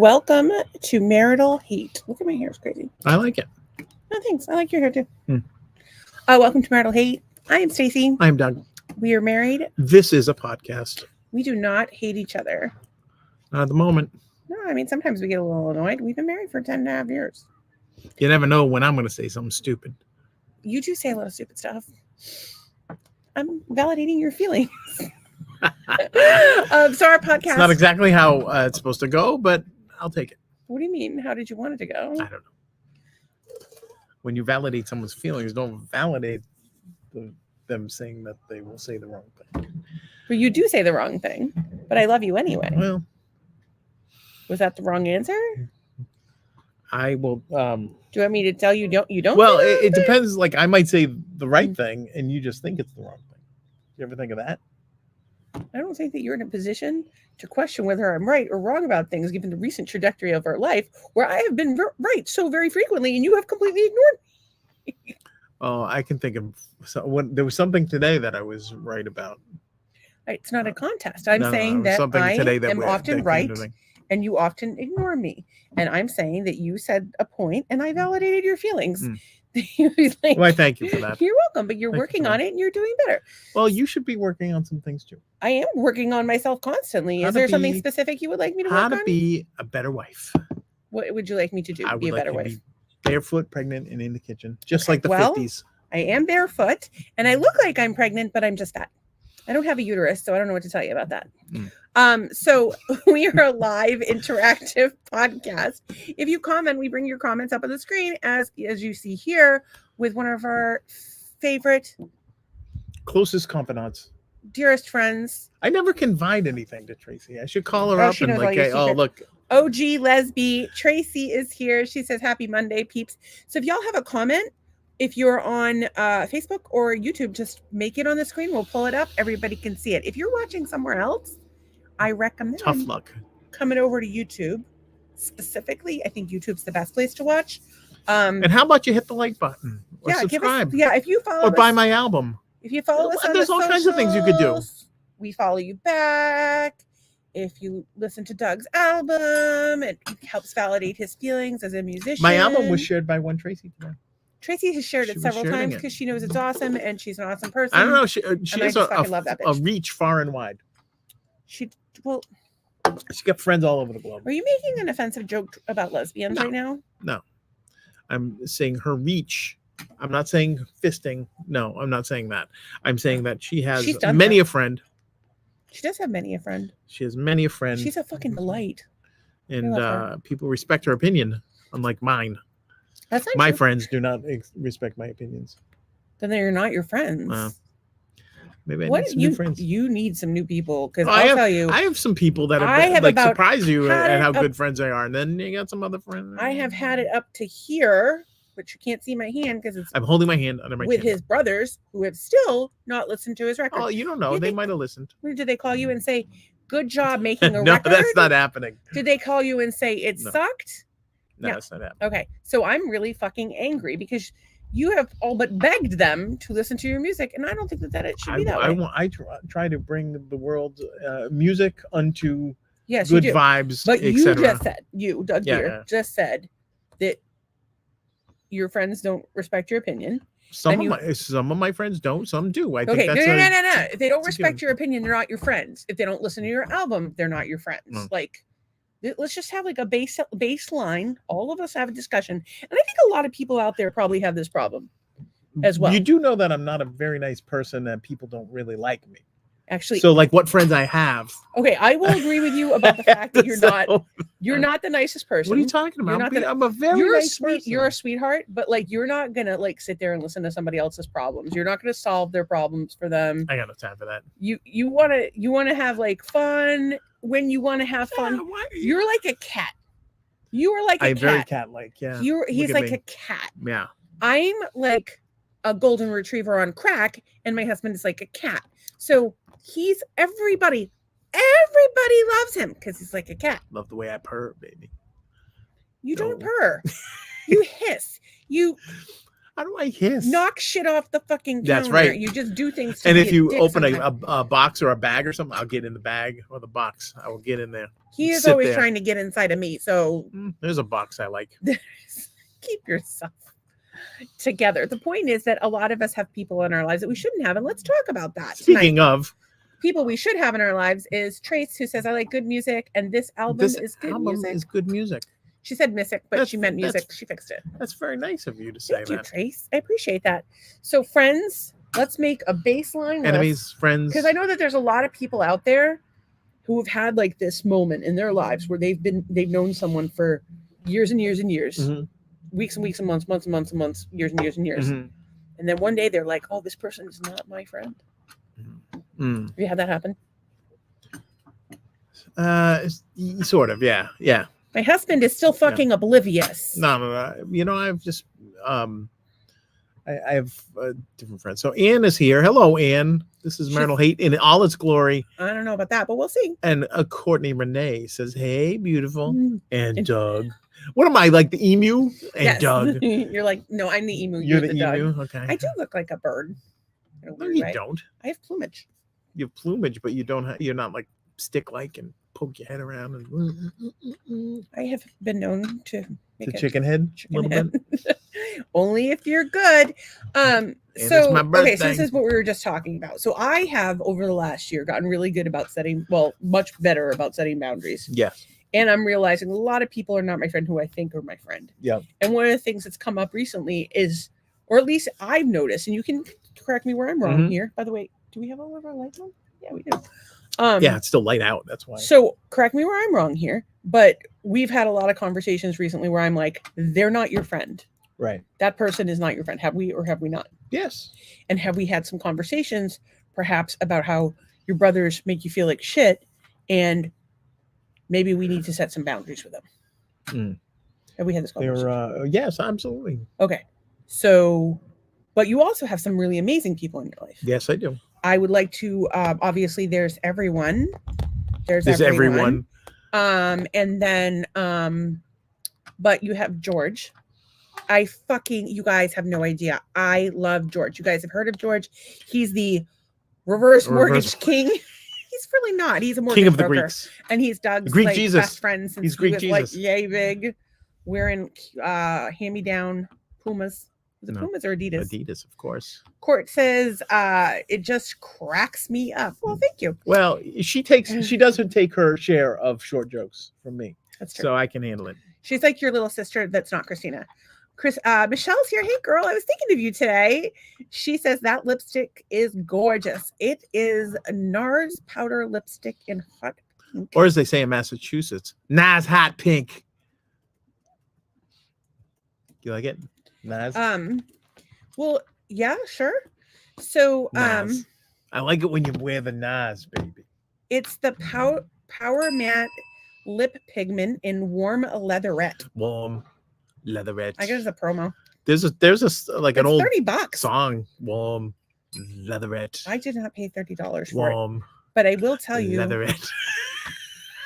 Welcome to Marital Hate. Look at my hair, it's crazy. I like it. Oh, thanks. I like your hair too. Welcome to Marital Hate. I am Stacy. I'm Doug. We are married. This is a podcast. We do not hate each other. Not at the moment. No, I mean, sometimes we get a little annoyed. We've been married for 10 and a half years. You never know when I'm going to say something stupid. You do say a lot of stupid stuff. I'm validating your feelings. So our podcast. It's not exactly how it's supposed to go, but I'll take it. What do you mean? How did you want it to go? I don't know. When you validate someone's feelings, don't validate them saying that they will say the wrong thing. But you do say the wrong thing, but I love you anyway. Well, was that the wrong answer? I will. Do you want me to tell you don't? You don't. Well, it depends. Like I might say the right thing, and you just think it's the wrong thing. You ever think of that? I don't think that you're in a position to question whether I'm right or wrong about things, given the recent trajectory of our life, where I have been right so very frequently, and you have completely ignored me. Oh, I can think of there was something today that I was right about. It's not a contest. I'm saying that I am often right, and you often ignore me. And I'm saying that you said a point, and I validated your feelings. Like, well, I thank you for that. You're welcome, but you're working on it, and you're doing better. Well, you should be working on some things too. I am working on myself constantly. Is there something specific you would like me to work on? How to be a better wife. What would you like me to do? Be a better wife? Barefoot, pregnant, and in the kitchen, just like the 50s. I am barefoot, and I look like I'm pregnant, but I'm just fat. I don't have a uterus, so I don't know what to tell you about that. So we are a live interactive podcast. If you comment, we bring your comments up on the screen as you see here with one of our favorite, closest confidants, dearest friends. I never confide anything to Tracy. I should call her up and like, hey, look. OG Lesby, Tracy is here. She says, happy Monday, peeps. So if y'all have a comment, if you're on Facebook or YouTube, just make it on the screen. We'll pull it up. Everybody can see it. If you're watching somewhere else, I recommend tough luck coming over to YouTube. Specifically, I think YouTube's the best place to watch. And how about you hit the like button or subscribe? If you follow or buy my album. If you follow us on there's all kinds of things you could do. We follow you back. If you listen to Doug's album, it helps validate his feelings as a musician. My album was shared by one Tracy today. Tracy has shared it several times because she knows it's awesome and she's an awesome person. I don't know. She has a reach far and wide. She got friends all over the globe. Are you making an offensive joke about lesbians right now? No. I'm saying her reach. I'm not saying fisting. No, I'm not saying that. I'm saying that she has many a friend. She does have many a friend. She has many a friend. She's a fucking delight. And people respect her opinion, unlike mine. That's not my true. Friends do not respect my opinions. Then they're not your friends. Maybe I need some new friends. You need some new people because I'll tell you. I have some people that have surprise you at how good friends they are, and then you got some other friends. I have had it up to here, but you can't see my hand because it's. I'm holding my hand under my chin. With his brothers who have still not listened to his record. Oh, you don't know. They might have listened. Did they call you and say, "Good job making a record"? No, that's not happening. Did they call you and say it sucked? No, that's not happening. Okay, so I'm really fucking angry because you have all but begged them to listen to your music, and I don't think that it should be that way. I try to bring the world music unto good vibes, but you just said Doug here just said that your friends don't respect your opinion. Some of my friends don't. Some do. I think no. If they don't respect your opinion, they're not your friends. If they don't listen to your album, they're not your friends. Like. Let's just have like a baseline. All of us have a discussion. And I think a lot of people out there probably have this problem as well. You do know that I'm not a very nice person and people don't really like me. Actually. So like what friends I have. Okay, I will agree with you about the fact that you're not the nicest person. What are you talking about? I'm a very nice person. You're a sweetheart, but like you're not gonna like sit there and listen to somebody else's problems. You're not gonna solve their problems for them. I got no time for that. You wanna have like fun. When you want to have fun, you're like a cat. You are like a cat. I'm very cat-like, yeah. He's like a cat. Yeah. I'm like a golden retriever on crack, and my husband is like a cat. So everybody loves him because he's like a cat. Love the way I purr, baby. You don't purr. You hiss. How do I hiss? Knock shit off the fucking counter. That's right. You just do things. And if you open a box or a bag or something, I'll get in the bag or the box. I will get in there. He is always trying to get inside of me. So there's a box I like. Keep yourself together. The point is that a lot of us have people in our lives that we shouldn't have, and let's talk about that. Speaking of people we should have in our lives, is Trace, who says, "I like good music, and this album is good music." She said music, but she meant music. She fixed it. That's very nice of you to say that. Thank you, Trace. I appreciate that. So, friends, let's make a baseline. Enemies, friends. Because I know that there's a lot of people out there who have had like this moment in their lives where they've known someone for years and years and years, weeks and weeks and months, months and months and months, years and years and years. And then one day they're like, "Oh, this person is not my friend." Have you had that happen? Sort of, yeah. My husband is still fucking oblivious. No. You know, I've just I have different friends. So Anne is here. Hello, Anne. This is Marital Hate in all its glory. I don't know about that, but we'll see. And Courtney Renee says, "Hey, beautiful." And Doug. What am I, like the emu? And Doug. You're like, no, I'm the emu. You're the emu? Doug. Okay. I do look like a bird. No, you don't. I have plumage. You have plumage, but you don't. You're not like stick-like and poke your head around. And I have been known to make the chicken head. Only if you're good. So okay, so this is what we were just talking about. So I have over the last year gotten really good about much better about setting boundaries. Yes. And I'm realizing a lot of people are not my friend who I think are my friend. Yeah. And one of the things that's come up recently is, or at least I've noticed, and you can correct me where I'm wrong here. By the way, do we have all of our lights on? Yeah, we do. Yeah, it's still light out. That's why. So correct me where I'm wrong here, but we've had a lot of conversations recently where I'm like, they're not your friend. Right. That person is not your friend. Have we or have we not? Yes. And have we had some conversations perhaps about how your brothers make you feel like shit, and maybe we need to set some boundaries with them? Have we had this conversation? Yes, absolutely. Okay. So, but you also have some really amazing people in your life. Yes, I do. I would like to, obviously there's everyone. There's everyone. And then, but you have George. You guys have no idea. I love George. You guys have heard of George. He's the reverse mortgage king. He's really not. He's a mortgage king of the broker. Greeks. And he's Doug's Greek Jesus. Best friend since he's Greek Jesus. Like yay big, wearing hand-me-down Pumas. Was it Pumas or Adidas? Adidas, of course. Court says it just cracks me up. Well, thank you. Well, she doesn't take her share of short jokes from me. That's true. So I can handle it. She's like your little sister that's not Christina. Michelle's here. Hey girl, I was thinking of you today. She says that lipstick is gorgeous. It is NARS powder lipstick in hot pink. Or as they say in Massachusetts, NARS hot pink. You like it? NARS? Well, yeah, sure. So NARS. I like it when you wear the NARS, baby. It's the Power Matte Lip Pigment in warm leatherette. Warm leatherette. I guess it's a promo. There's like an old $30 song. Warm leatherette. I did not pay $30 for it. But I will tell you, leatherette.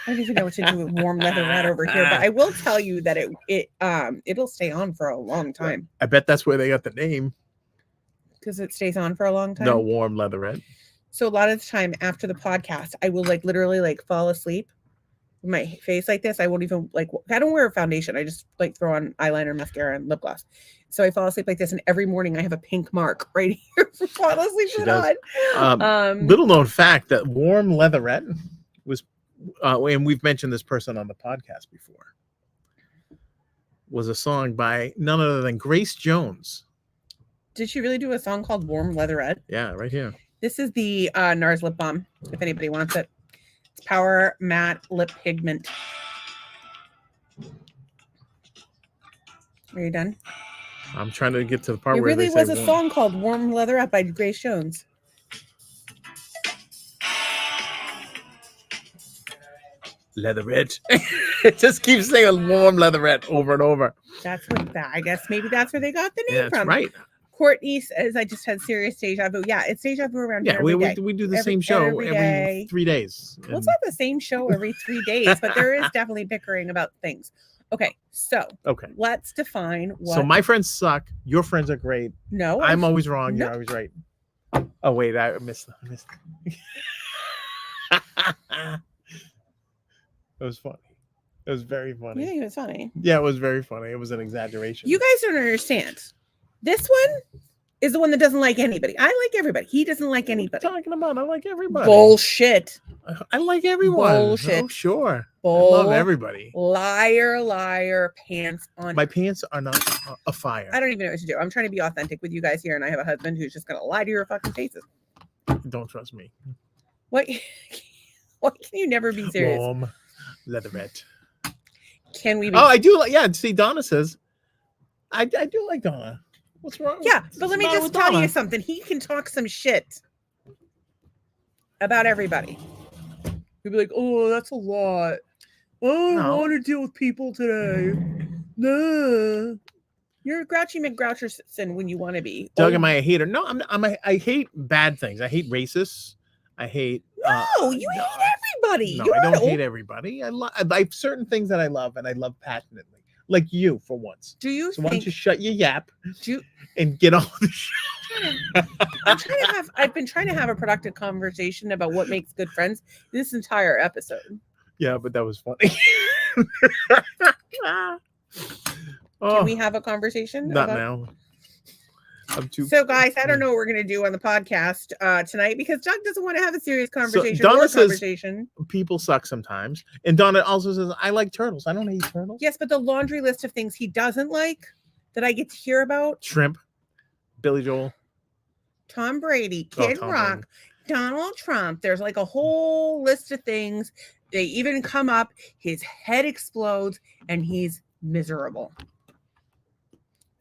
I don't even know what to do with warm leatherette over here. But I will tell you that it'll stay on for a long time. I bet that's where they got the name. Because it stays on for a long time. No, warm leatherette. So a lot of the time after the podcast, I will literally fall asleep with my face like this. I won't even I don't wear a foundation. I just throw on eyeliner, mascara, and lip gloss. So I fall asleep like this, and every morning I have a pink mark right here for falling asleep with on. Little known fact that warm leatherette was, and we've mentioned this person on the podcast before, was a song by none other than Grace Jones. Did she really do a song called Warm Leatherette? Yeah, right here. This is the NARS lip balm, if anybody wants it. It's Power Matte Lip Pigment. Are you done? I'm trying to get to the part where they say It really was a song called Warm Leatherette by Grace Jones. Leatherette. It just keeps saying warm leatherette over and over. I guess maybe that's where they got the name from. That's right. Courtney says, I just had serious deja vu. Yeah, it's deja vu around here. We do the same show every 3 days. Well, it's not the same show every 3 days, but there is definitely bickering about things. Okay, so Okay. let's define what. So my friends suck. Your friends are great. No, I'm always wrong. no. You're always right. Oh wait, I missed. It was funny. It was very funny. You think it was funny? Yeah, it was very funny. It was an exaggeration. You guys don't understand. This one is the one that doesn't like anybody. I like everybody. He doesn't like anybody. What are you talking about? I like everybody. Bullshit. I like everyone. Bullshit. Oh, sure. Bull. I love everybody. Liar, liar, pants on. My pants are not afire. I don't even know what to do. I'm trying to be authentic with you guys here, and I have a husband who's just going to lie to your fucking faces. Don't trust me. What? Why can you never be serious? Warm, leatherette. Can we be? Oh, I do like. Yeah, see, Donna says, I do like Donna. What's wrong? Yeah, but let me just tell you something. He can talk some shit about everybody. He'll be like, "Oh, that's a lot. Oh, I don't want to deal with people today." No, you're Grouchy McGroucherson when you want to be. Doug, am I a hater? No, I hate bad things. I hate racists. I hate. No, you hate everybody. No, I don't hate everybody. I have certain things that I love, and I love passionately, like you for once. Do you? So why don't you shut your yap and get on the show? I've been trying to have a productive conversation about what makes good friends this entire episode. Yeah, but that was funny. Can we have a conversation? Not now. So, guys, I don't know what we're going to do on the podcast tonight because Doug doesn't want to have a serious conversation. So Donna says people suck sometimes. And Donna also says, I like turtles. I don't hate turtles. Yes, but the laundry list of things he doesn't like that I get to hear about. Shrimp, Billy Joel, Tom Brady, Kid Rock, Donald Trump. There's like a whole list of things. They even come up. His head explodes and he's miserable.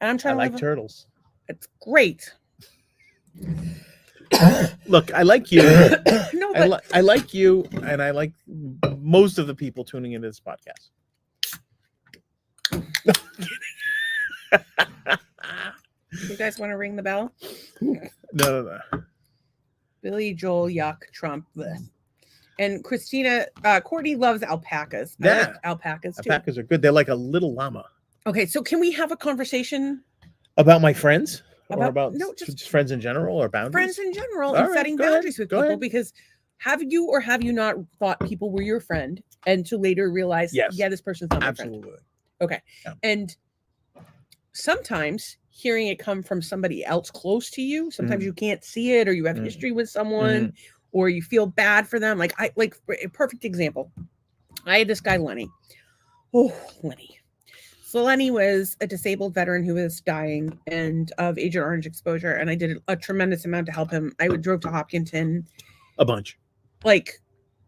And I'm trying to like turtles. It's great. Look, I like you. No, but I like you, and I like most of the people tuning into this podcast. You guys want to ring the bell? No. Billy Joel, yuck, Trump. Bleh. And Christina, Courtney loves alpacas. Yeah. I like alpacas too. Alpacas are good. They're like a little llama. Okay, so can we have a conversation about my friends? Or about just friends in general or boundaries? Friends in general and setting boundaries with people because have you or have you not thought people were your friend and to later realize, yeah, this person's not my friend? Okay. Yeah. And sometimes hearing it come from somebody else close to you, sometimes you can't see it or you have history with someone or you feel bad for them. Like a perfect example. I had this guy, Lenny. Oh, Lenny. So Lenny was a disabled veteran who was dying and of Agent Orange exposure. And I did a tremendous amount to help him. I drove to Hopkinton. A bunch. Like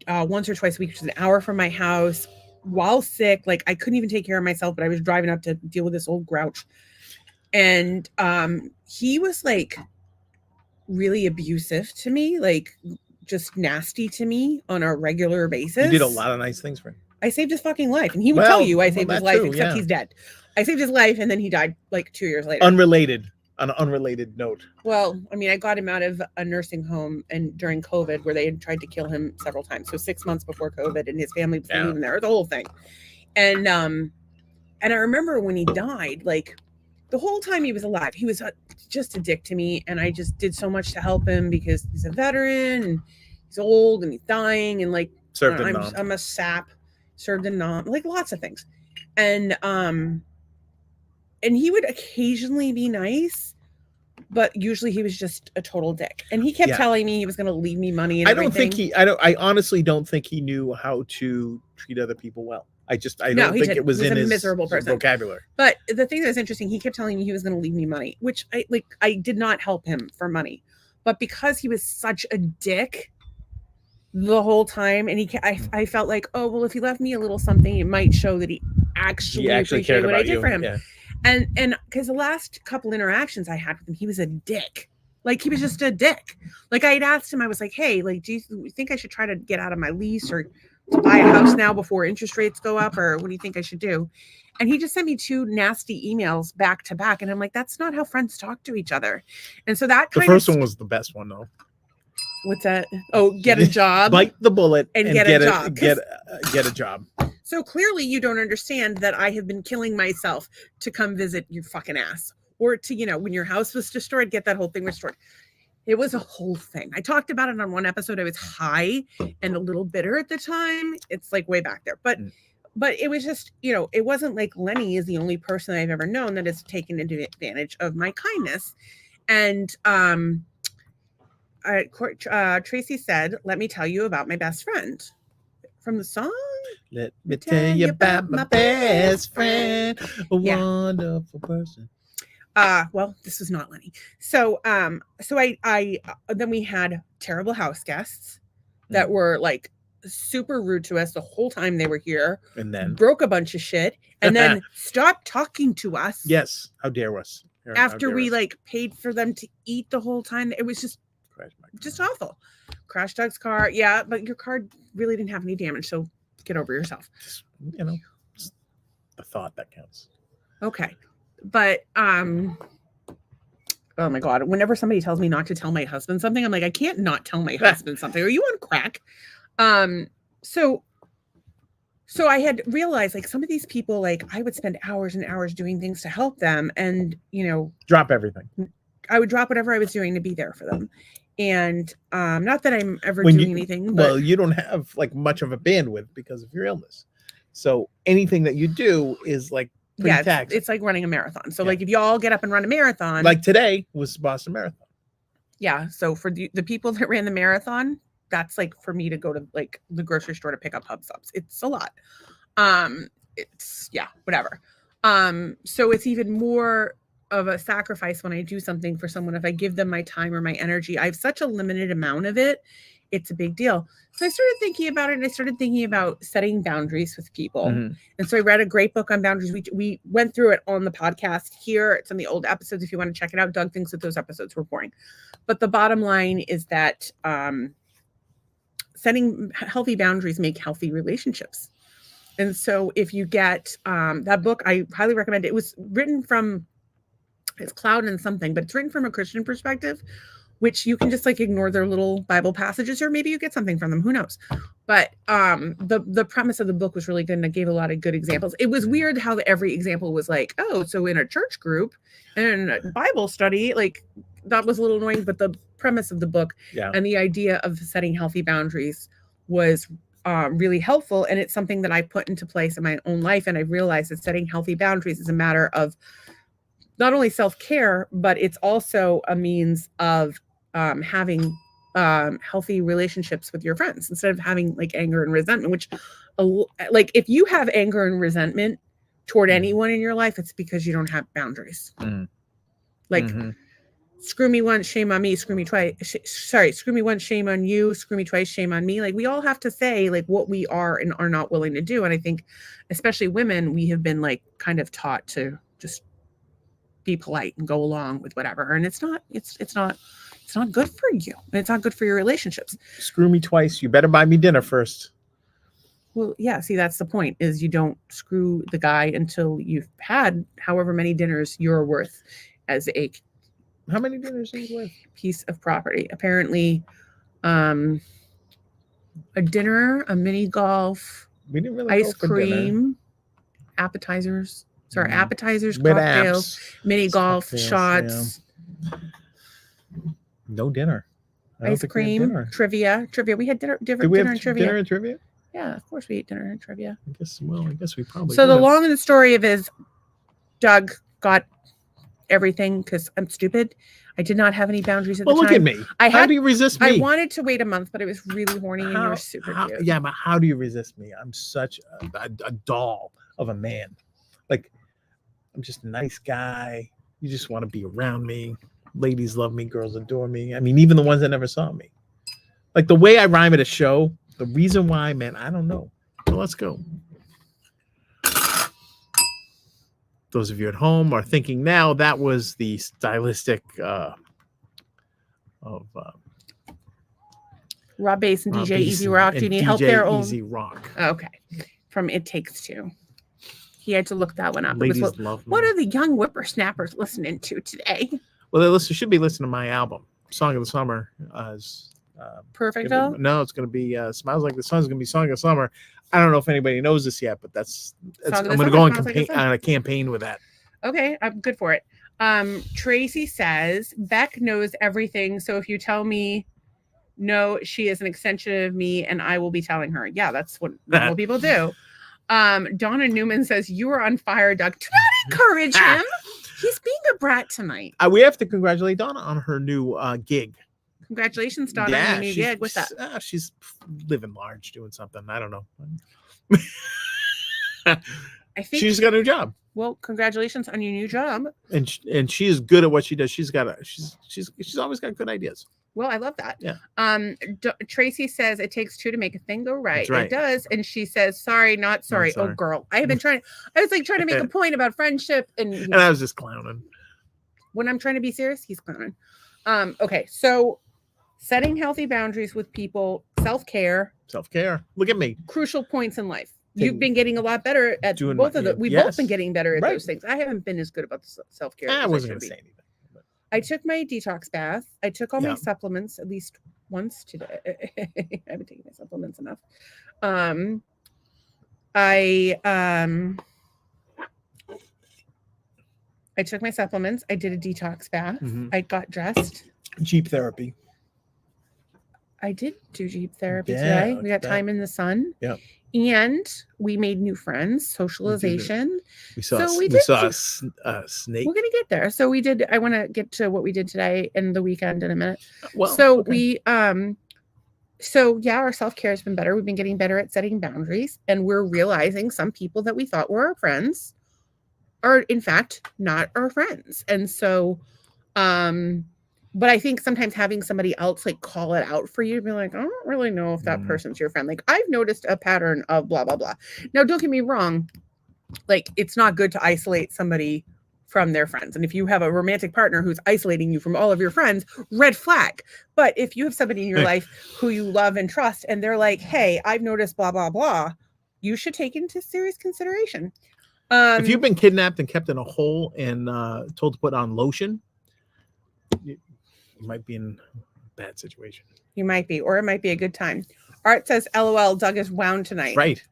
once or twice a week, which is an hour from my house while sick. Like I couldn't even take care of myself, but I was driving up to deal with this old grouch. And he was like really abusive to me, like just nasty to me on a regular basis. You did a lot of nice things for him. I saved his fucking life. And he would tell you I saved his life, except he's dead. I saved his life and then he died like 2 years later. Unrelated. On an unrelated note. Well, I mean, I got him out of a nursing home and during COVID where they had tried to kill him several times. So 6 months before COVID and his family was leaving there, the whole thing. And I remember when he died, like the whole time he was alive, he was just a dick to me. And I just did so much to help him because he's a veteran and he's old and he's dying and like, I'm a sap. Served in Nam, like lots of things. And he would occasionally be nice, but usually he was just a total dick. And he kept telling me he was going to leave me money and everything. I honestly don't think he knew how to treat other people well. I don't think it was in his miserable vocabulary. But the thing that was interesting, he kept telling me he was going to leave me money, which I did not help him for money. But because he was such a dick the whole time, and I felt like, oh well, if he left me a little something, it might show that he actually appreciated what I did for him. Yeah. And because the last couple interactions I had with him, he was a dick. Like he was just a dick. Like I had asked him, I was like, hey, like, do you think I should try to get out of my lease or to buy a house now before interest rates go up, or what do you think I should do? And he just sent me 2 nasty emails back to back, and I'm like, that's not how friends talk to each other. And so that the first one was the best one though. What's that? Oh, get a job. Bite the bullet and get a job. Get a job. So clearly you don't understand that I have been killing myself to come visit your fucking ass. Or to, you know, when your house was destroyed, get that whole thing restored. It was a whole thing. I talked about it on one episode. I was high and a little bitter at the time. It's like way back there. But it was just, you know, it wasn't like Lenny is the only person I've ever known that has taken advantage of my kindness. And Tracy said, "Let me tell you about my best friend." From the song? Let me tell you about my best friend, a wonderful person. Well, this was not Lenny. So I then we had terrible house guests that were like super rude to us the whole time they were here, and then broke a bunch of shit, and then stopped talking to us. Yes, how dare us? After we like paid for them to eat the whole time. It was just awful. Crash Doug's car, yeah, but your car really didn't have any damage, so get over yourself. Just, you know, just the thought that counts. Okay. But oh my god, whenever somebody tells me not to tell my husband something, I'm like, I can't not tell my husband something. Are you on crack? So I had realized, like, some of these people, like, I would spend hours and hours doing things to help them, and, you know, drop everything. I would drop whatever I was doing to be there for them. And not that I'm ever doing anything, but well, you don't have like much of a bandwidth because of your illness, so anything that you do is like it's like running a marathon. So like if you all get up and run a marathon, like today was Boston Marathon. Yeah. So for the people that ran the marathon, that's like for me to go to like the grocery store to pick up Hub Subs. It's a lot. It's whatever. So it's even more of a sacrifice when I do something for someone. If I give them my time or my energy, I have such a limited amount of it. It's a big deal. So I started thinking about it, and I started thinking about setting boundaries with people. Mm-hmm. And so I read a great book on boundaries. We went through it on the podcast here. It's on the old episodes if you want to check it out. Doug thinks that those episodes were boring. But the bottom line is that setting healthy boundaries make healthy relationships. And so if you get that book, I highly recommend it. It was written from, it's Cloud and something, but it's written from a Christian perspective, which you can just like ignore their little Bible passages, or maybe you get something from them, who knows. But the premise of the book was really good, and it gave a lot of good examples. It was weird how every example was like, oh, so in a church group and a Bible study, like that was a little annoying, but the premise of the book and the idea of setting healthy boundaries was really helpful. And it's something that I put into place in my own life. And I realized that setting healthy boundaries is a matter of not only self-care, but it's also a means of having healthy relationships with your friends instead of having like anger and resentment, which like if you have anger and resentment toward anyone in your life, it's because you don't have boundaries. Like screw me once, shame on me, screw me twice. Screw me once, shame on you, screw me twice, shame on me. Like we all have to say like what we are and are not willing to do. And I think especially women, we have been like kind of taught to just be polite and go along with whatever. And it's not good for you. And it's not good for your relationships. Screw me twice. You better buy me dinner first. Well, yeah. See, that's the point, is you don't screw the guy until you've had however many dinners you're worth as a how many dinners are you worth? Piece of property. Apparently, a dinner, a mini golf, we didn't really ice cream, appetizers. Sorry, appetizers, cocktails, mini golf, shots. Yeah. No dinner. Ice cream, trivia. We had dinner and trivia. Dinner and trivia? Yeah, of course we ate dinner and trivia. I guess we probably. So the long and the story of is, Doug got everything because I'm stupid. I did not have any boundaries at the time. Well, look at me. How do you resist me? I wanted to wait a month, but I was really horny and you were super cute. Yeah, but how do you resist me? I'm such a doll of a man. Like, I'm just a nice guy. You just want to be around me. Ladies love me. Girls adore me. I mean, even the ones that never saw me. Like the way I rhyme at a show, the reason why, man, I don't know. So let's go. Those of you at home are thinking now that was the stylistic of Rob Bass and DJ Easy Rock. Do you need help there? Easy Rock. Okay. From It Takes Two. He had to look that one up. Ladies love me. What are the young whippersnappers listening to today? Well, they should be listening to my album, Song of the Summer. Perfecto? No, it's going to be Smiles Like the Sun is going to be Song of the Summer. I don't know if anybody knows this yet, but Song of the I'm going to Summer go on, smells like the sun. on a campaign with that. Okay, I'm good for it. Tracy says Beck knows everything, so if you tell me no, she is an extension of me, and I will be telling her. Yeah, that's what normal people do. Donna Newman says you are on fire, Doug. Do not encourage him. He's being a brat tonight. We have to congratulate Donna on her new gig. Congratulations, Donna, on your new gig. What's that? She's living large, doing something. I don't know. I think she's got a new job. Well, congratulations on your new job. And she is good at what she does. She's always got good ideas. Well, I love that. Yeah. Tracy says it takes two to make a thing go right. That's right. It does. And she says, sorry, not sorry. Oh, girl. I have been trying. I was like trying to make a point about friendship. And I was just clowning. When I'm trying to be serious, he's clowning. Okay. So setting healthy boundaries with people, self-care. Self-care. Look at me. Crucial points in life. You've been getting a lot better at both of them. We've both been getting better at those things. I haven't been as good about the self-care. I wasn't going to say anything. I took my detox bath. I took all my supplements at least once today. I haven't taken my supplements enough. I took my supplements. I did a detox bath. Mm-hmm. I got dressed. Jeep therapy. I did do Jeep therapy today. We got time in the sun. Yeah. And we made new friends, socialization. We saw a snake. We're gonna get there. So we did. I want to get to what we did today and the weekend in a minute. Well, so we so yeah, our self-care has been better. We've been getting better at setting boundaries, and we're realizing some people that we thought were our friends are in fact not our friends. And so but I think sometimes having somebody else like call it out for you, be like, I don't really know if that person's your friend. Like, I've noticed a pattern of blah, blah, blah. Now, don't get me wrong. Like, it's not good to isolate somebody from their friends. And if you have a romantic partner who's isolating you from all of your friends, red flag. But if you have somebody in your life who you love and trust, and they're like, hey, I've noticed blah, blah, blah, you should take into serious consideration. If you've been kidnapped and kept in a hole and told to put on lotion, you might be in a bad situation. You might be, or it might be a good time. Art says, LOL, Doug is wound tonight. Right.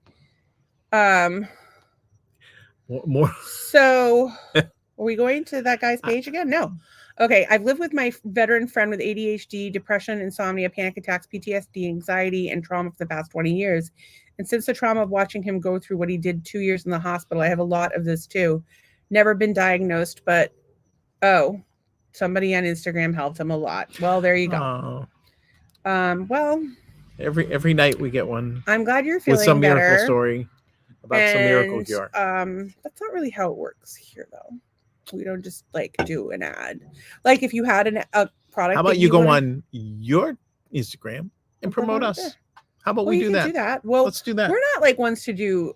More. So are we going to that guy's page again? No. Okay. I've lived with my veteran friend with ADHD, depression, insomnia, panic attacks, PTSD, anxiety, and trauma for the past 20 years. And since the trauma of watching him go through what he did 2 years in the hospital, I have a lot of this too. Never been diagnosed, but somebody on Instagram helped him a lot. Well, there you go. Well, every night we get one. I'm glad you're feeling with some better. Miracle story about some miracle cure. That's not really how it works here, though. We don't just like do an ad. Like if you had a product. How about you go on your Instagram and promote us? There. How about we do that? Do that? Well, let's do that. We're not like ones to do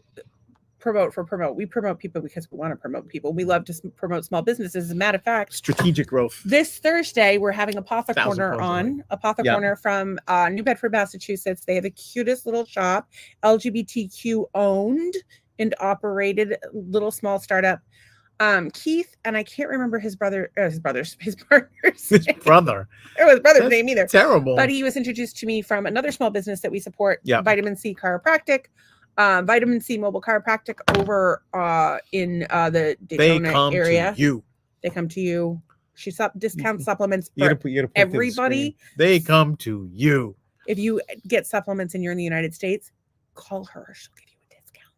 promote. We promote people because we want to promote people. We love to promote small businesses. As a matter of fact, strategic growth. This Thursday, we're having Apotha Corner on. Apotha Corner from New Bedford, Massachusetts. They have the cutest little shop, LGBTQ owned and operated little small startup. Keith, and I can't remember his partner's brother. It was brother's name either. Terrible. But he was introduced to me from another small business that we support, Vitamin C Chiropractic. Vitamin C Mobile Chiropractic over in the Daytona area. They come to you. She discount supplements for everybody. They come to you. If you get supplements and you're in the United States, call her. She'll give you a discount.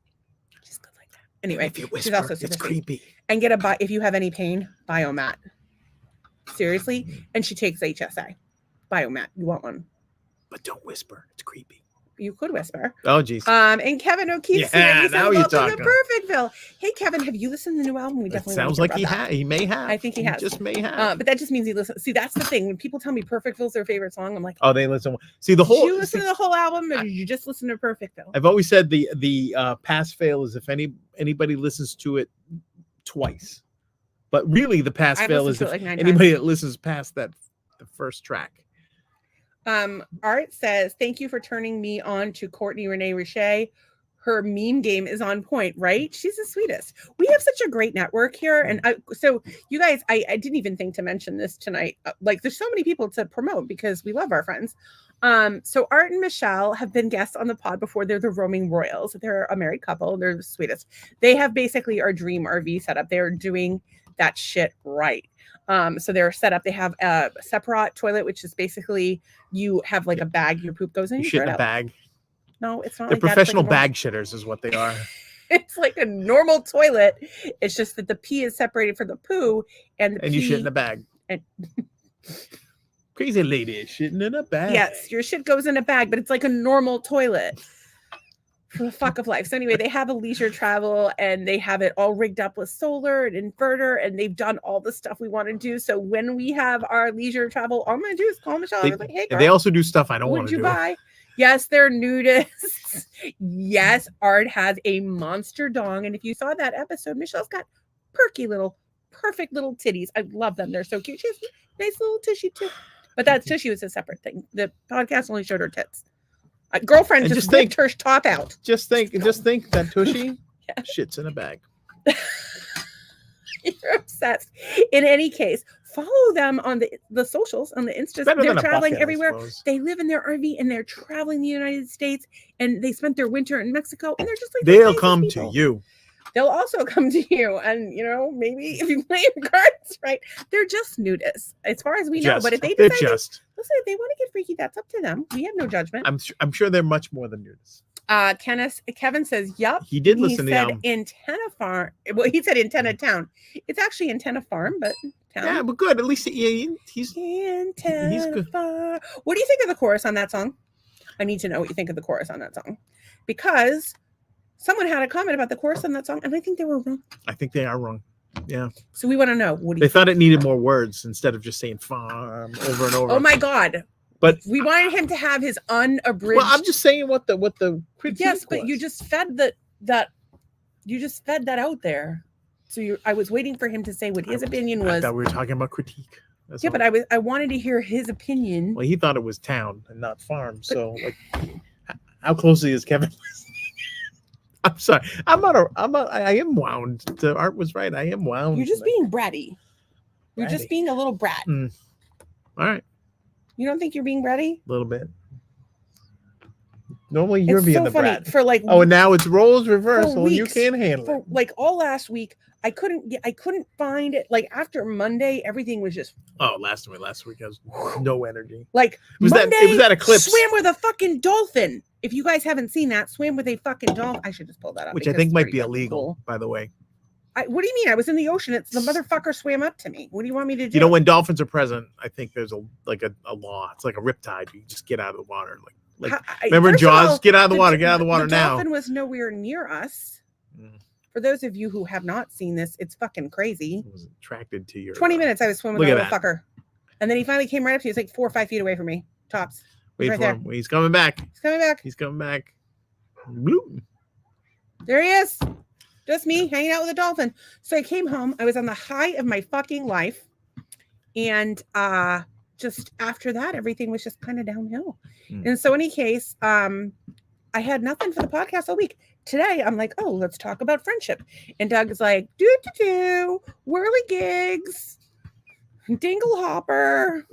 She's good like that. Anyway, if you whisper, she's also it's creepy. And get if you have any pain, Biomat. Seriously, and she takes HSA. Biomat. You want one? But don't whisper. It's creepy. You could whisper. Oh, geez. And Kevin O'Keefe said, now you're talking. The Perfectville. Hey, Kevin, have you listened to the new album? We definitely sounds like he may have. I think he has. Just may have. But that just means he listens. See, that's the thing. When people tell me Perfectville's their favorite song, I'm like, oh, they listen. See, the whole. Did you listen to the whole album, or did you just listen to Perfectville? I've always said the pass fail is if anybody listens to it twice, but really the pass fail is if anybody that listens past the first track. Art says, thank you for turning me on to Courtney Renee Richey. her meme game is on point, right? She's the sweetest. We have such a great network here. And so you guys, I didn't even think to mention this tonight. Like there's so many people to promote because we love our friends. So Art and Michelle have been guests on the pod before. They're the Roaming Royals. They're a married couple. They're the sweetest. They have basically our dream RV setup. They're doing that shit right. So they're set up. They have a separate toilet, which is basically you have like a bag your poop goes in. You shit in a bag. No, it's not. They're like that. professional It's like bag shitters, is what they are. It's like a normal toilet. It's just that the pee is separated from the poo, and you shit in a bag. And crazy lady is shitting in a bag. Yes, your shit goes in a bag, but it's like a normal toilet. For the fuck of life. So anyway, they have a leisure travel and they have it all rigged up with solar and inverter, and they've done all the stuff we want to do. So when we have our leisure travel, all I'm gonna do is call Michelle. Like, hey, girl, they also do stuff I don't want to do. Would you buy? Yes, they're nudists. Yes, Art has a monster dong, and if you saw that episode, Michelle's got perfect little titties. I love them. They're so cute. She has a nice little tushy too. But that tushy was a separate thing. The podcast only showed her tits. Girlfriend just whipped her top out. Just think that tushy shits in a bag. You're obsessed. In any case, follow them on the socials, on the Insta. They're traveling everywhere. They live in their RV and they're traveling the United States, and they spent their winter in Mexico, and they're just like they'll come to you. They'll also come to you, and maybe if you play your cards right, they're just nudists, as far as we know. But if they decide, listen, if they want to get freaky, that's up to them. We have no judgment. I'm sure they're much more than nudists. Kevin says, "Yup." He did listen to Antenna Farm. Well, he said Antenna Town. It's actually Antenna Farm, but town. Yeah, but good. At least he's good. Farm. What do you think of the chorus on that song? I need to know what you think of the chorus on that song, because someone had a comment about the chorus on that song, and I think they were wrong. I think they are wrong. Yeah. So we want to know. What do you They thought it needed more words instead of just saying farm over and over. Oh my God. But we wanted him to have his unabridged. Well, I'm just saying what the critique Yes, but was. you just fed that out there. So I was waiting for him to say what his opinion was. I thought we were talking about critique. That's but I wanted to hear his opinion. Well, he thought it was town and not farm. But, so like, how closely is Kevin listening? I'm sorry. I am wound. The Art was right. I am wound. You're just being bratty. You're just being a little brat. All right. You don't think you're being bratty? A little bit. Normally you're being the brat. For like, and now it's roles reversal. You can't handle it. Like all last week, I couldn't find it. Like after Monday, everything was just. Oh, last week I was no energy. Like it was that eclipse. Swam with a fucking dolphin. If you guys haven't seen that, swam with a fucking dolphin. I should just pull that up. Which I think might be illegal, by the way. What do you mean? I was in the ocean. The motherfucker swam up to me. What do you want me to do? When dolphins are present, I think there's a law. It's like a riptide. You just get out of the water. Remember in Jaws? Get out of the water. Get out of the water now. The dolphin was nowhere near us. For those of you who have not seen this, it's fucking crazy. I was attracted to your 20 minutes I was swimming with that little fucker. And then he finally came right up to me. He's like 4 or 5 feet away from me. Tops. Wait for him. He's coming back. He's coming back. Bloop. There he is. Just me hanging out with a dolphin. So I came home. I was on the high of my fucking life. And just after that, everything was just kind of downhill. And so in any case, I had nothing for the podcast all week. Today, I'm like, oh, let's talk about friendship. And Doug is like, whirly gigs, dingle hopper.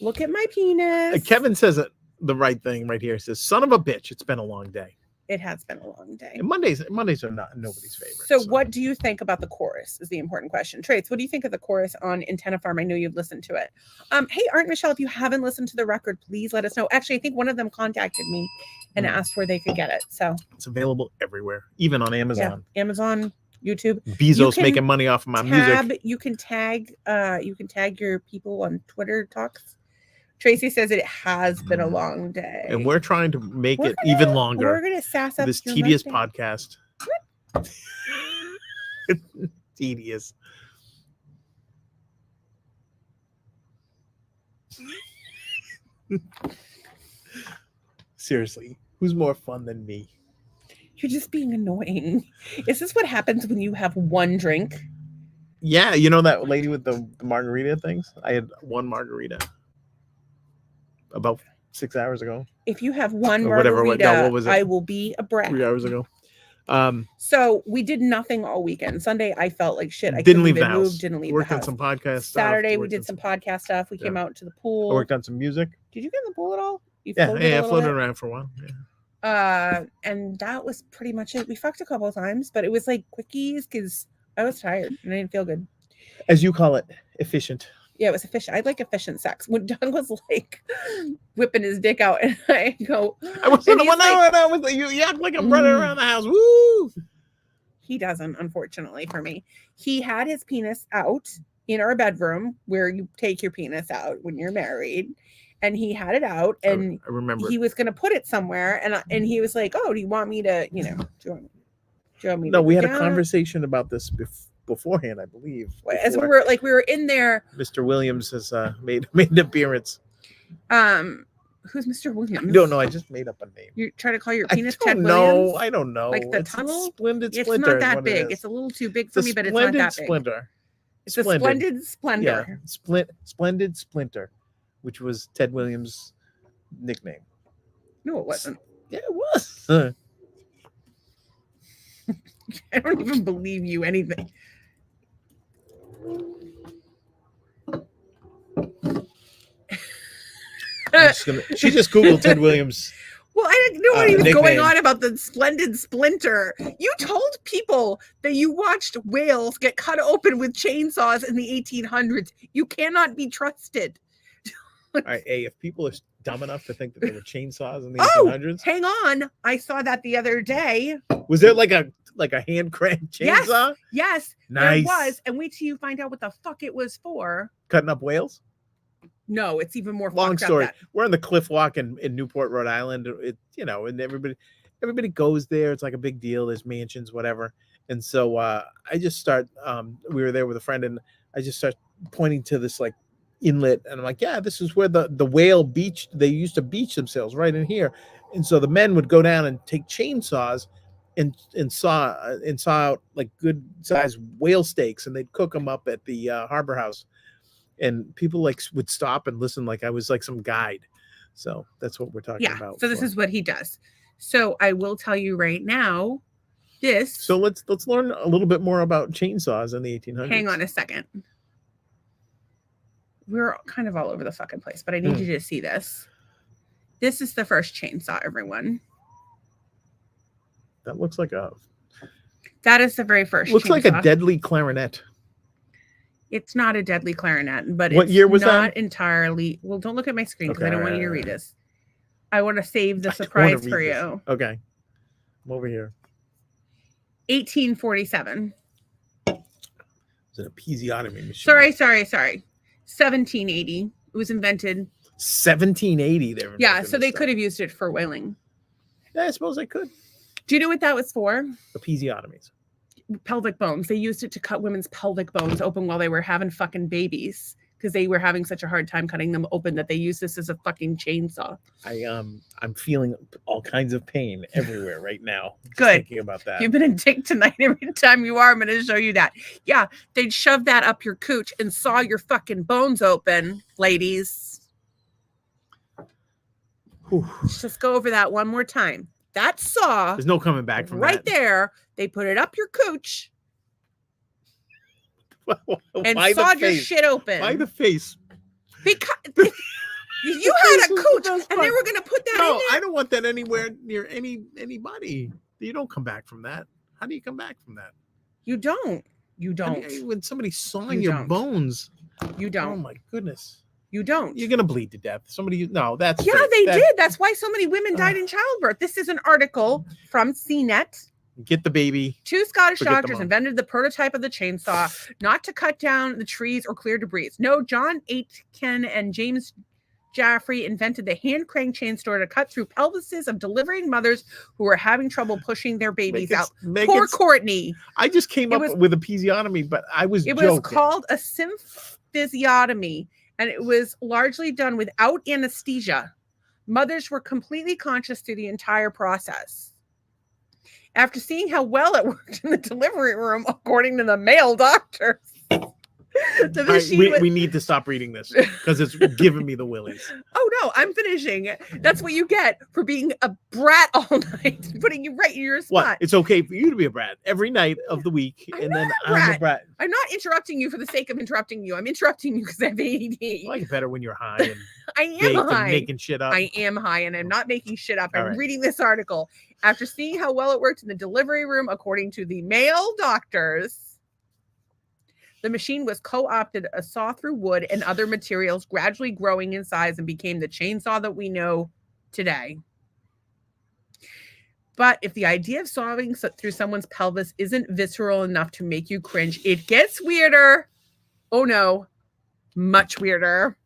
Look at my penis. Kevin says the right thing right here. He says, son of a bitch, it's been a long day. It has been a long day. And Mondays are not nobody's favorite. So what do you think about the chorus is the important question. Trace, what do you think of the chorus on Antenna Farm? I know you've listened to it. Hey, Art and Michelle, if you haven't listened to the record, please let us know. Actually, I think one of them contacted me and asked where they could get it. So it's available everywhere, even on Amazon. Yeah, Amazon, YouTube. Bezos making money off of my music. You can tag your people on Twitter talks. Tracy says it has been a long day. And we're trying to make it even longer. We're going to sass up this tedious podcast. Tedious. Seriously, who's more fun than me? You're just being annoying. Is this what happens when you have one drink? Yeah, you know that lady with the margarita things? I had one margarita about 6 hours ago. if you have one Or whatever, margarita, what was it? I will be a brat. 3 hours ago. So we did nothing all weekend. Sunday, I felt like shit. I Didn't couldn't leave the even house. move. Didn't leave Worked the on house. some podcast Saturday, stuff. we did some podcast stuff. We came out to the I pool. worked on some music. Did you get in the pool at all? You Yeah, floated a I little floated bit? around for a while. Yeah. And that was pretty much it. We fucked a couple of times, but it was like quickies because I was tired and I didn't feel good. As you call it, efficient. Yeah, it was efficient. I like efficient sex. When Doug was like whipping his dick out, and I go, I wasn't and the he's one. like, I was like, you act like I'm running around the house. Woo! He doesn't, unfortunately for me. He had his penis out in our bedroom where you take your penis out when you're married. And he had it out, and I remember he was going to put it somewhere. And he was like, "Oh, do you want me to, do you want me No, to we go had a down?" conversation about this beforehand, I believe. As we before were in there. Mr. Williams has made an appearance. Who's Mr. Williams? I don't know. I just made up a name. You're trying to call your penis Ted No, Williams? I don't know. Like the it's tunnel? Splendid It's Splinter. not that big. It's a little too big for me, but it's not that big. Splinter. It's a splendid splendor. Yeah, Splendid Splinter, which was Ted Williams' nickname. No, it wasn't. Yeah, it was. I don't even believe you anything. She just Googled Ted Williams. Well, I didn't know what he was nickname. going on about the splendid splinter. You told people that you watched whales get cut open with chainsaws in the 1800s. You cannot be trusted. All right, hey, if people are dumb enough to think that there were chainsaws in the 1800s, hang on. I saw that the other day. Was there like a hand cranked chainsaw? Yes, nice. there was. And wait till you find out what the fuck it was for. Cutting up whales? No, it's even more long fucked story. Up We're on the Cliff Walk in Newport, Rhode Island. It and everybody goes there. It's like a big deal. There's mansions, whatever. And so I just start. We were there with a friend, and I just start pointing to this like inlet, and I'm like, yeah, this is where the whale beach. They used to beach themselves right in here. And so the men would go down and take chainsaws and saw out like good sized whale steaks, and they'd cook them up at the Harbor House. And people like would stop and listen like I was like some guide. So that's what we're talking about. So this is what he does. So I will tell you right now, this. So let's learn a little bit more about chainsaws in the 1800s. Hang on a second. We're kind of all over the fucking place, but I need you to see this. This is the first chainsaw, everyone. That looks like That is the very first. Looks chainsaw. like a deadly clarinet. It's not a deadly clarinet, but what it's year was not that? Entirely. Well, don't look at my screen because Okay, I don't want you to read this. I want to save the surprise for you. Okay. I'm over here. 1847. Is it a episiotomy machine? Sorry. 1780. It was invented. 1780 there. Yeah, so they could have used it for whaling. Yeah, I suppose they could. Do you know what that was for? Episiotomies. Pelvic bones. They used it to cut women's pelvic bones open while they were having fucking babies because they were having such a hard time cutting them open that they used this as a fucking chainsaw. I'm feeling all kinds of pain everywhere right now. Good. Thinking about that. You've been a dick tonight. Every time you are, I'm going to show you that. Yeah, they'd shove that up your cooch and saw your fucking bones open, ladies. Whew. Let's just go over that one more time. That saw. There's no coming back from right that. there. They put it up your cooch and Why sawed the your face? shit open. Why the face? Because you had a cooch and they were going to put that in No, there. I don't want that anywhere near anybody. You don't come back from that. How do you come back from that? You don't. When somebody's sawing your bones. You don't. Oh my goodness. You don't. You're gonna bleed to death. That's yeah, fake. they did. That's why so many women died in childbirth. This is an article from CNET. Get the baby. 2 Scottish Forget the doctors mom. invented the prototype of the chainsaw, not to cut down the trees or clear debris. No, John Aitken and James Jaffrey invented the hand crank chainsaw to cut through pelvises of delivering mothers who were having trouble pushing their babies out. Poor Courtney. I just came up with episiotomy, but I was joking. It was called a symphysiotomy, and it was largely done without anesthesia. Mothers were completely conscious through the entire process. After seeing how well it worked in the delivery room, according to the male doctors, The All right, machine we need to stop reading this because it's giving me the willies. Oh no, I'm finishing. That's what you get for being a brat all night, putting you right in your spot. What? It's okay for you to be a brat every night of the week, I'm then not a I'm a brat. brat. I'm not interrupting you for the sake of interrupting you. I'm interrupting you because I have ADD. I like it better when you're high and I am baked and high. making shit up. I am high, and I'm not making shit up. All I'm right. reading this article. After seeing how well it worked in the delivery room, according to the male doctors, the machine was co-opted a saw through wood and other materials, gradually growing in size and became the chainsaw that we know today. But if the idea of sawing through someone's pelvis isn't visceral enough to make you cringe, it gets weirder. Oh no, much weirder.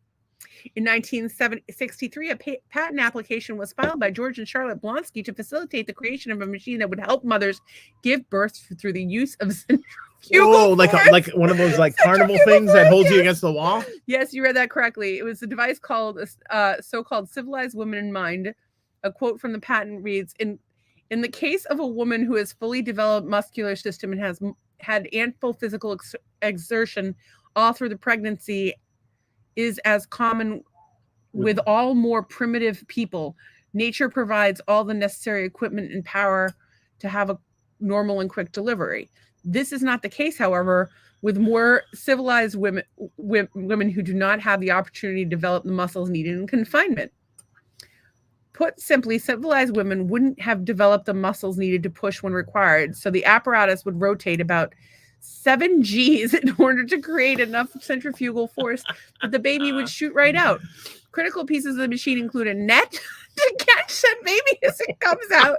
In 1963, a patent application was filed by George and Charlotte Blonsky to facilitate the creation of a machine that would help mothers give birth through the use of centrifugal like one of those like carnival things that holds you against the wall. Yes, you read that correctly. It was a device called so-called civilized woman in mind. A quote from the patent reads, in the case of a woman who has fully developed muscular system and has had ample physical exertion all through the pregnancy, is as common with all more primitive people. Nature provides all the necessary equipment and power to have a normal and quick delivery. This is not the case, however, with more civilized women who do not have the opportunity to develop the muscles needed in confinement. Put simply, civilized women wouldn't have developed the muscles needed to push when required, so the apparatus would rotate about 7 Gs in order to create enough centrifugal force that the baby would shoot right out. Critical pieces of the machine include a net to catch that baby as it comes out,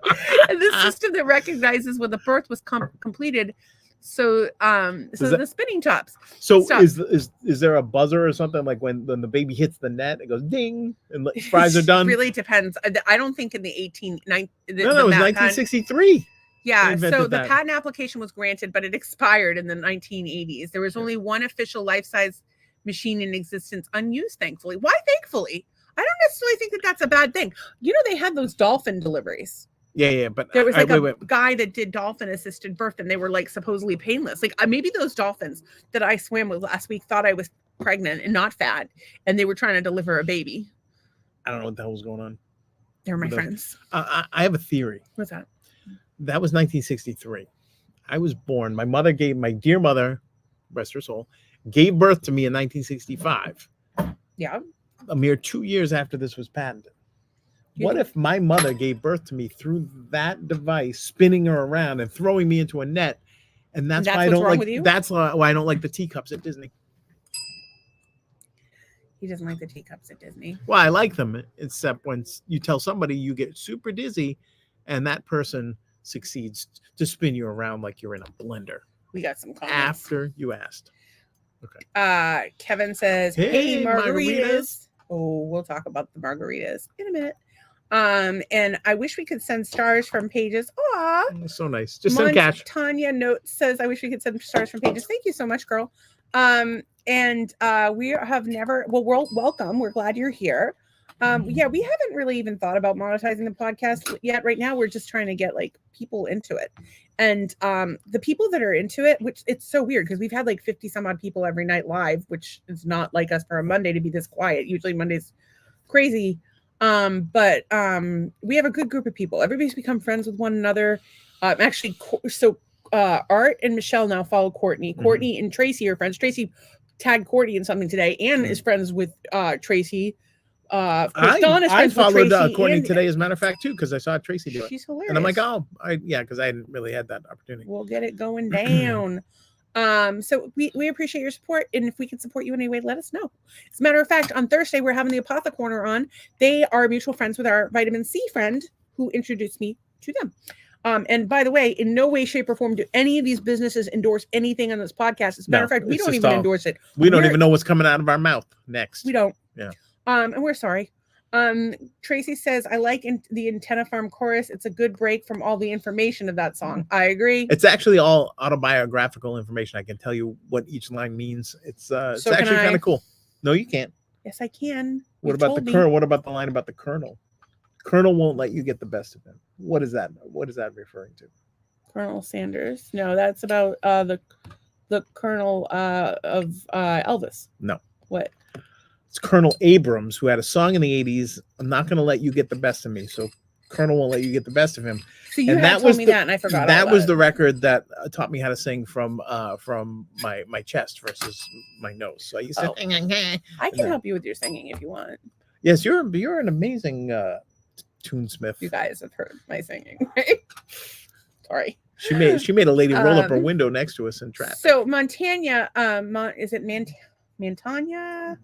and the system that recognizes when the birth was completed. So the spinning tops. So is there a buzzer or something like when the baby hits the net, it goes ding and fries are done? It really depends. I don't think in the 1963. Yeah, so the patent application was granted, but it expired in the 1980s. There was only one official life-size machine in existence, unused, thankfully. Why thankfully? I don't necessarily think that that's a bad thing. You know, they had those dolphin deliveries. Yeah, but there was like a guy that did dolphin-assisted birth, and they were like supposedly painless. Like maybe those dolphins that I swam with last week thought I was pregnant and not fat, and they were trying to deliver a baby. I don't know what the hell was going on. They're my friends. I have a theory. What's that? That was 1963. I was born. My dear mother, rest her soul, gave birth to me in 1965. Yeah. A mere 2 years after this was patented. What if my mother gave birth to me through that device, spinning her around and throwing me into a net? And that's why I don't like. That's why I don't like the teacups at Disney. He doesn't like the teacups at Disney. Well, I like them, except when you tell somebody you get super dizzy, and that person succeeds to spin you around like you're in a blender. We got some comments after you asked. Okay. Kevin says, "Hey, margaritas." Oh, we'll talk about the margaritas in a minute. And I wish we could send stars from pages. Aw, so nice. Just send cash. Tanya Note says, "I wish we could send stars from pages." Thank you so much, girl. And we have never. Well, welcome. We're glad you're here. Yeah, we haven't really even thought about monetizing the podcast yet. Right now, we're just trying to get like people into it. And the people that are into it, which it's so weird because we've had like 50 some odd people every night live, which is not like us for a Monday to be this quiet. Usually Monday's crazy. But we have a good group of people. Everybody's become friends with one another. Art and Michelle now follow Courtney. Mm-hmm. Courtney and Tracy are friends. Tracy tagged Courtney in something today and is friends with Tracy. I followed Courtney today, as a matter of fact, too, because I saw Tracy do it. She's hilarious. And I'm like, because I hadn't really had that opportunity. We'll get it going down. So we appreciate your support, and if we can support you in any way, let us know. As a matter of fact, on Thursday we're having the Apothecorner on. They are mutual friends with our vitamin C friend who introduced me to them. And by the way, in no way, shape, or form do any of these businesses endorse anything on this podcast. As a matter of fact, we don't even endorse it. We don't even know what's coming out of our mouth next. We don't. Yeah. And we're sorry. Tracy says, I like the Antenna Farm chorus. It's a good break from all the information of that song. I agree. It's actually all autobiographical information. I can tell you what each line means. It's actually kind of cool. No, you can't. Yes, I can. What about the Colonel? What about the line about the Colonel? Colonel won't let you get the best of him. What is that? What is that referring to? Colonel Sanders. No, that's about the the Colonel of Elvis. No. What? It's Colonel Abrams, who had a song in the 80s. I'm not going to let you get the best of me. So Colonel won't let you get the best of him. So you And had that told was me the- that, and I forgot. That all was about the record that taught me how to sing from my chest versus my nose. So I used to. Oh. it. I can help you with your singing if you want. Yes, you're an amazing tunesmith. You guys have heard my singing, right? Sorry. She made a lady roll up her window next to us in traffic. So Montana, is it Montana?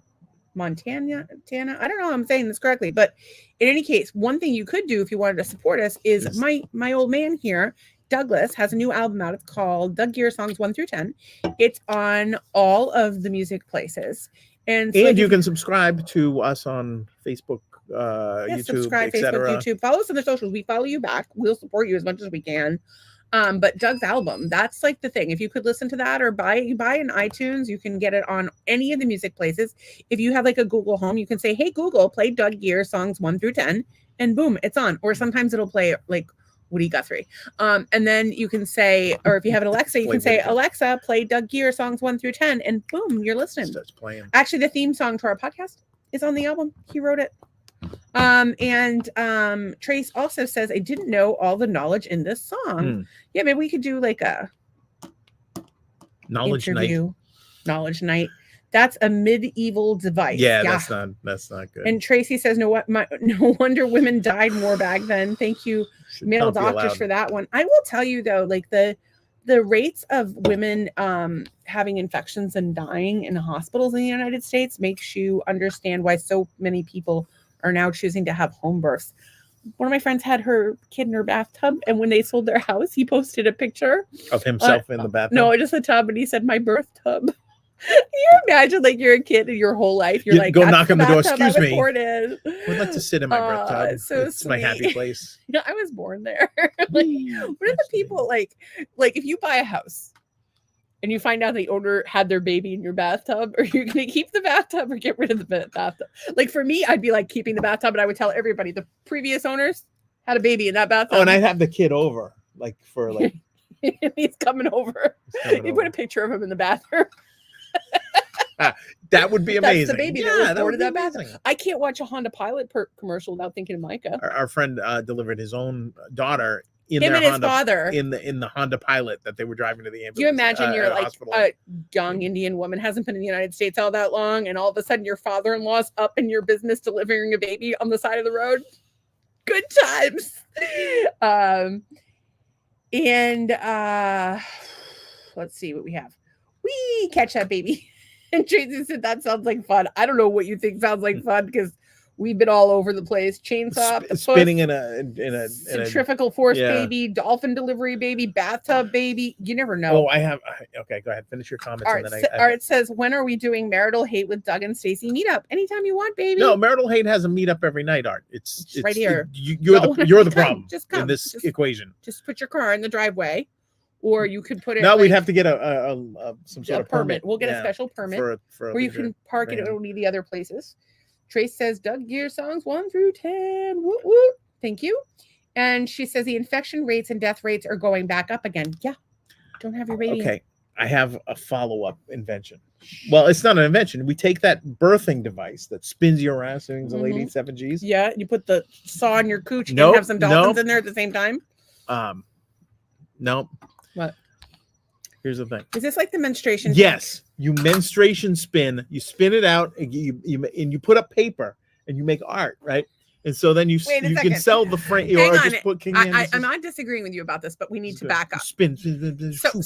Montana? I don't know if I'm saying this correctly, but in any case, one thing you could do if you wanted to support us is Yes. my old man here, Douglas, has a new album out. It's called Doug Gear Songs 1 through 10. It's on all of the music places. And so you can subscribe to us on Facebook, YouTube, subscribe, etc. Facebook, YouTube. Follow us on the socials. We follow you back. We'll support you as much as we can. But Doug's album, that's like the thing. If you could listen to that or buy in iTunes, you can get it on any of the music places. If you have like a Google Home, you can say, hey, Google, play Doug Gear songs 1 through 10, and boom, it's on. Or sometimes it'll play like Woody Guthrie. And then you can say, or if you have an Alexa, you can say, Alexa, play Doug Gear songs 1 through 10, and boom, you're listening. Starts playing. Actually, the theme song to our podcast is on the album. He wrote it. Trace also says, I didn't know all the knowledge in this song. Yeah, maybe we could do like a knowledge night. That's a medieval device. Yeah. That's not good. And Tracy says, no wonder women died more back then. Thank you, male doctors, for that one. I will tell you though, like the rates of women having infections and dying in hospitals in the United States makes you understand why so many people are now choosing to have home births. One of my friends had her kid in her bathtub, and when they sold their house, he posted a picture of himself in the bathtub. No, just a tub, and he said, "My birth tub." Can you imagine, like, you're a kid and your whole life you're like, go knock on the door. Excuse me. I would like to sit in my birth tub. So it's my happy place. Yeah, I was born there. Like, what are the people like if you buy a house and you find out the owner had their baby in your bathtub, are you going to keep the bathtub or get rid of the bathtub? Like for me, I'd be like keeping the bathtub, and I would tell everybody the previous owners had a baby in that bathtub. Oh, and I'd have the kid over, like for like. He's coming over. You put a picture of him in the bathroom. That would be amazing. That's the baby that was born in that bathroom. I can't watch a Honda Pilot commercial without thinking of Micah. Our friend delivered his own daughter. Him and his father in the Honda Pilot that they were driving to the ambulance. Do you imagine you're like hospital. A young Indian woman, hasn't been in the United States all that long, and all of a sudden your father-in-law's up in your business delivering a baby on the side of the road? Good times. Let's see what we have. We catch that baby. And Tracy said that sounds like fun. I don't know what you think sounds like fun because we've been all over the place. Chainsaw, spinning in a centrifugal force baby, dolphin delivery baby, bathtub baby. You never know. Oh, I have. Okay, go ahead. Finish your comments. All right, and then all right. It says, when are we doing marital hate with Doug and Stacy meetup? Anytime you want, baby. No, marital hate has a meetup every night. Art. It's right here. You're the problem in this equation. Just put your car in the driveway. Or you could put it. No, we'd have to get some sort of permit. We'll get a special permit for where you can park it at only the other places. Trace says Doug Gear songs 1 through 10. Woo woo. Thank you. And she says the infection rates and death rates are going back up again. Yeah. Don't have your baby. Okay. I have a follow-up invention. Well, it's not an invention. We take that birthing device that spins you around, swings a lady 7 Gs. Yeah. You put the saw in your cooch and have some dolphins in there at the same time. No. What? Here's the thing. Is this like the menstruation? Yes. You menstruation spin. You spin it out, and you put up paper, and you make art, right? And so then you can sell the frame. Hang on. I'm not disagreeing with you about this, but we need to back up. Spin. So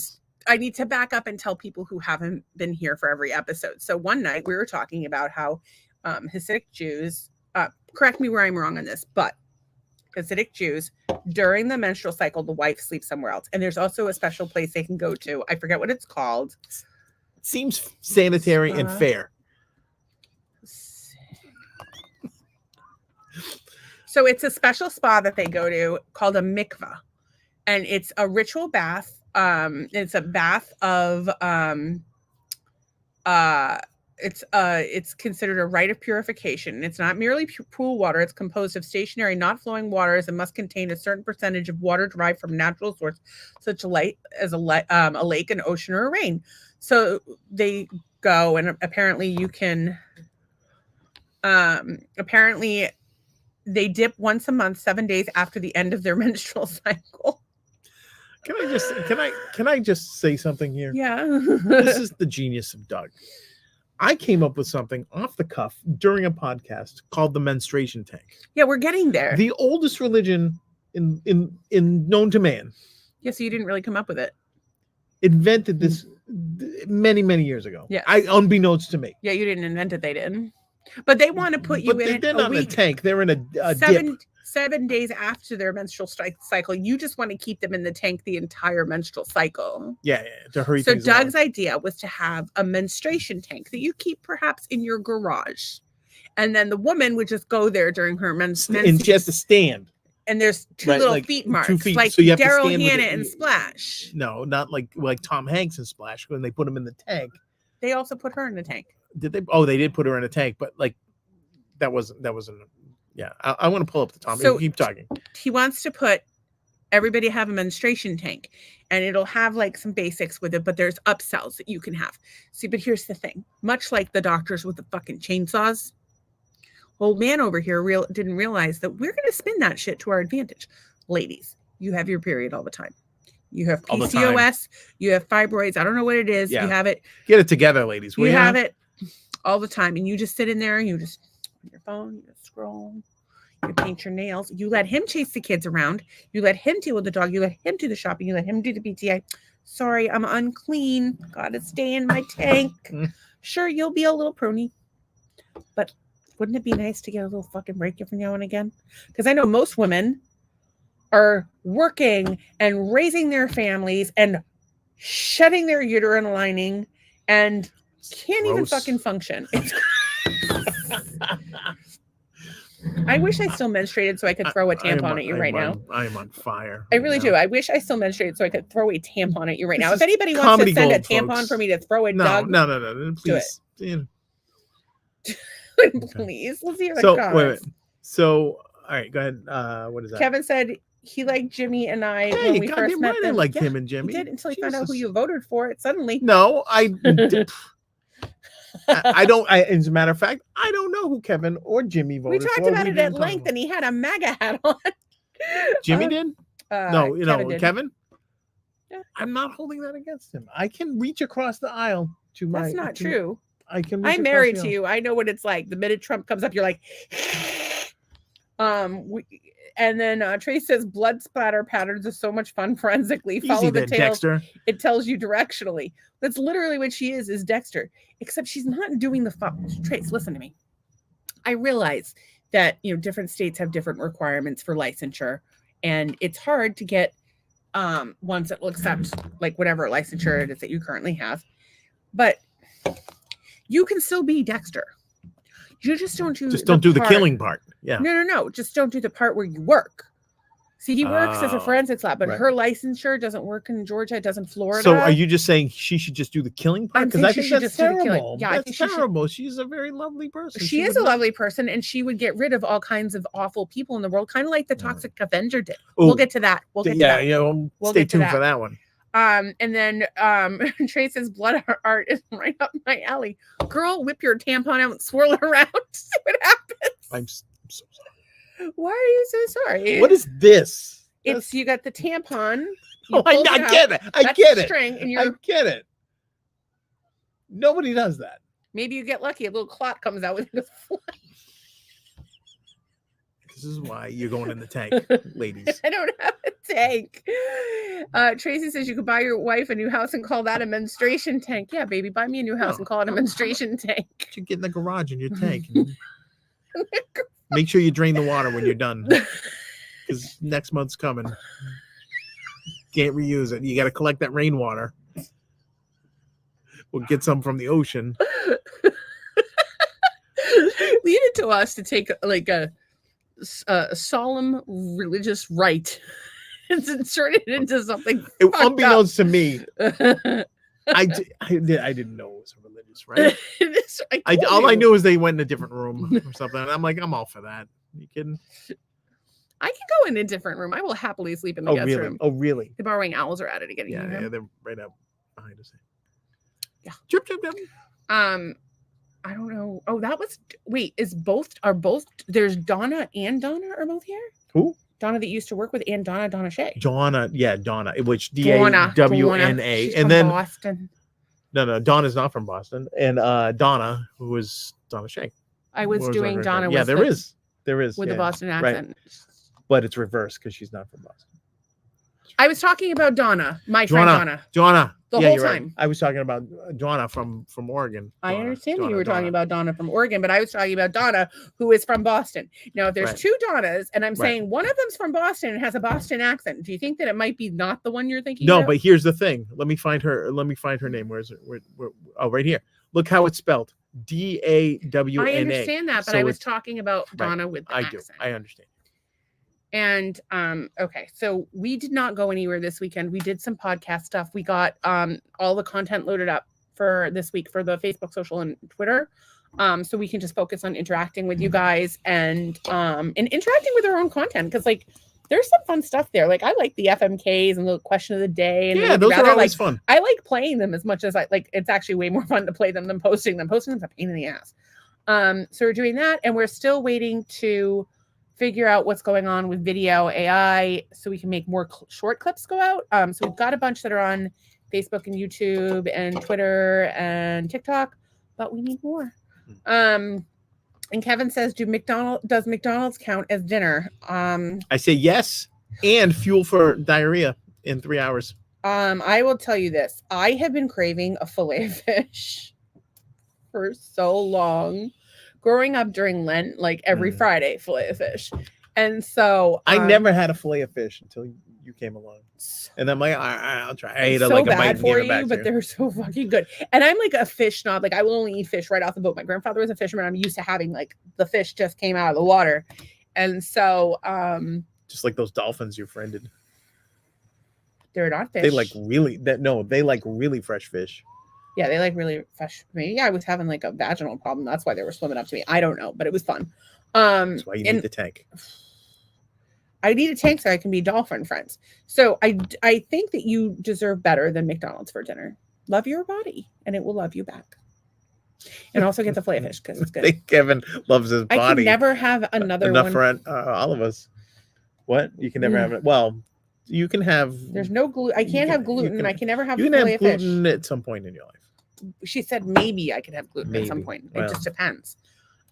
I need to back up and tell people who haven't been here for every episode. So one night we were talking about how Hasidic Jews. Correct me where I'm wrong on this, but Hasidic Jews, during the menstrual cycle, the wife sleeps somewhere else. And there's also a special place they can go to. I forget what it's called. Seems sanitary and fair. So it's a special spa that they go to called a mikvah. And it's a ritual bath. It's a bath of it's considered a rite of purification. It's not merely pool water. It's composed of stationary, not flowing waters, and must contain a certain percentage of water derived from natural source, such as a lake, an ocean, or a rain. So they go, and apparently you can. Apparently, they dip once a month, 7 days after the end of their menstrual cycle. Can I just say something here? Yeah. This is the genius of Doug. I came up with something off the cuff during a podcast called the menstruation tank. Yeah, we're getting there. The oldest religion in known to man. Yeah, so you didn't really come up with it. Invented this many years ago. Yes. Unbeknownst to me. Yeah, you didn't invent it. They didn't. But they want to put you in they're a not in a week. tank. They're in a dip. 7 days after their menstrual cycle. You just want to keep them in the tank the entire menstrual cycle. Yeah, to hurry So things Doug's along. idea was to have a menstruation tank that you keep perhaps in your garage. And then the woman would just go there during her menstrual. And she has to stand. And there's two little feet marks, 2 feet. like So you have to Daryl stand with Hannah it. and Splash. No, not like Tom Hanks and Splash when they put him in the tank. They also put her in the tank. Did they? Oh, they did put her in a tank, but like that wasn't. Yeah, I want to pull up the Tom. So keep talking. He wants to put everybody have a menstruation tank, and it'll have like some basics with it, but there's upsells that you can have. See, but here's the thing: much like the doctors with the fucking chainsaws, old man over here didn't realize that we're going to spin that shit to our advantage. Ladies, you have your period all the time. You have PCOS, you have fibroids. I don't know what it is. Yeah. You have it. Get it together, ladies. You have it all the time, and you just sit in there and you just on your phone, you just scroll, you paint your nails. You let him chase the kids around. You let him deal with the dog. You let him do the shopping. You let him do the PTA. Sorry, I'm unclean. Gotta stay in my tank. Sure, you'll be a little pruny, but wouldn't it be nice to get a little fucking break every now and again? Because I know most women are working and raising their families and shedding their uterine lining and can't even fucking function. I wish I still menstruated so I could throw a tampon at you right now. I am on fire. I really do. I wish I still menstruated so I could throw a tampon at you right now. If anybody wants to send a tampon for me to throw at Doug, no, please. Do it. Please, let's hear the So comments. wait. So all right, go ahead. What is that? Kevin said he liked Jimmy and I Hey, when we first met I them. liked him and Jimmy. He did until he found out who you voted for. It suddenly. No, I don't. As a matter of fact, I don't know who Kevin or Jimmy voted for. We talked about it at length, and he had a MAGA hat on. Jimmy did? No, Kevin. Yeah. I'm not holding that against him. I can reach across the aisle to my. That's not true. I can. I'm married to you. I know what it's like. The minute Trump comes up, you're like, and then Trace says blood splatter patterns are so much fun forensically. Follow the tail. Dexter. It tells you directionally. That's literally what she is Dexter. Except she's not doing the Trace. Listen to me. I realize that different states have different requirements for licensure, and it's hard to get ones that will accept like whatever licensure it is that you currently have. But you can still be Dexter. You just don't do the killing part. Yeah. No. Just don't do the part where you work. See, he works as a forensics lab, but her licensure doesn't work in Georgia. It does in Florida. So are you just saying she should just do the killing part? Because I think that's terrible. Yeah, that's terrible. She's a very lovely person. She is a lovely person, and she would get rid of all kinds of awful people in the world, kind of like the toxic Avenger did. Ooh, we'll get to that. We'll get to that. Yeah, we'll stay tuned for that one. And then Trace's blood art is right up my alley. Girl, whip your tampon out and swirl it around. See what happens. I'm so sorry. Why are you so sorry? What is this? You got the tampon. I get it. I get it. String and I get it. Nobody does that. Maybe you get lucky. A little clot comes out with it. This is why you're going in the tank, ladies. I don't have a tank. Tracy says you could buy your wife a new house and call that a menstruation tank. Yeah, baby, buy me a new house and call it a menstruation tank. You get in the garage in your tank. Make sure you drain the water when you're done, because next month's coming. Can't reuse it. You got to collect that rainwater. We'll get some from the ocean. Lead it to us to take like a solemn religious rite and insert it into something. Unbeknownst to me, I didn't know it was a religious rite. All I knew is they went in a different room or something. I'm like, I'm all for that. Are you kidding? I can go in a different room. I will happily sleep in the guest room. Oh, really? The borrowing owls are at it again. Yeah, they're right up behind us. Yeah. Chirp, chirp, chirp. I don't know. Oh, that was wait. There's Donna and Donna are both here. Who? Donna that used to work with and Donna Shea. Donna, Donna, which Donna. DAWNA, She's and from then Boston. no, Donna's not from Boston, and Donna, who was Donna Shea. I was doing Donna. Yeah, there is with the Boston accent, right. But it's reversed because she's not from Boston. I was talking about Donna, my friend Donna. The whole time. Right. I was talking about Donna from Oregon. I understand that you were talking about Donna from Oregon, but I was talking about Donna, who is from Boston. Now, if there's two Donnas, and I'm saying one of them's from Boston and has a Boston accent, do you think that it might be not the one you're thinking? No, about? but here's the thing. Let me find her name. Where is it? Oh, right here. Look how it's spelled. DAWNA. I understand that, but so I was talking about Donna with the accent. I understand. And okay, so we did not go anywhere this weekend. We did some podcast stuff. We got all the content loaded up for this week for the Facebook, social, and Twitter. So we can just focus on interacting with you guys and interacting with our own content, because like there's some fun stuff there. Like I like the FMKs and the question of the day. And those are always fun. I like playing them as much as I like. It's actually way more fun to play them than posting them. Posting them's a pain in the ass. So we're doing that, and we're still waiting to figure out what's going on with video AI so we can make more short clips go out. So we've got a bunch that are on Facebook and YouTube and Twitter and TikTok, but we need more. And Kevin says, does McDonald's count as dinner? I say yes, and fuel for diarrhea in 3 hours. I will tell you this. I have been craving a fillet of fish for so long. Growing up during Lent, like every Friday, fillet of fish. And so I never had a fillet of fish until you came along. And I'm like, I'll try. I ate so like bad a bite for you, but they're so fucking good. And I'm like a fish snob. Like I will only eat fish right off the boat. My grandfather was a fisherman. I'm used to having like the fish just came out of the water. And so just like those dolphins you friended. They're not fish. They like really fresh fish. Yeah, they like really fresh. Maybe I was having like a vaginal problem. That's why they were swimming up to me. I don't know, but it was fun. That's why you need the tank. I need a tank so I can be dolphin friends. So I think that you deserve better than McDonald's for dinner. Love your body, and it will love you back. And also get the fillet fish because it's good. I think Kevin loves his body. I can never have another enough one. for all of us. What? You can never have it. Well, you can have. There's no gluten. I can't have gluten, and I can never have. You can have gluten at some point in your life. She said maybe I could have gluten at some point. It just depends.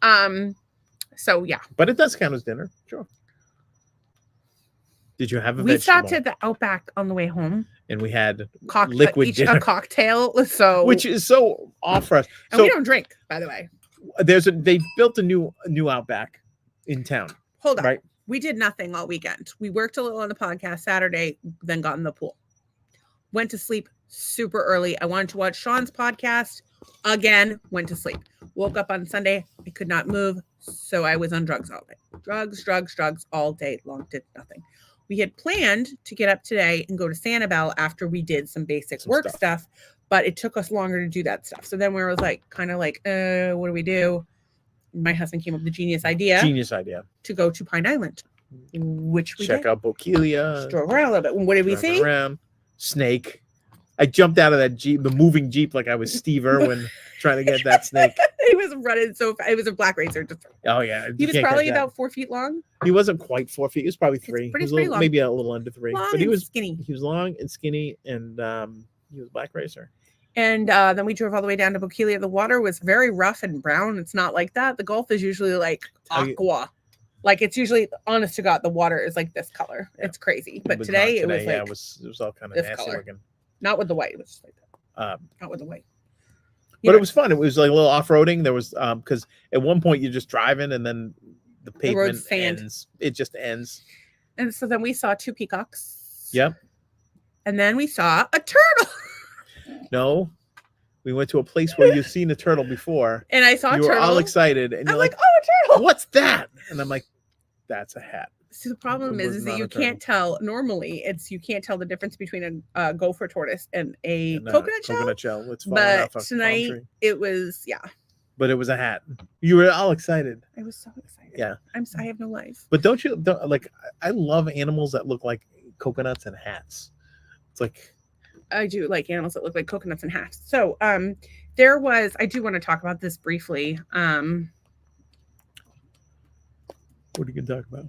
So yeah. But it does count as dinner. Sure. Did you have a We vegetable? stopped at the Outback on the way home. And we had liquid dinner. A cocktail. So which is so off for us. And we don't drink, by the way. They built a new Outback in town. Hold on. Right. We did nothing all weekend. We worked a little on the podcast Saturday, then got in the pool. Went to sleep super early. I wanted to watch Sean's podcast again. Went to sleep. Woke up on Sunday. I could not move. So I was on drugs all day. Drugs all day long. Did nothing. We had planned to get up today and go to Sanibel after we did some basic work stuff, but it took us longer to do that stuff. So then we were like, what do we do? My husband came up with the genius idea to go to Pine Island, which we check out Bokeelia. Just drove around a little bit. What did we see? Snake. I jumped out of that Jeep, the moving Jeep, like I was Steve Irwin trying to get that snake. He was running so fast. It was a black racer. Oh, yeah. He was probably about 4 feet long. He wasn't quite 4 feet. He was probably 3. Pretty long. Maybe a little under 3. Long but he was skinny. He was long and skinny, and he was a black racer. And then we drove all the way down to Bokeelia. The water was very rough and brown. It's not like that. The Gulf is usually like aqua. Like it's usually, honest to God, the water is like this color. Yeah. It's crazy. But today it was like, it was all kind of nasty color. Looking. Not with the white. It was just like that. Not with the white. But it was fun. It was like a little off-roading. There was because at one point you're just driving and then the pavement ends. It just ends. And so then we saw 2 peacocks. Yep. And then we saw a turtle. No. We went to a place where you've seen a turtle before. And I saw a turtle. You were all excited. And I'm you're like, oh, a turtle. What's that? And I'm like, that's a hat. So the problem is that you can't tell. Normally, you can't tell the difference between a gopher tortoise and a coconut shell. It's but tonight it was But it was a hat. You were all excited. I was so excited. Yeah. I have no life. But don't like? I love animals that look like coconuts and hats. It's like I do like animals that look like coconuts in half. So there was, I do want to talk about this briefly. What are you going to talk about?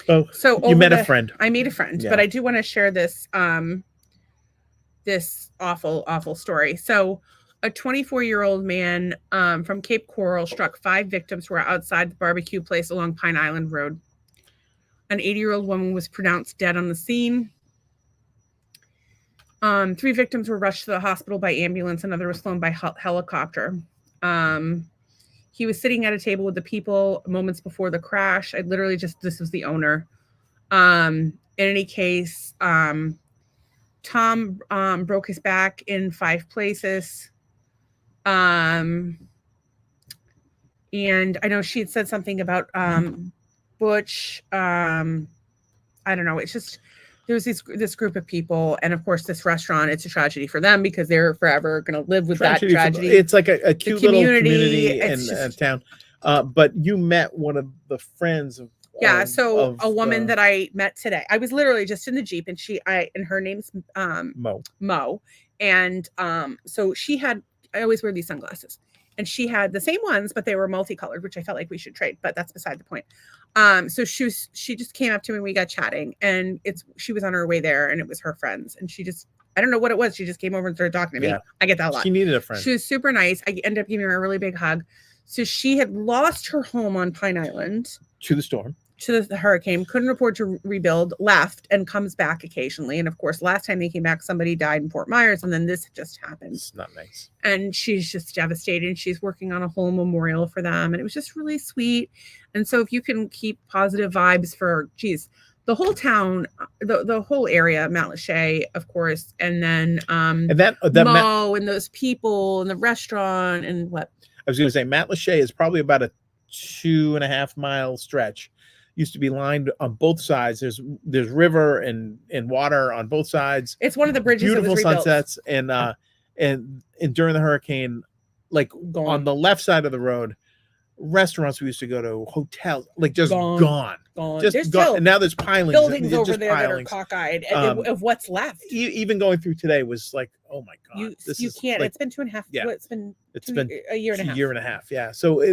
Oh, so you met a friend. I made a friend, Yeah. but I do want to share this this awful story. So a 24-year-old man from Cape Coral struck 5 victims who were outside the barbecue place along Pine Island Road. An 80-year-old woman was pronounced dead on the scene. 3 victims were rushed to the hospital by ambulance. Another was flown by helicopter. He was sitting at a table with the people moments before the crash. This was the owner. In any case, Tom broke his back in 5 places. And I know she had said something about Butch. I don't know. It's just, there was this group of people, and of course this restaurant, it's a tragedy for them because they're forever going to live with that tragedy. It's like a cute little community in just, town. But you met one of the friends of a woman that I met today. I was literally just in the Jeep, and her name's Mo. And so she had, I always wear these sunglasses, and she had the same ones, but they were multicolored, which I felt like we should trade, but that's beside the point. So she just came up to me and we got chatting, and she was on her way there, and it was her friends, and I don't know what it was. She just came over and started talking to me. I get that a lot. She needed a friend. She was super nice. I ended up giving her a really big hug. So she had lost her home on Pine Island to the storm, to the hurricane, couldn't afford to rebuild, left, and comes back occasionally. And of course, last time they came back, somebody died in Fort Myers, and then this just happened. It's not nice. And she's just devastated. And she's working on a whole memorial for them, and it was just really sweet. And so if you can keep positive vibes for, the whole town, the whole area, Mount Lachey, of course, and then and that Mo and those people and the restaurant and what. I was going to say, Mount Lachey is probably about a 2.5 mile stretch. Used to be lined on both sides. There's river and water on both sides. It's one of the bridges. Beautiful sunsets, and during the hurricane, like on the left side of the road, restaurants we used to go to, hotels, like just gone. Just gone. And now there's pilings, buildings over there that are cockeyed of what's left. Even going through today was like, oh my god, you can't. Like, it's been 2.5. Yeah, it's been a year and a half. Year and a half. Yeah. So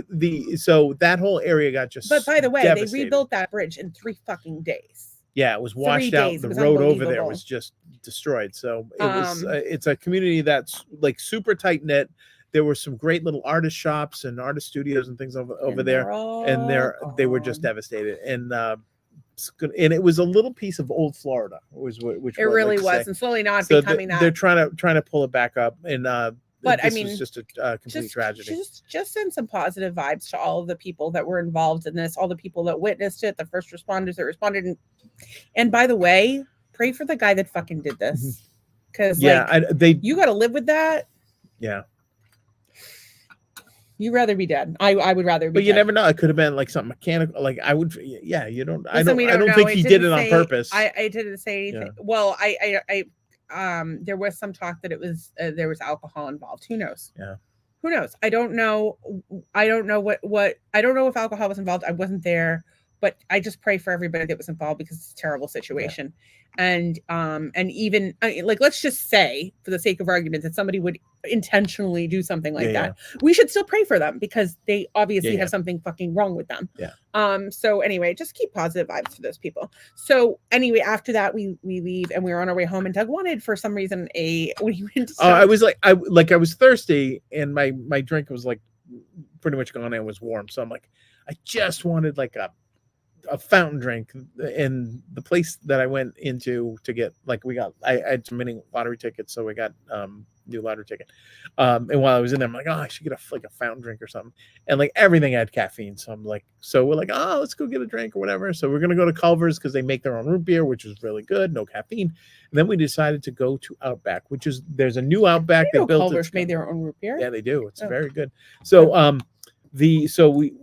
that whole area got just. But by the way, they rebuilt that bridge in 3 fucking days. Yeah, it was washed out. The road over there was just destroyed. So it was. It's a community that's like super tight knit. There were some great little artist shops and artist studios and things over there, and they were just devastated. And it was a little piece of old Florida, which it really was, and slowly now it's becoming that. They're trying to pull it back up, and but I mean, was just a complete tragedy. Just send some positive vibes to all of the people that were involved in this, all the people that witnessed it, the first responders that responded, and by the way, pray for the guy that fucking did this, because you got to live with that. Yeah. You'd rather be dead. I would rather be. But you dead. never know. It could have been like something mechanical. Like I would. Yeah, you don't. Listen, I don't think he did it on purpose. I didn't say anything. Yeah. Well, I there was some talk that it was there was alcohol involved. Who knows? Yeah. Who knows? I don't know. I don't know what. I don't know if alcohol was involved. I wasn't there, but I just pray for everybody that was involved because it's a terrible situation. Yeah. And even like, let's just say for the sake of argument that somebody would intentionally do something like that. We should still pray for them because they obviously have something fucking wrong with them. Yeah. So anyway, just keep positive vibes for those people. So anyway, after that we leave and we were on our way home, and Doug wanted for some reason when he went to I was I was thirsty, and my drink was like pretty much gone and it was warm. So I'm like, I just wanted like a fountain drink, and the place that I went into to get I had some winning lottery tickets, so we got new lottery ticket. And while I was in there, I'm like, oh, I should get a fountain drink or something. And like everything had caffeine, so we're like, oh, let's go get a drink or whatever. So we're gonna go to Culver's because they make their own root beer, which is really good, no caffeine. And then we decided to go to Outback, there's a new Outback they built. Culver's made their own root beer. Yeah, they do. It's very good. So we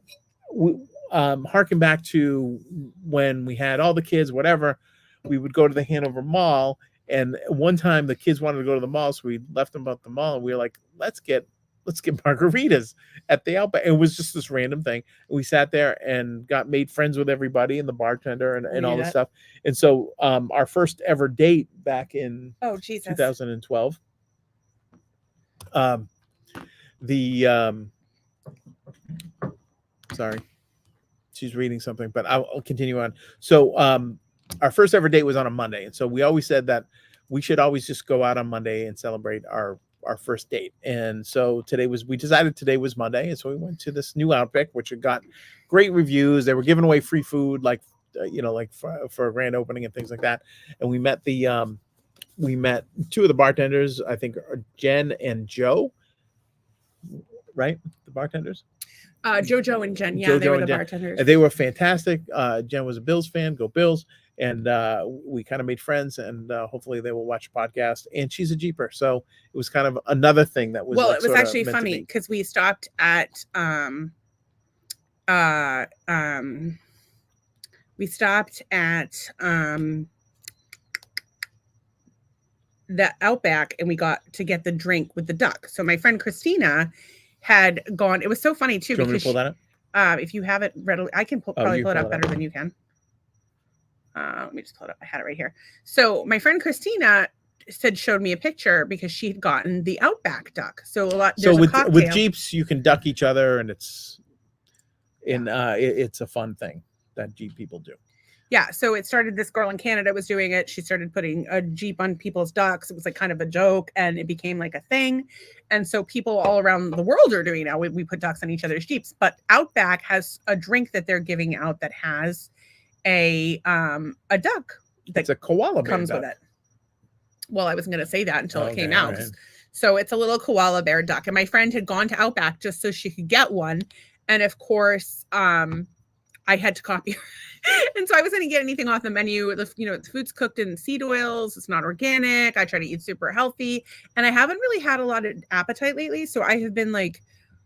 harken back to when we had all the kids, whatever, we would go to the Hanover Mall. And one time the kids wanted to go to the mall, so we left them at the mall, and we were like, let's get let's get margaritas at the Outback. It was just this random thing. We sat there and made friends with everybody and the bartender and all this stuff. And so our first ever date back in 2012, sorry, she's reading something, but I'll continue on. So our first ever date was on a Monday. And so we always said that we should always just go out on Monday and celebrate our first date. And so we decided today was Monday. And so we went to this new Outback, which had got great reviews. They were giving away free food, like, for a grand opening and things like that. And we met two of the bartenders, I think Jen and Joe, right? The bartenders. Jojo and Jen. Yeah, they were the bartenders. And they were fantastic. Jen was a Bills fan. Go Bills. And we kind of made friends, and hopefully they will watch the podcast. And she's a Jeeper, so it was kind of another thing that was. Well, it was actually funny because we stopped at the Outback, and we got to get the drink with the duck. So my friend Christina had gone. It was so funny too. Do you want me to pull that up? If you have it readily, I can probably pull it up better than you can. Let me just pull it up. I had it right here. So my friend Christina showed me a picture because she had gotten the Outback duck. So with Jeeps, you can duck each other, and it's a fun thing that Jeep people do. Yeah. So it started. This girl in Canada was doing it. She started putting a Jeep on people's ducks. It was like kind of a joke, and it became like a thing. And so people all around the world are doing it now. We put ducks on each other's Jeeps. But Outback has a drink that they're giving out that has a duck. It's a koala bear comes duck. With it. Well, I wasn't going to say that until it came out. Right. So it's a little koala bear duck, and my friend had gone to Outback just so she could get one. And of course, I had to copy her. And so I wasn't going to get anything off the menu. The food's cooked in seed oils. It's not organic. I try to eat super healthy, and I haven't really had a lot of appetite lately. So I have been like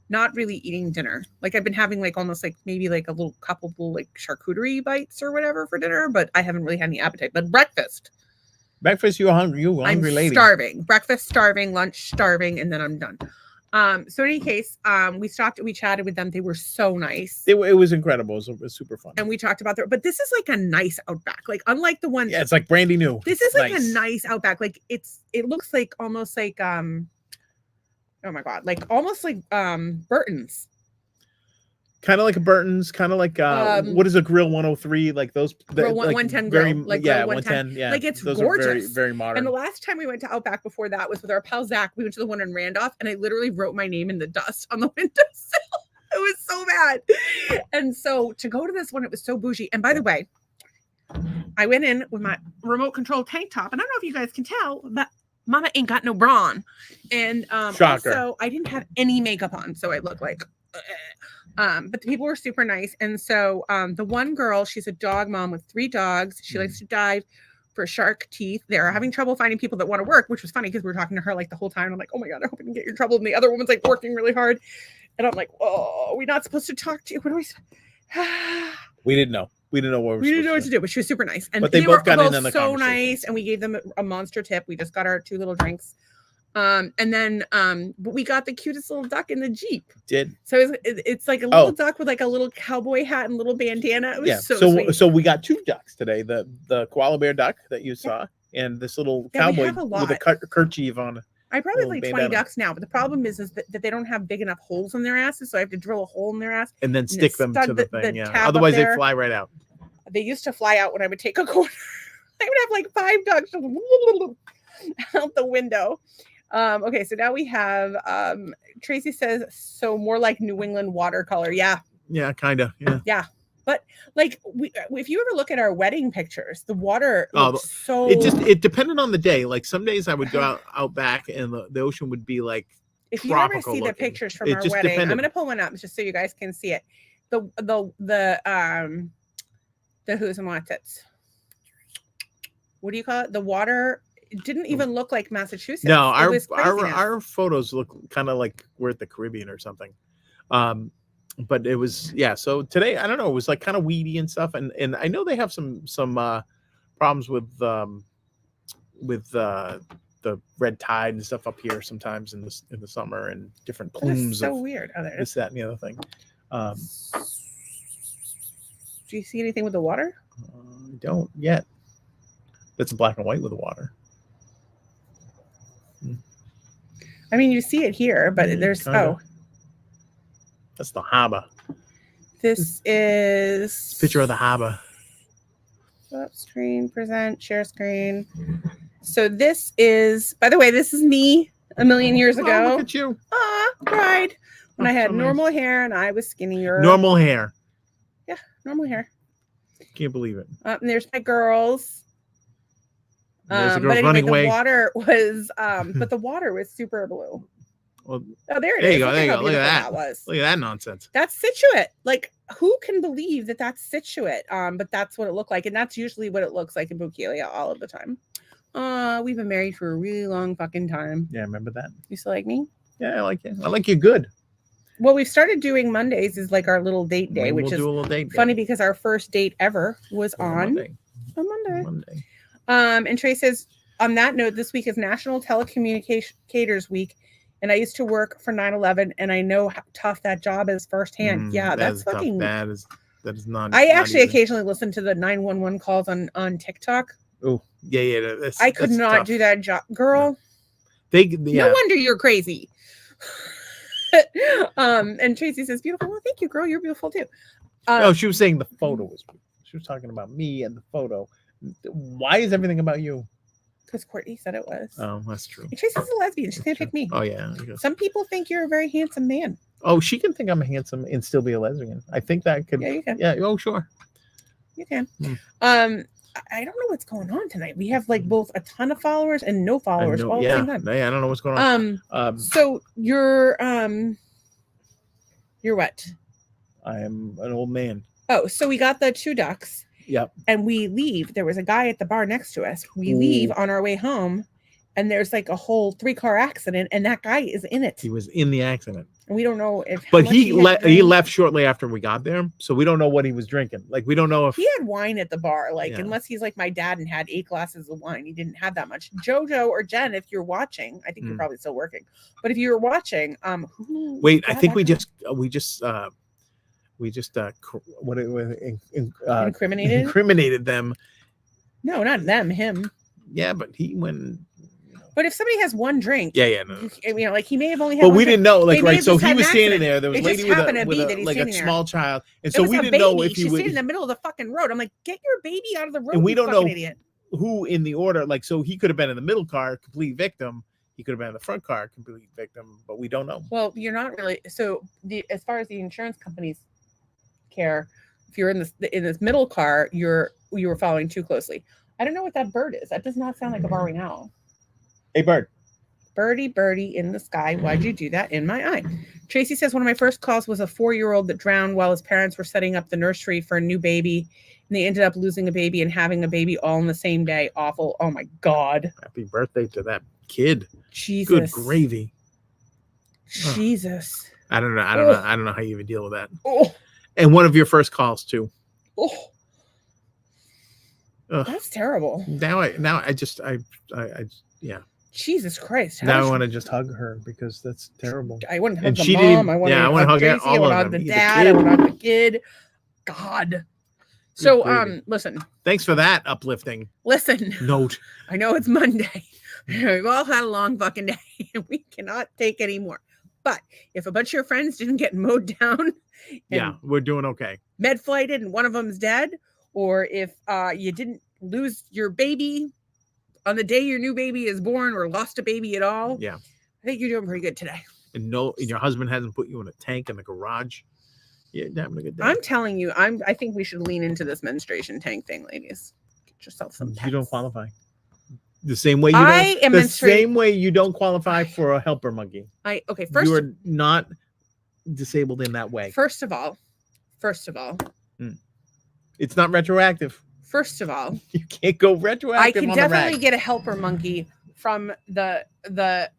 not really eating dinner. Like I've been having like almost like maybe like a couple like charcuterie bites or whatever for dinner, but I haven't really had any appetite. But breakfast, you hungry I'm lady. Starving. Breakfast starving, lunch starving, and then I'm done. So in any case, we stopped, we chatted with them. They were so nice. It was incredible. It was super fun. And we talked about but this is like a nice Outback. Like unlike the one. Yeah, it's like brandy new. This is like a nice Outback. Like it looks like almost like, oh my God, like almost like Burton's. Kind of like a Burton's, kind of like what is a Grill 103? Like those Grill 110 very, Grill, like yeah, Grill 110. Yeah, like it's those gorgeous, are very, very modern. And the last time we went to Outback before that was with our pal Zach. We went to the one in Randolph, and I literally wrote my name in the dust on the windowsill. It was so bad. And so to go to this one, it was so bougie. And by the way, I went in with my remote control tank top, and I don't know if you guys can tell, but Mama ain't got no bra on. And also I didn't have any makeup on, so I look like but the people were super nice. And so the one girl, she's a dog mom with 3 dogs. She likes to dive for shark teeth. They're having trouble finding people that want to work, which was funny because we were talking to her like the whole time. I'm like, oh my God, I hope I didn't get you in trouble. And the other woman's like working really hard. And I'm like, oh, are we not supposed to talk to you? What do we We didn't know. We didn't know what to do, but she was super nice. And but they both got in on the so nice. And we gave them a monster tip. We just got our 2 little drinks. And then but we got the cutest little duck in the Jeep. So it's like a little duck with like a little cowboy hat and little bandana. It was so sweet. So we got 2 ducks today. The koala bear duck that you saw, and this little cowboy with a kerchief on. I probably have like 20 ducks now, but the problem is that they don't have big enough holes in their asses, so I have to drill a hole in their ass and then stick them to the thing. Yeah, otherwise they fly right out. They used to fly out when I would take a corner. I would have like 5 ducks out the window. Okay, so now we have Tracy says, so more like New England watercolor. Yeah, kind of. Yeah, but like if you ever look at our wedding pictures, the water so it depended on the day. Like some days I would go out back and the ocean would be like if you ever see the pictures from our wedding, depended. I'm gonna pull one up just so you guys can see it. The who's and what's it? What do you call it? The water didn't even look like Massachusetts. No, our photos look kind of like we're at the Caribbean or something. But it was so today I don't know, it was like kind of weedy and stuff, and I know they have some problems with the red tide and stuff up here sometimes in the summer, and different That is plumes so of weird. Oh, there it this, is. that, and the other thing. Do you see anything with the water? I don't yet. That's black and white with the water. I mean, you see it here, but there's Kinda. That's the harbor. This is Picture of the harbor. Up screen, present, share screen. So this is, by the way, this is me a million years Oh, ago. look at you. Cried when I Oh, had so nice. normal hair and I was skinnier. Normal hair. Yeah, normal hair. Can't believe it. And there's my girls. There's the But girls anyway, running the away. water was, but the water was super blue. Well, Oh, there it there is. you go. Look There at you how go. Look at beautiful that. was. Look at that nonsense. That's Situate. Like, who can believe that that's Situate? But that's what it looked like, and that's usually what it looks like in Bukelia all of the time. We've been married for a really long fucking time. Yeah, remember that? You still like me? Yeah, I like you. I like you good. Well, we've started doing Mondays is like our little date day, Maybe which we'll is do a little date funny day. because our first date ever was on Monday. a Monday. Monday. And Trey says, on that note, this week is National Telecommunicators Week, and I used to work for 9/11, and I know how tough that job is firsthand. Yeah, that's tough. fucking. That is not. I not actually easy. occasionally listen to the 911 calls on TikTok. Oh, yeah. I could not tough. do that job, girl. No wonder you're crazy. And Tracy says, "Beautiful." Well, thank you, girl. You're beautiful too. No, she was saying the photo was beautiful. She was talking about me and the photo. Why is everything about you? Because Courtney said it was. Oh, that's true. And Tracy's a lesbian. She's gonna pick me. Oh yeah. Some people think you're a very handsome man. Oh, she can think I'm handsome and still be a lesbian. I think that could. Yeah, you can. Yeah. Oh, sure. You can. Hmm. I don't know what's going on tonight. We have like both a ton of followers and no followers all at the same time. Yeah, I don't know what's going on. So you're what? I am an old man. Oh, so we got the 2 ducks. Yep. And we leave. There was a guy at the bar next to us. We leave on our way home, and there's like a whole 3-car accident, and that guy is in it. He was in the accident. And we don't know if. But he left shortly after we got there, so we don't know what he was drinking. Like we don't know if he had wine at the bar. Like unless he's like my dad and had 8 glasses of wine, he didn't have that much. Jojo or Jen, if you're watching, I think you're probably still working. But if you're watching, wait, I think we just incriminated them. No, not them, him. Yeah, but he went. But if somebody has one drink, no. like he may have only had. But we didn't know, like, right? So he was standing there. There was a it lady with a small child, and so we didn't know if he was in the middle of the fucking road. I'm like, get your baby out of the road. And we don't know idiot. Who in the order. Like, so he could have been in the middle car, complete victim. He could have been in the front car, complete victim. But we don't know. Well, you're not really. So as far as the insurance companies care, if you're in this middle car, you were following too closely. I don't know what that bird is. That does not sound like a barwing owl. Hey, bird. Birdie, birdie in the sky. Why'd you do that in my eye? Tracy says, one of my first calls was a 4-year-old that drowned while his parents were setting up the nursery for a new baby. And they ended up losing a baby and having a baby all in the same day. Awful. Oh my God. Happy birthday to that kid. Jesus. Good gravy. Jesus. I don't know. I don't know how you even deal with that. Oh. And one of your first calls too. Oh. Ugh. That's terrible. Now I just Jesus Christ. Now I want to just hug her because that's terrible. I wouldn't hug the mom. I want to hug Tracy. I want to hug the dad. I want to hug the kid. God. So, listen. Thanks for that uplifting note. I know it's Monday. We've all had a long fucking day and we cannot take any more. But if a bunch of your friends didn't get mowed down, we're doing okay. Med flighted and one of them's dead, or if you didn't lose your baby on the day your new baby is born or lost a baby at all, I think you're doing pretty good today. And your husband hasn't put you in a tank in the garage. Yeah, having a good day. I'm telling you, I think we should lean into this menstruation tank thing, ladies. Get yourself some pets. You don't qualify. The same way you don't qualify for a helper monkey. First you are not disabled in that way. First of all, it's not retroactive. First of all, you can't go retroactive. I can definitely get a helper monkey from the.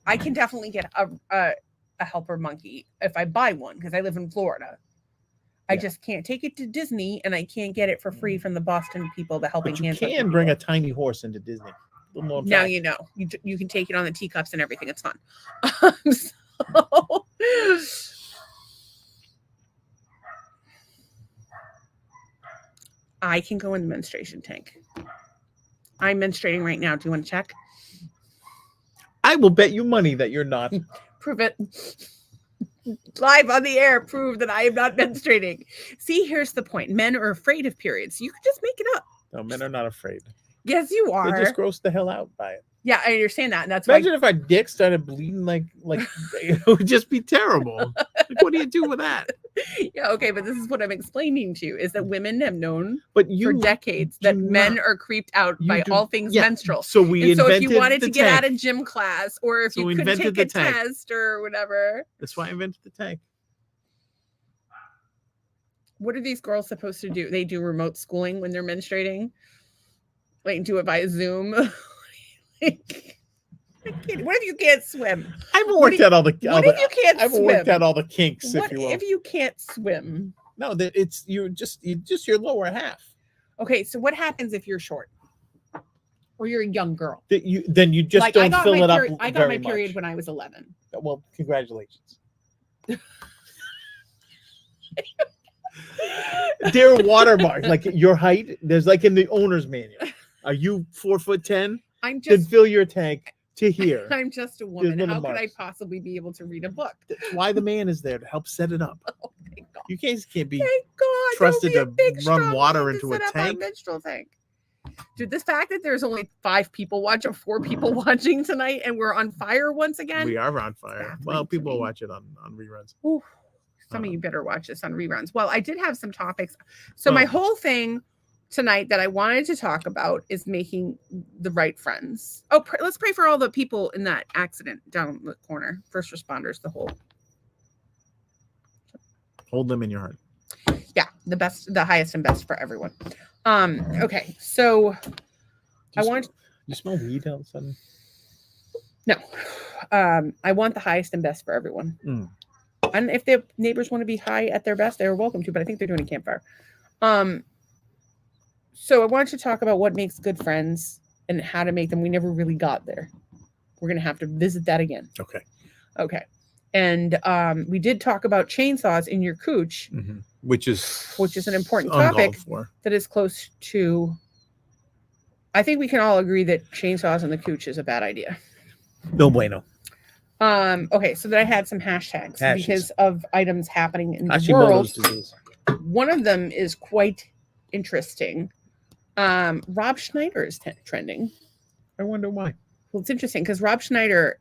I can definitely get a helper monkey if I buy one because I live in Florida. I just can't take it to Disney, and I can't get it for free from the Boston people, the Helping Hands. You can bring a tiny horse into Disney. Now you know. You can take it on the teacups and everything. It's fun. So I can go in the menstruation tank. I'm menstruating right now. Do you want to check? I will bet you money that you're not. Prove it. Live on the air, prove that I am not menstruating. See, here's the point. Men are afraid of periods. You can just make it up. No, men are not afraid. Yes, you are. They just gross the hell out by it. Yeah, I understand that. And that's Imagine if our dick started bleeding like it would just be terrible. Like, what do you do with that? Yeah, okay, but this is what I'm explaining to you is that women have known But you, for decades that men are creeped out by all things menstrual. So we and so invented if you wanted the to get tank. out of gym class or if you couldn't take a test or whatever. That's why I invented the tank. What are these girls supposed to do? They do remote schooling when they're menstruating? Like do it via Zoom? Like, what if you can't swim? I haven't worked out all the. What if you can't swim? I haven't worked out all the kinks, what if you will. If you can't swim? No, that it's you just your lower half. Okay, so what happens if you're short or you're a young girl? Then you just like, don't fill it up. I got my period when I was 11. Well, congratulations. There are watermarks, like your height. There's like in the owner's manual. Are you 4'10"? I'm just. Then fill your tank to here. I'm just a woman. How marks. could I possibly be able to read a book? That's why the man is there to help set it up. Oh, thank God. You can't be thank God. trusted to run water into a tank. Menstrual tank. Dude, this fact that there's only 4 people watching tonight, and we're on fire once again. We are on fire. Well, people watch it on reruns. Ooh, some of you better watch this on reruns. Well, I did have some topics. So my whole thing tonight that I wanted to talk about is making the right friends. Oh, let's pray for all the people in that accident down the corner. First responders, the whole. Hold them in your heart. Yeah, the best, the highest and best for everyone. Okay, so You smell weed all of a sudden? No. I want the highest and best for everyone. Mm. And if the neighbors want to be high at their best, they're welcome to, but I think they're doing a campfire. So I wanted to talk about what makes good friends and how to make them. We never really got there. We're going to have to visit that again. Okay. And we did talk about chainsaws in your cooch, which is an important topic that is close to. I think we can all agree that chainsaws in the cooch is a bad idea. No bueno. Okay, so then I had some hashtags because of items happening in the world. One of them is quite interesting. Rob Schneider is trending. I wonder why. Well, it's interesting because Rob Schneider,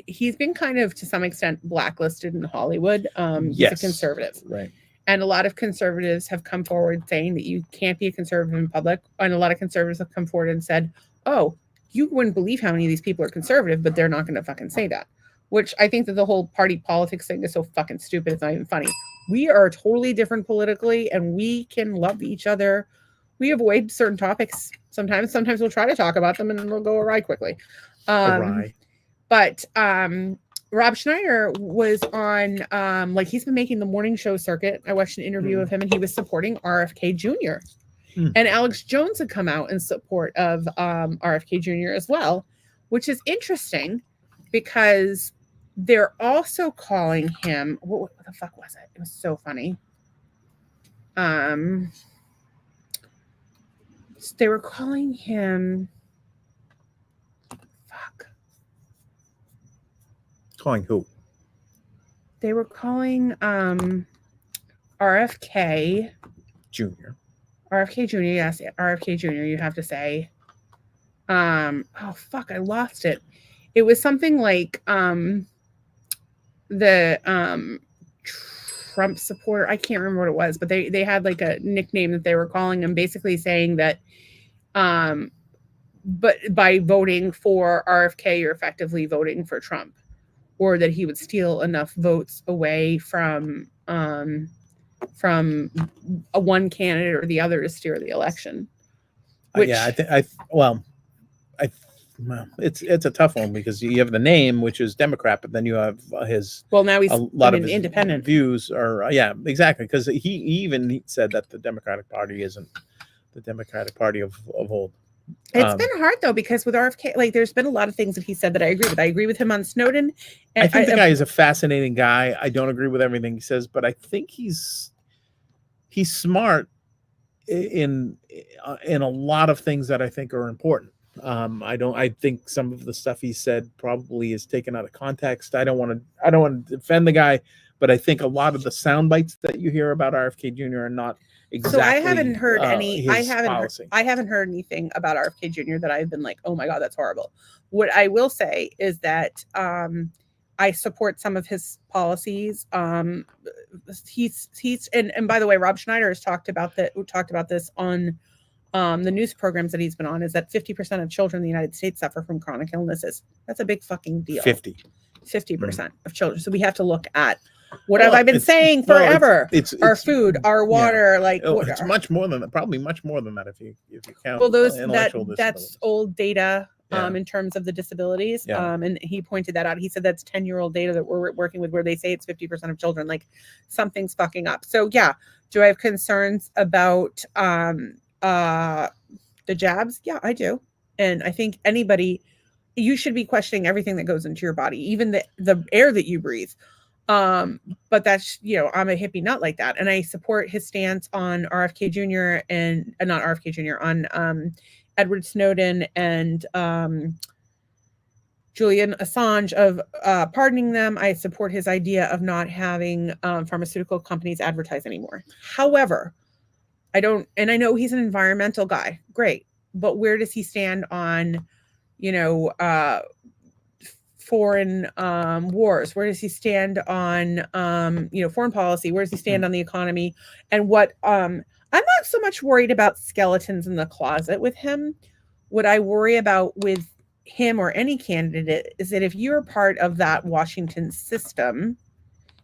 he's been kind of to some extent blacklisted in Hollywood. He's a conservative. Right. And a lot of conservatives have come forward saying that you can't be a conservative in public. And a lot of conservatives have come forward and said, oh, you wouldn't believe how many of these people are conservative, but they're not going to fucking say that. Which I think that the whole party politics thing is so fucking stupid. It's not even funny. We are totally different politically and we can love each other. We avoid certain topics sometimes. Sometimes we'll try to talk about them and they'll go awry quickly. But Rob Schneider was on, he's been making the morning show circuit. I watched an interview of him and he was supporting RFK Jr. And Alex Jones had come out in support of RFK Jr. as well, which is interesting because they're also calling him, what the fuck was it? It was so funny. They were calling him, Calling who? They were calling RFK Jr. RFK Jr. Yes, RFK Jr. You have to say. Oh fuck, I lost it. It was something like the Trump supporter. I can't remember what it was, but they had like a nickname that they were calling him, basically saying that but by voting for RFK, you're effectively voting for Trump, or that he would steal enough votes away from a one candidate or the other to steer the election. Which, well, it's a tough one because you have the name, which is Democrat, but then you have his. Well, now he's a lot of his independent views are exactly, because he even said that the Democratic Party isn't the Democratic Party of old. It's been hard though, because with RFK, like there's been a lot of things that he said that I agree with. I agree with him on Snowden. I think the guy is a fascinating guy. I don't agree with everything he says, but I think he's smart in a lot of things that I think are important. I think some of the stuff he said probably is taken out of context. I don't want to defend the guy, but I think a lot of the sound bites that you hear about RFK Jr. are not exactly. So I haven't heard any. I haven't heard anything about RFK Jr. that I've been like, oh my god, that's horrible. What I will say is that I support some of his policies. He's and by the way, Rob Schneider has talked about this on the news programs that he's been on, is that 50% of children in the United States suffer from chronic illnesses. That's a big fucking deal. 50% of children. So we have to look at what have I been saying forever? It's our food, our water, it's much more than that. Probably much more than that if you count. Well, that's old data. In terms of the disabilities. And he pointed that out. He said that's 10-year-old data that we're working with, where they say it's 50% of children. Like, something's fucking up. So yeah, do I have concerns about the jabs? Yeah, I do. And I think you should be questioning everything that goes into your body, even the air that you breathe. But that's, I'm a hippie nut like that. And I support his stance on RFK Jr. and not RFK Jr. on Edward Snowden and Julian Assange of pardoning them. I support his idea of not having pharmaceutical companies advertise anymore. However, I know he's an environmental guy. Great. But where does he stand on, foreign wars? Where does he stand on, foreign policy? Where does he stand on the economy? And what, I'm not so much worried about skeletons in the closet with him. What I worry about with him or any candidate is that if you're part of that Washington system,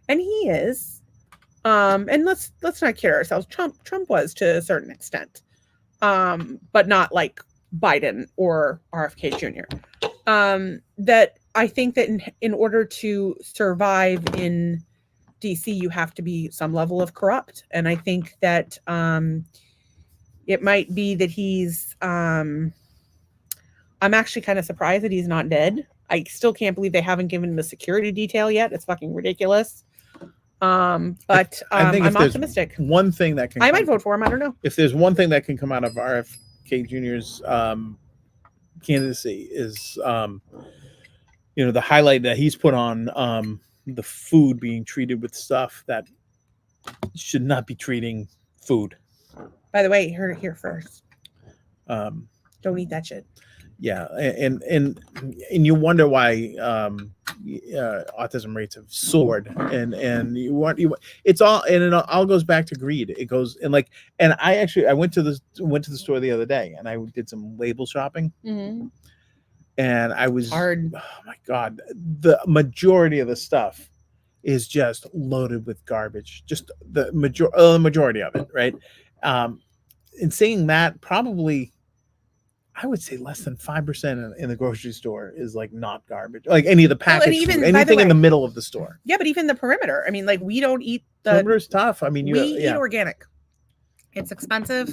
and he is, and let's not kid ourselves, Trump was to a certain extent, but not like Biden or RFK Jr. That I think that in order to survive in DC, you have to be some level of corrupt. And I think that it might be that he's I'm actually kind of surprised that he's not dead. I still can't believe they haven't given him a security detail yet. It's fucking ridiculous. But I'm optimistic. One thing that I might vote for him. I don't know. If there's one thing that can come out of RFK Jr.'s candidacy is the highlight that he's put on the food being treated with stuff that should not be treating food. By the way, you heard it here first. Don't eat that shit. Yeah, and you wonder why autism rates have soared, and it's all, and it all goes back to greed. It goes and I went to the store the other day, and I did some label shopping. Mm-hmm. And I was hard. Oh my God. The majority of the stuff is just loaded with garbage. Just the majority of it. Right. In saying that, probably, I would say less than 5% in the grocery store is like not garbage. Like any of the packaged food, anything in the middle of the store. Yeah. But even the perimeter, I mean, like, we don't eat perimeter's tough. I mean, we eat organic. It's expensive,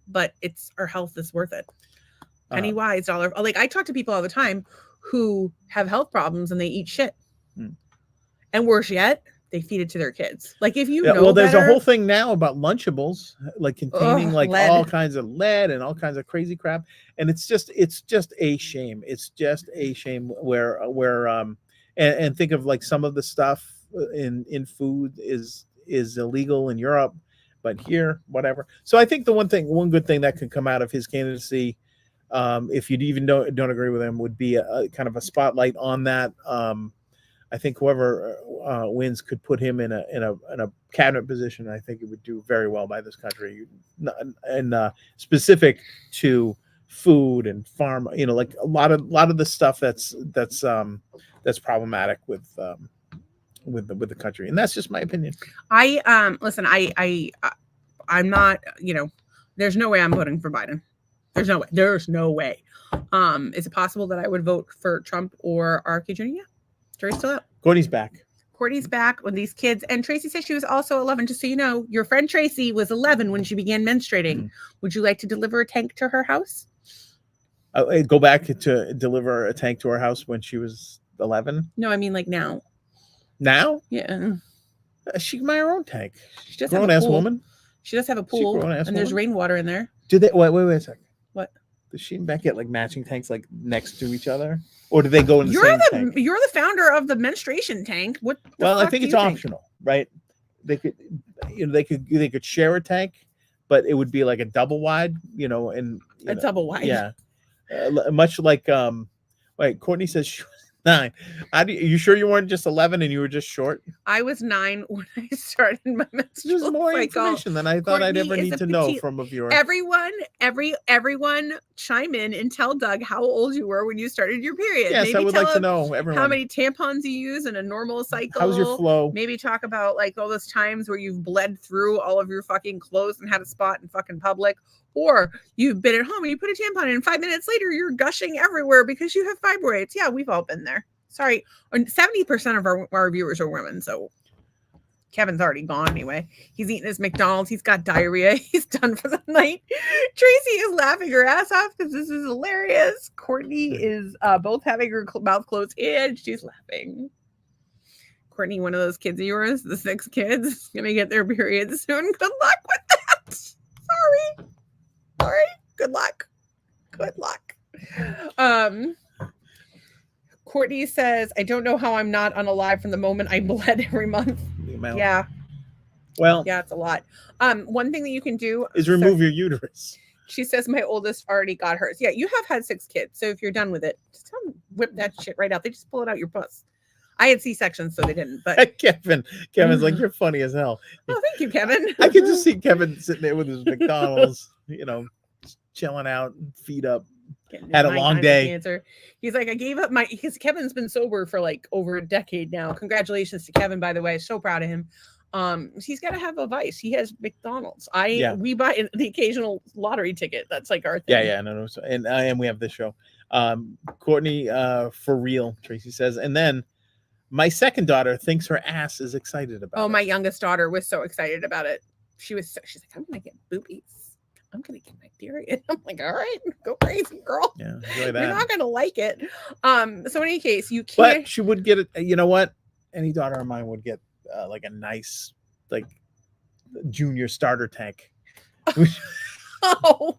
but our health is worth it. Penny wise, dollar. Like, I talk to people all the time who have health problems and they eat shit. And worse yet, they feed it to their kids. Like, if there's a whole thing now about Lunchables, like containing lead. All kinds of lead and all kinds of crazy crap. And it's just a shame. It's just a shame where and think of like some of the stuff in food is illegal in Europe, but here, whatever. So I think one good thing that could come out of his candidacy, if you even don't agree with him, would be a kind of a spotlight on that. I think whoever wins could put him in a cabinet position. I think it would do very well by this country, and specific to food and farm. Like a lot of the stuff that's problematic with the country, and that's just my opinion. Listen. I'm not. There's no way I'm voting for Biden. There's no way. Is it possible that I would vote for Trump or RFK Jr.? Yeah. Jury's still out. Courtney's back. Courtney's back with these kids. And Tracy said she was also 11. Just so you know, your friend Tracy was 11 when she began menstruating. Mm. Would you like to deliver a tank to her house? Go back to deliver a tank to her house when she was 11? No, I mean like now. Now? Yeah. She can buy her own tank. She does grown have a ass pool. woman. She does have a pool, and there's rainwater in there. Do they? Wait a second. What? Does she and Beck get like matching tanks like next to each other, or do they go in the same tank? You're the founder of the menstruation tank. What? Well, I think it's optional, right? They could, they could share a tank, but it would be like a double wide, and double wide. Yeah, much like Wait, Courtney says she was 9. Are you sure you weren't just 11 and you were just short? I was 9 when I started my menstrual There's more information than I thought Courtney I'd ever need to know from a viewer. Everyone chime in and tell Doug how old you were when you started your period. Yes, maybe I would like to know, everyone. How many tampons you use in a normal cycle. How's your flow? Maybe talk about like all those times where you've bled through all of your fucking clothes and had a spot in fucking public. Or you've been at home and you put a tampon in and 5 minutes later you're gushing everywhere because you have fibroids. Yeah, we've all been there. Sorry. 70% of our viewers are women. So Kevin's already gone anyway. He's eating his McDonald's. He's got diarrhea. He's done for the night. Tracy is laughing her ass off because this is hilarious. Courtney is both having her mouth closed and she's laughing. Courtney, one of those kids of yours, the 6 kids, is going to get their periods soon. Good luck with that. Sorry. All right. Good luck. Courtney says, I don't know how I'm not unalive from the moment I bled every month. Yeah. Well, yeah, it's a lot. One thing that you can do is remove your uterus. She says my oldest already got hers. Yeah, you have had 6 kids. So if you're done with it, just tell them whip that shit right out. They just pull it out your puss. I had C-sections, so they didn't. But Kevin's like, you're funny as hell. Oh, thank you, Kevin. I can just see Kevin sitting there with his McDonald's, chilling out, feet up. Had a long day. He's like, I gave up because Kevin's been sober for like over a decade now. Congratulations to Kevin, by the way. So proud of him. He's got to have a vice. He has McDonald's. We buy the occasional lottery ticket. That's like our thing. Yeah. No. And we have this show. Courtney, for real, Tracy says. And then my second daughter thinks her ass is excited about it. Oh, my youngest daughter was so excited about it. She's like, I'm gonna get boobies. I'm gonna get my period. I'm like, all right, go crazy, girl. Yeah, enjoy that. You're not gonna like it. So in any case, you can't. But she would get it. You know what? Any daughter of mine would get like a nice, like, junior starter tank. Oh,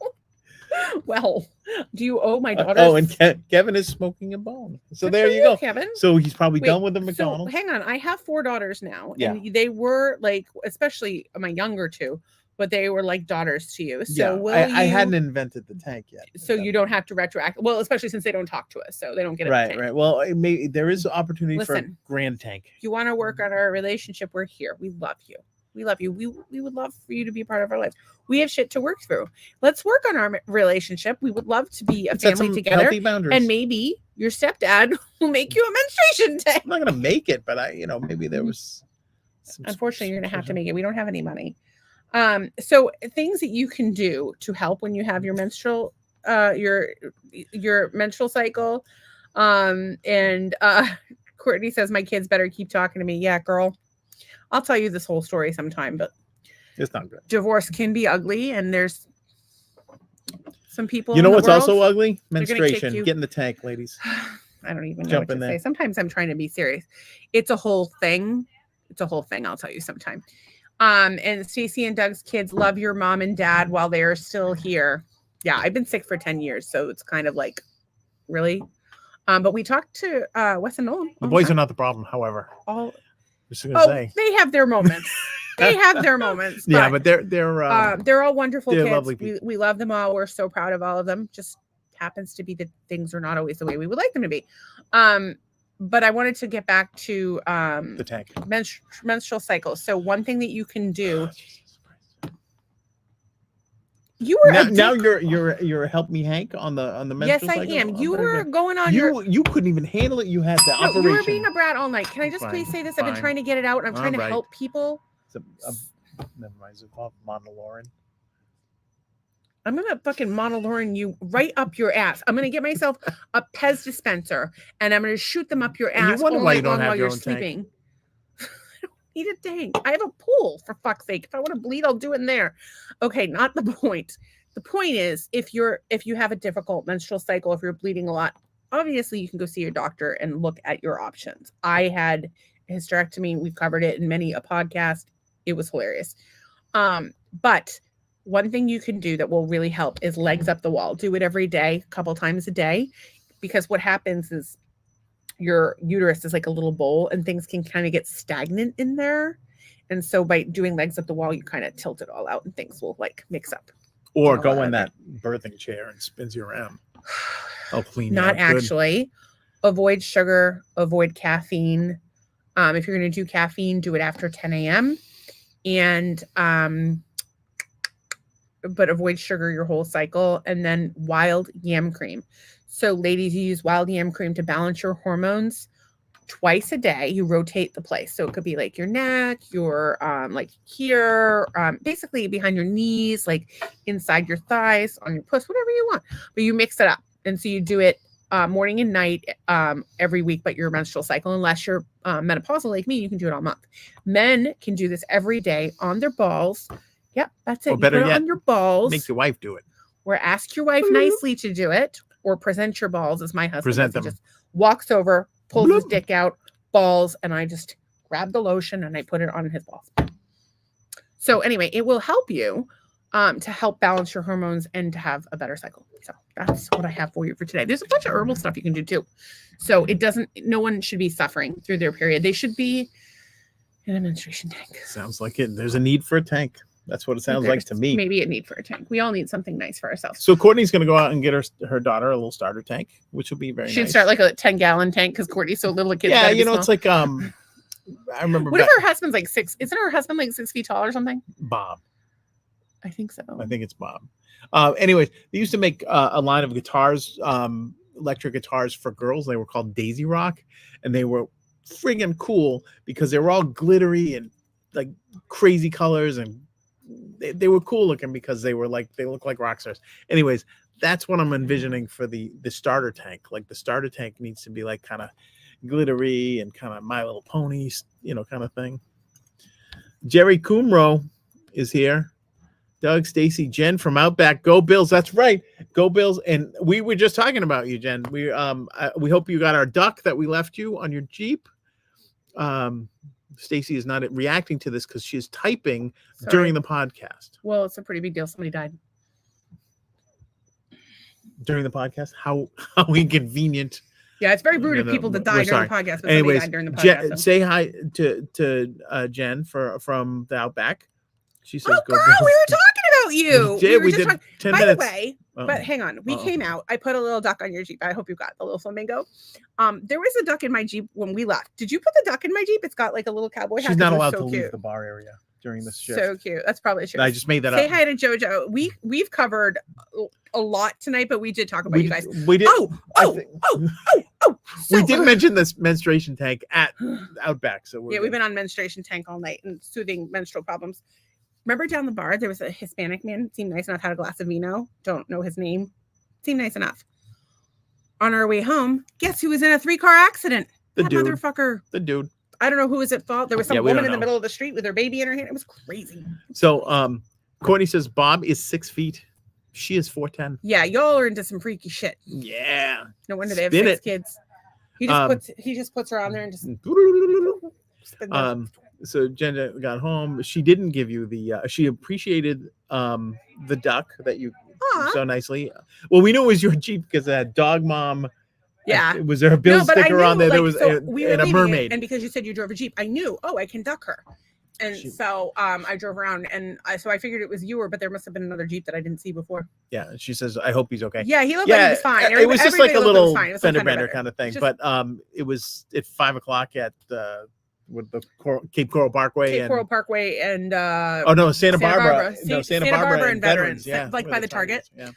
well, do you owe my daughter? And Kevin is smoking a bone. So there you go, Kevin. So he's probably done with the McDonald's. So hang on, I have 4 daughters now, yeah. And they were like, especially my younger 2. But they were like daughters to you. So I hadn't invented the tank yet. So you don't have to retroact. Well, especially since they don't talk to us. So they don't get it. Right. Well, there is opportunity for a grand tank. If you want to work on our relationship, we're here. We love you. We would love for you to be part of our lives. We have shit to work through. Let's work on our relationship. We would love to be a family together. And maybe your stepdad will make you a menstruation tank. I'm not going to make it, but maybe there was. Unfortunately, you're going to have to make it. We don't have any money. So things that you can do to help when you have your menstrual menstrual cycle. Courtney says my kids better keep talking to me. Yeah, girl. I'll tell you this whole story sometime, but it's not good. Divorce can be ugly, and there's some people. You know what's also ugly? Menstruation. Get in the tank, ladies. I don't even know what to say. Sometimes I'm trying to be serious. It's a whole thing. I'll tell you sometime. And Stacey and Doug's kids love your mom and dad while they are still here. Yeah, I've been sick for 10 years, so it's kind of like, really. But we talked to Wes and Nolan. The boys are not the problem, however. They have their moments. Yeah, but they're all wonderful kids. Lovely people. We love them all. We're so proud of all of them. Just happens to be that things are not always the way we would like them to be. But I wanted to get back to the tank. Menstrual cycle. So one thing that you can do. You were now you're help me Hank on the menstrual cycle. Yes, I am. You were going on. You couldn't even handle it. You had the operation. You were being a brat all night. Can I just please say this? I've been trying to get it out, and I'm trying to help people. Never mind. Is it called Monolaurin? I'm gonna fucking Monolaurin you right up your ass. I'm gonna get myself a Pez dispenser, and I'm gonna shoot them up your ass all night long while you're sleeping. need a tank. I have a pool, for fuck's sake. If I want to bleed, I'll do it in there. Okay, not the point. The point is, if you have a difficult menstrual cycle, if you're bleeding a lot, obviously you can go see your doctor and look at your options. I had a hysterectomy. We've covered it in many a podcast. It was hilarious. But one thing you can do that will really help is legs up the wall. Do it every day, a couple times a day, because what happens is your uterus is like a little bowl and things can kind of get stagnant in there. And so by doing legs up the wall, you kind of tilt it all out and things will like mix up. Or go in that birthing chair and spins you around. I'll clean you Not out good. actually. Avoid sugar, avoid caffeine. If you're going to do caffeine, do it after 10 a.m. And but avoid sugar your whole cycle. And then wild yam cream. So ladies, you use wild yam cream to balance your hormones twice a day. You rotate the place. So it could be like your neck, your like here, basically behind your knees, like inside your thighs, on your puss, whatever you want. But you mix it up. And so you do it morning and night every week, but your menstrual cycle, unless you're menopausal like me, you can do it all month. Men can do this every day on their balls. Yep, that's it. Or better you put it yet, on your balls. Make your wife do it. Or ask your wife nicely to do it. Or present your balls, as my husband Present does. He them. just walks over, pulls his Bloop. dick out, balls, and I just grab the lotion and I put it on his balls. So anyway, it will help you to help balance your hormones and to have a better cycle. So that's what I have for you for today. There's a bunch of herbal stuff you can do too. So it doesn't, no one should be suffering through their period. They should be in a menstruation tank. Sounds like it. There's a need for a tank. That's what it sounds like to me. Maybe a need for a tank. We all need something nice for ourselves. So Courtney's going to go out and get her daughter a little starter tank, which will be very She'd nice. start like a 10-gallon tank because Courtney's so little. Kids yeah, you know, it's like I remember. What if her husband's like 6? Isn't her husband like 6 feet tall or something? Bob. I think so. I think it's Bob. Anyways, they used to make a line of guitars, electric guitars for girls. They were called Daisy Rock, and they were friggin' cool because they were all glittery and like crazy colors, and they were cool looking because they look like rock stars. Anyways, that's what I'm envisioning for the starter tank. Like the starter tank needs to be like kind of glittery and kind of My Little Ponies, kind of thing. Jerry Kumro is here. Doug, Stacy, Jen from Outback. Go Bills. That's right. Go Bills. And we were just talking about you, Jen. We hope you got our duck that we left you on your Jeep. Stacy is not reacting to this because she is typing during the podcast. Well, it's a pretty big deal. Somebody died. During the podcast? How inconvenient. Yeah, it's very rude of people to die during the podcast, but somebody died during the podcast. Say hi to Jen from the Outback. She says, "Oh, girl, we were talking about you. We did 10 By minutes. the way, but hang on, we came out. I put a little duck on your Jeep. I hope you got the little flamingo. There was a duck in my Jeep when we left. Did you put the duck in my Jeep? It's got like a little cowboy hat. She's not allowed to leave the bar area during this shift. So cute. That's probably true. I just made that Say up. hi to JoJo. We've covered a lot tonight, but we did talk about you guys. We did. Oh. We did mention this menstruation tank at Outback. So we've been on menstruation tank all night and soothing menstrual problems. Remember down the bar, there was a Hispanic man, seemed nice enough, had a glass of vino. Don't know his name. Seemed nice enough. On our way home, guess who was in a 3-car accident? That dude. Motherfucker. The dude. I don't know who was at fault. There was some woman in the middle of the street with her baby in her hand. It was crazy. So Courtney says Bob is 6 feet. She is 4'10". Yeah, y'all are into some freaky shit. Yeah. No wonder they have 6 kids. He just puts her on there and just So Jen got home. She didn't give you she appreciated the duck that you so nicely. Well, we knew it was your Jeep because it had dog mom. Yeah. Was there a bill sticker on there? There was a mermaid. And because you said you drove a Jeep, I knew, I can duck her. And so I drove around and I figured it was you, but there must have been another Jeep that I didn't see before. Yeah. She says, I hope he's okay. Yeah, he looked like he was fine. It was just like a little fender bender kind of thing. But it was at 5:00 at with the Cape Coral Parkway and Santa Barbara. Santa Barbara and Veterans. Yeah. Like by the Target. Yeah.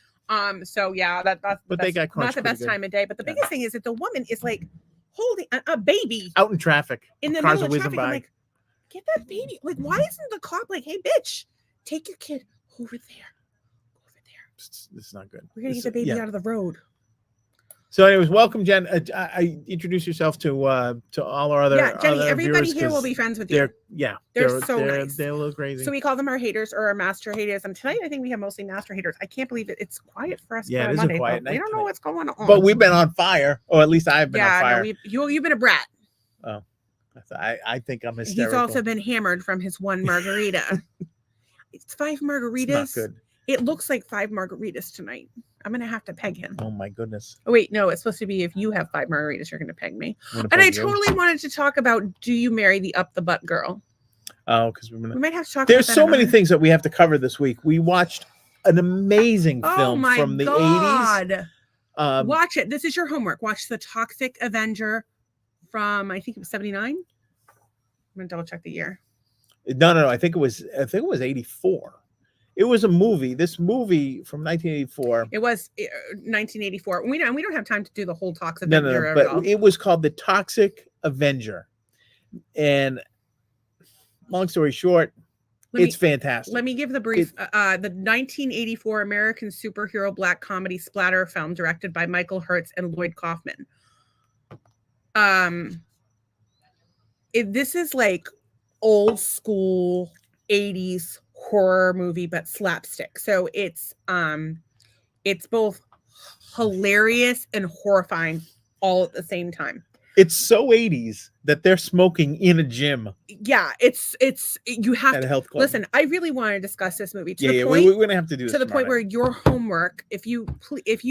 So yeah, that's they got not the best time of day. But the biggest thing is that the woman is like holding a baby out in traffic. In the middle of traffic. I'm like, get that baby. Like, why isn't the cop like, hey, bitch, take your kid over there. This is not good. We're gonna get the baby out of the road. So, anyways, welcome, Jen. I introduce yourself to all our other Jenny. other Everybody viewers, here will 'cause be friends with you. they're so nice. They're a little crazy. So we call them our haters or our master haters. And tonight I think we have mostly master haters. I can't believe it. It's quiet for us. Yeah, for it is a Monday, quiet but we night don't know tonight. what's going on. But we've been on fire, or at least I've been on fire. No, you've been a brat. Oh, I think I'm hysterical. He's also been hammered from his one margarita. It's 5 margaritas. It's not good. It looks like 5 margaritas tonight. I'm gonna have to peg him. Oh my goodness. Oh wait, no, it's supposed to be if you have 5 margaritas, you're gonna peg me. And I you. totally wanted to talk about do you marry the up the butt girl? Oh, because we might have to talk. There's about so that many things that we have to cover this week. We watched an amazing film from the 80s. Watch it. This is your homework. Watch The Toxic Avenger from I think it was 79. I'm gonna double check the year. No. I think it was 84. It was a movie. This movie from 1984. It was 1984. We don't have time to do the whole Toxic Avenger. No. But it was called The Toxic Avenger. And long story short, it's fantastic. Let me give the brief. The 1984 American superhero black comedy splatter film directed by Michael Hertz and Lloyd Kaufman. This is like old school 80s horror movie, but slapstick. So it's both hilarious and horrifying all at the same time. It's so 80s that they're smoking in a gym. Yeah, it's you have at to a health club. Listen, I really want to discuss this movie to the point, we're gonna have to do this to the point where your homework, if you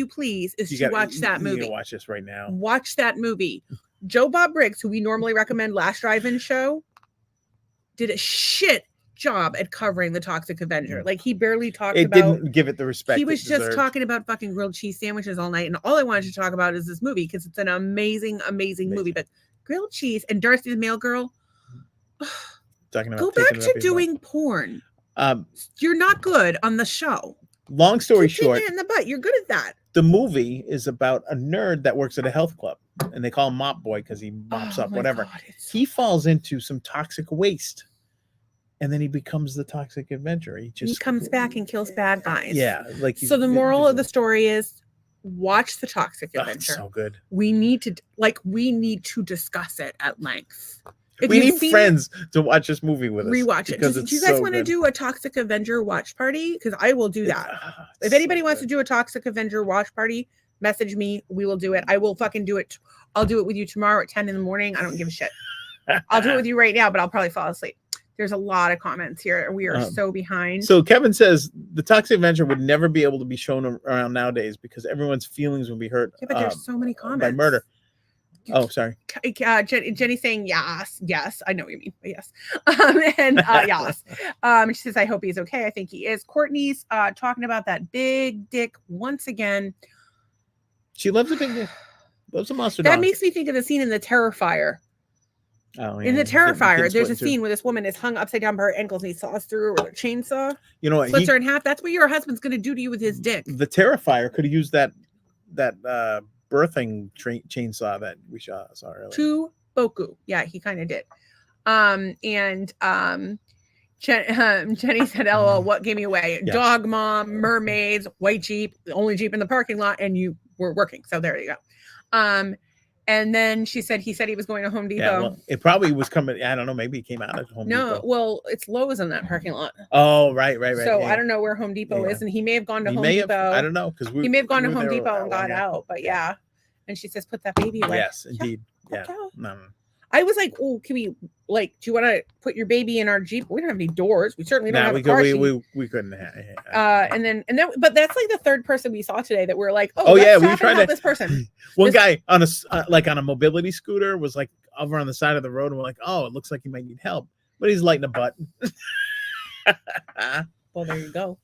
please, is to watch that movie. You gotta watch this right now. Watch that movie. Joe Bob Briggs, who we normally recommend Last Drive-In Show, did a shit job at covering The Toxic Avenger. Like he barely talked about. It didn't give it the respect. He was just talking about fucking grilled cheese sandwiches all night, and all I wanted to talk about is this movie because it's an amazing movie. But grilled cheese and Darcy the Mail Girl. Go back to doing porn. You're not good on the show. Long story short, in the butt. You're good at that. The movie is about a nerd that works at a health club, and they call him Mop Boy because he mops up whatever. God, he falls into some toxic waste. And then he becomes the Toxic Avenger. He comes back and kills bad guys. Yeah, like so. The moral of the story is, watch The Toxic Avenger. So good. We need to discuss it at length. We need friends to watch this movie with us. Rewatch it. Do you guys want to do a Toxic Avenger watch party? Because I will do that. If anybody wants to do a Toxic Avenger watch party, message me. We will do it. I will fucking do it. I'll do it with you tomorrow at 10 in the morning. I don't give a shit. I'll do it with you right now, but I'll probably fall asleep. There's a lot of comments here. We are so behind. So Kevin says the Toxic Avenger would never be able to be shown around nowadays because everyone's feelings would be hurt. Yeah, but there's so many comments. By murder. Oh, sorry. Jenny's saying yes. I know what you mean, but yes. Yes. She says, I hope he's okay. I think he is. Courtney's talking about that big dick once again. She loves a big dick. Loves a monster dog. That makes me think of the scene in The Terrifier. Oh, yeah. In The Terrifier, there's a scene where this woman is hung upside down by her ankles and he saws through her with a chainsaw. You know what? Splits her in half. That's what your husband's going to do to you with his dick. The Terrifier could have used that birthing chainsaw that we saw earlier. To Boku. Yeah, he kind of did. Jenny said, LOL, what gave me away? Yes. Dog mom, mermaids, white Jeep, the only Jeep in the parking lot, and you were working. So there you go. And then he said he was going to Home Depot. Yeah, well, it probably was coming. I don't know. Maybe it came out of Home Depot. No, well, it's Lowe's in that parking lot. Oh, right. So I don't know where Home Depot is, and he may have gone to Home Depot. I don't know because he may have gone to Home Depot and got out. But yeah, and she says, "Put that baby away." Yes, indeed. Yeah. No. I was like, "Oh, can we do you want to put your baby in our Jeep? We don't have any doors. We certainly don't have a car seat." We couldn't have. But that's like the third person we saw today that we're like, oh yeah, we tried to help this person. One guy on a mobility scooter was like over on the side of the road, and we're like, oh, it looks like he might need help, but he's lighting a button. Well, there you go.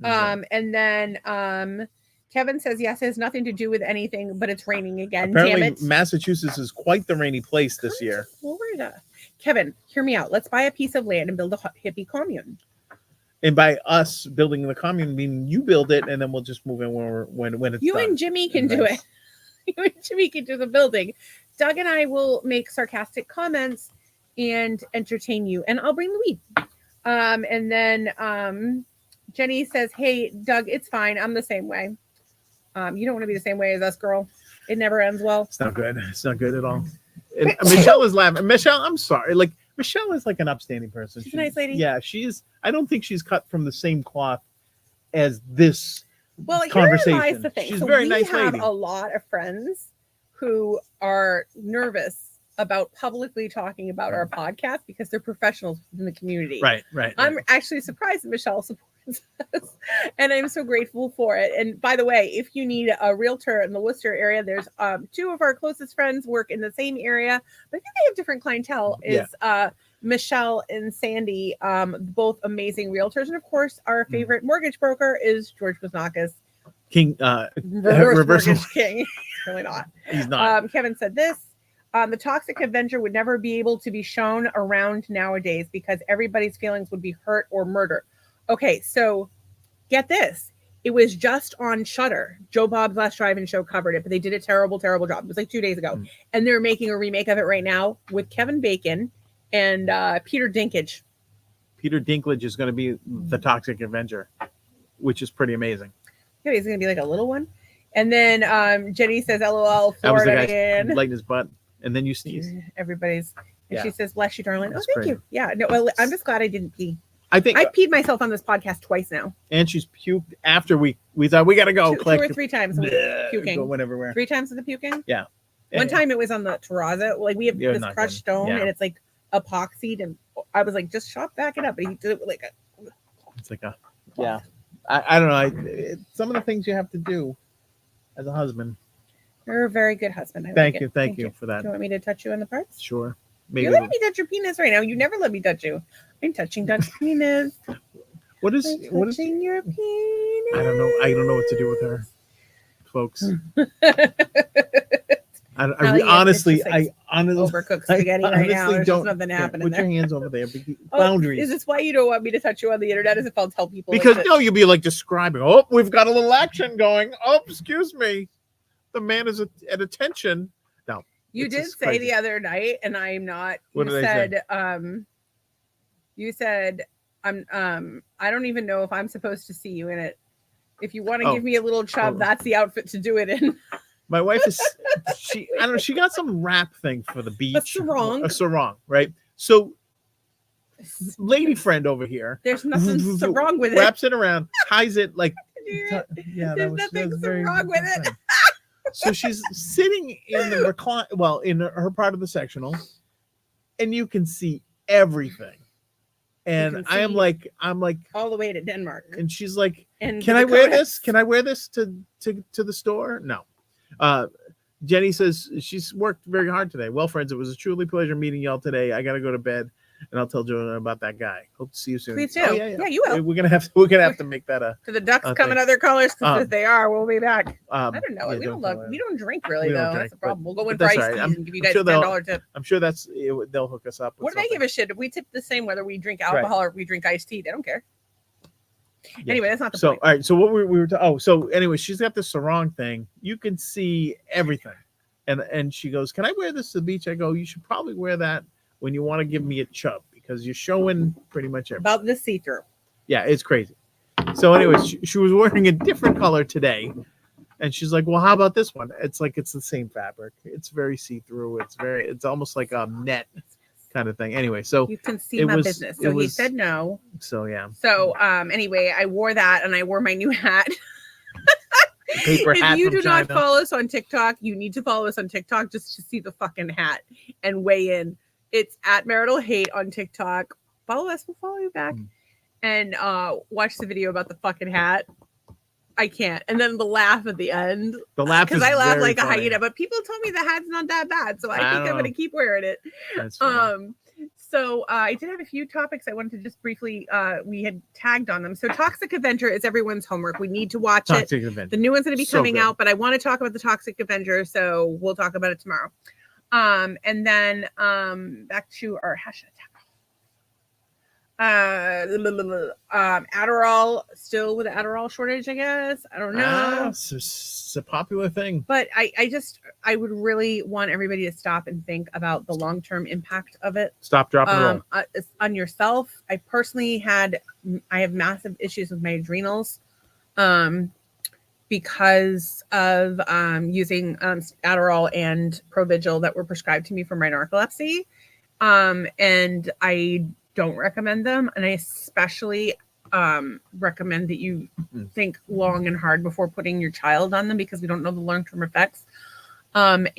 And then Kevin says, yes, it has nothing to do with anything, but it's raining again. Apparently, damn it. Massachusetts is quite the rainy place this year. Florida. Kevin, hear me out. Let's buy a piece of land and build a hippie commune. And by us building the commune, meaning you build it, and then we'll just move in when it's you done. And Jimmy can do it. You and Jimmy can do the building. Doug and I will make sarcastic comments and entertain you, and I'll bring the weed. And then Jenny says, hey, Doug, it's fine. I'm the same way. You don't want to be the same way as us, girl. It never ends well. It's not good. It's not good at all. And Michelle is laughing. Michelle, I'm sorry. Like Michelle is like an upstanding person. She's a nice lady. Yeah, she is. I don't think she's cut from the same cloth as this Well, conversation. here lies the thing. She's so a very we nice have lady. a lot of friends who are nervous about publicly talking about our podcast because they're professionals in the community. Right. I'm actually surprised that Michelle supports us, and I'm so grateful for it. And by the way, if you need a realtor in the Worcester area, there's 2 of our closest friends work in the same area, but I think they have different clientele. Is Michelle and Sandy, both amazing realtors, and of course, our favorite mortgage broker is George Maznakis, King, reverse mortgage king. Really not. He's not. Kevin said this. The toxic Avenger would never be able to be shown around nowadays because everybody's feelings would be hurt or murder. Okay, so get this. It was just on Shudder. Joe Bob's Last Drive-In show covered it, but they did a terrible job. It was like 2 days ago. And they're making a remake of it right now with Kevin Bacon and Peter Dinklage. Peter Dinklage is going to be the toxic Avenger, which is pretty amazing. Yeah, he's going to be like a little one. And then Jenny says, LOL, That was the Florida guy again. lighting his butt. And then you sneeze. Everybody's, and Yeah. she says, "Bless you, darling." That's Oh, thank great. you. Yeah, no, well, I'm just glad I didn't pee. I think I peed myself on this podcast twice now. and she's puked after we thought we got to go. 2 or 3 times with puking. Going everywhere. 3 times with the puking. Yeah. One time it was on the terrazzo. Like we have Yeah, this not crushed good. stone, Yeah. and it's like epoxied, and I was like, "Just back it up," but he did it with like a. It's like a I don't know. Some of the things you have to do as a husband. You're a very good husband. I Thank like you. it. Thank you for that. Do you want me to touch you on the parts? Sure. Maybe. You're letting me touch your penis right now. You never let me touch you. I'm touching Doug's penis. What is Touching your penis. I don't know. I don't know what to do with her, folks. Honestly, overcooked spaghetti right now. honestly There's don't. just nothing happening Put there. your hands over there. Oh, Boundaries. Is this why you don't want me to touch you on the internet? As if I'll tell people? Because like, no, you'll be like describing. Oh, we've got a little action going. Oh, excuse me. The man is at attention. No. you it's did just say crazy. the other night, and I'm not. What You did I say? said, you said, I don't even know if I'm supposed to see you in it. If you want to Oh. give me a little chub, Oh. that's the outfit to do it in. My wife is I don't know, she got some wrap thing for the beach. sarong. A sarong, right? So lady friend over here There's nothing so wrong with it. wraps it around, ties it like Dear, yeah, There's that nothing was so very wrong with good it. thing. So she's sitting in the recline, well, in her part of the sectional, and you can see everything. And can I'm see- like, all the way to Denmark. and she's like, And can the I wear Dakotas. this? Can I wear this to the store? No. Jenny says she's worked very hard today. Well, friends, it was a truly pleasure meeting y'all today. I got to go to bed, and I'll tell Jonah about that guy. Hope to see you soon. Please do. Oh, Yeah, you will. We're gonna have to make that a. Do the ducks Okay. come in other colors? Because Um, if they are, we'll be back. I I don't know. We don't drink really We don't though. drink, That's the problem. We'll go in but for that's iced all right. teas and give you I'm guys sure a they'll- $10 tip. I'm sure they'll hook us up. With What do they something. give a shit if we tip the same whether we drink alcohol or if we drink iced tea? They don't care. Yeah. Anyway, that's not the So point. all right. So what we were. So anyway, she's got the sarong thing. You can see everything, and she goes, "Can I wear this to the beach?" I go, "You should probably wear that when you want to give me a chub because you're showing pretty much everything." About the see-through. Yeah, it's crazy. So anyway, she was wearing a different color today, and she's like, "Well, how about this one?" It's like it's the same fabric. It's very see-through. It's almost like a net kind of thing. Anyway, so You can see it my was- business. it So he was- said no. so yeah, So anyway, I wore that and I wore my new hat. paper hat If you from do not China. follow us on TikTok, you need to follow us on TikTok just to see the fucking hat and weigh in. It's at Marital Hate on TikTok. Follow us, we'll follow you back. And watch the video about the fucking hat. I can't. And then the laugh at the end. The laugh Because is I laugh very like funny. a hyena, but people told me the hat's not that bad. So I I think don't I'm gonna know. keep wearing it. That's funny. So I did have a few topics I wanted to just briefly we had tagged on them. So Toxic Avenger is everyone's homework. We need to watch it. Toxic Avenger. The new one's going to be So coming good. out, but I want to talk about the Toxic Avenger, so we'll talk about it tomorrow. And then back to our hashtag. Adderall, still with the Adderall shortage, I guess. I don't know. It's a popular thing. But I would really want everybody to stop and think about the long-term impact of it Stop, drop, and roll. on yourself. I personally I have massive issues with my adrenals. And because of using Adderall and Provigil that were prescribed to me for my narcolepsy. And I don't recommend them. And I especially recommend that you think long and hard before putting your child on them, because we don't know the long-term effects. I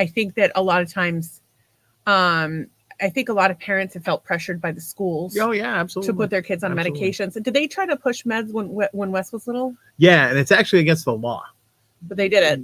think that a lot of times, I think a lot of parents have felt pressured by the schools. Oh yeah, absolutely. To put their kids on medications. And did they try to push meds when Wes was little? Yeah, and it's actually against the law. But they did it.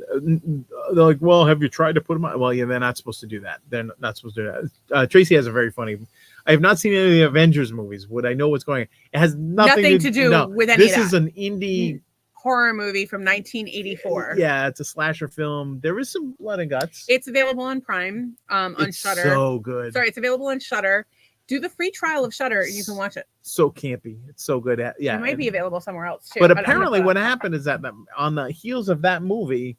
They're like, well, have you tried to put them on? Well, yeah, they're not supposed to do that. They're not supposed to do that. Tracy has a very funny. I have not seen any of the Avengers movies. Would I know what's going on? It has nothing to do with any of that. This is an indie horror movie from 1984. Yeah, it's a slasher film. There is some blood and guts. It's available on Prime, on Shudder. So good. Sorry, it's available on Shudder. Do the free trial of Shudder and you can watch it. So campy. It's so good. Yeah, it might be available somewhere else too. But apparently, what happened is that on the heels of that movie,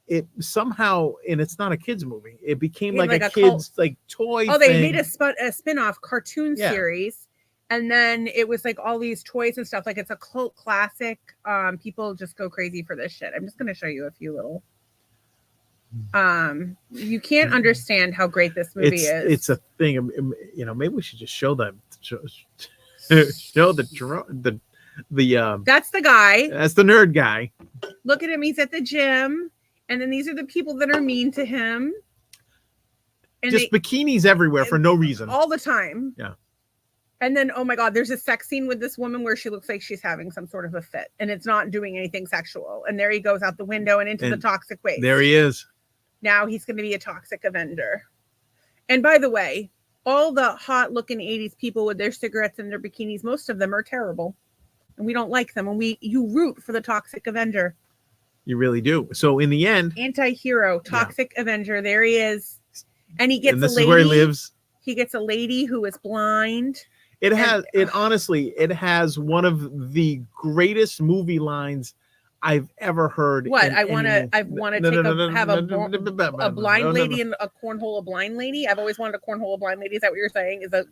it somehow, and it's not a kids movie, it became like a kids like toy. Oh, they made a spin-off cartoon series, and then it was like all these toys and stuff. Like it's a cult classic. People just go crazy for this shit. I'm just going to show you a few little. You can't understand how great this movie is. It's a thing. Maybe we should just show them. Show the that's the guy. That's the nerd guy. Look at him. He's at the gym. And then these are the people that are mean to him. And just bikinis everywhere for no reason. All the time. Yeah. And then, oh my God, there's a sex scene with this woman where she looks like she's having some sort of a fit. And it's not doing anything sexual. And there he goes out the window and into the toxic waste. There he is. Now he's going to be a toxic Avenger. And by the way, all the hot looking 80s people with their cigarettes and their bikinis, most of them are terrible. And we don't like them. And you root for the toxic Avenger. You really do. So in the end, anti-hero, toxic Avenger. There he is, and he gets and this is where he lives. He gets a lady who is blind. It has one of the greatest movie lines I've ever heard. What I want to have a blind lady and a cornhole a blind lady. I've always wanted a cornhole a blind lady. Is that what you're saying? Is that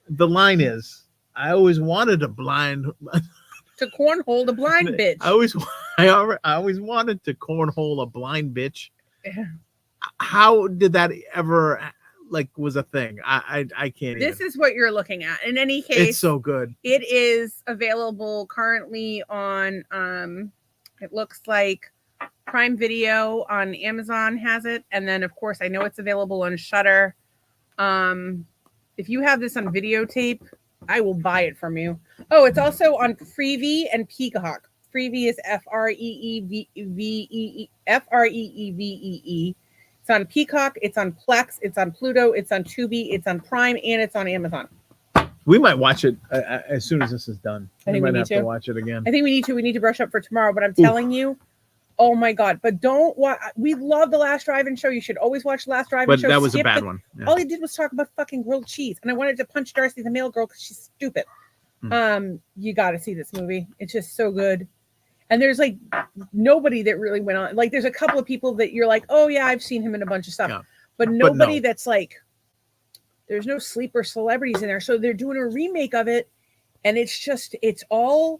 the line is? I always wanted a blind. To cornhole the blind bitch. I always wanted to cornhole a blind bitch. Yeah. How did that ever was a thing? I can't. This is what you're looking at. In any case, it's so good. It is available currently on it looks like Prime Video on Amazon has it, and then of course I know it's available on Shudder. If you have this on videotape, I will buy it from you. Oh, it's also on Freevee and Peacock. Freevee is Freevee. It's on Peacock. It's on Plex. It's on Pluto. It's on Tubi. It's on Prime, and it's on Amazon. We might watch it as soon as this is done. We might have to watch it again. I think we need to. We need to brush up for tomorrow. But I'm telling you, oh my God! But don't watch. We love The Last Drive-In Show. You should always watch The Last Drive-In Show. But that was a bad one. Yeah. All he did was talk about fucking grilled cheese, and I wanted to punch Darcy, the male girl, because she's stupid. You got to see this movie. It's just so good. And there's like nobody that really went on. Like there's a couple of people that you're like, oh yeah, I've seen him in a bunch of stuff, but nobody that's like. There's no sleeper celebrities in there, so they're doing a remake of it, and it's all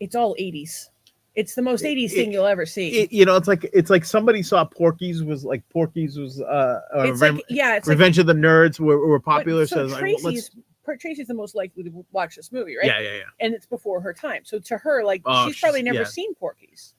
80s. It's the most 80s thing you'll ever see. It's like somebody saw Porky's was Revenge of the Nerds were popular. So Tracy's the most likely to watch this movie, right? Yeah. And it's before her time, so to her, she's probably never seen Porky's.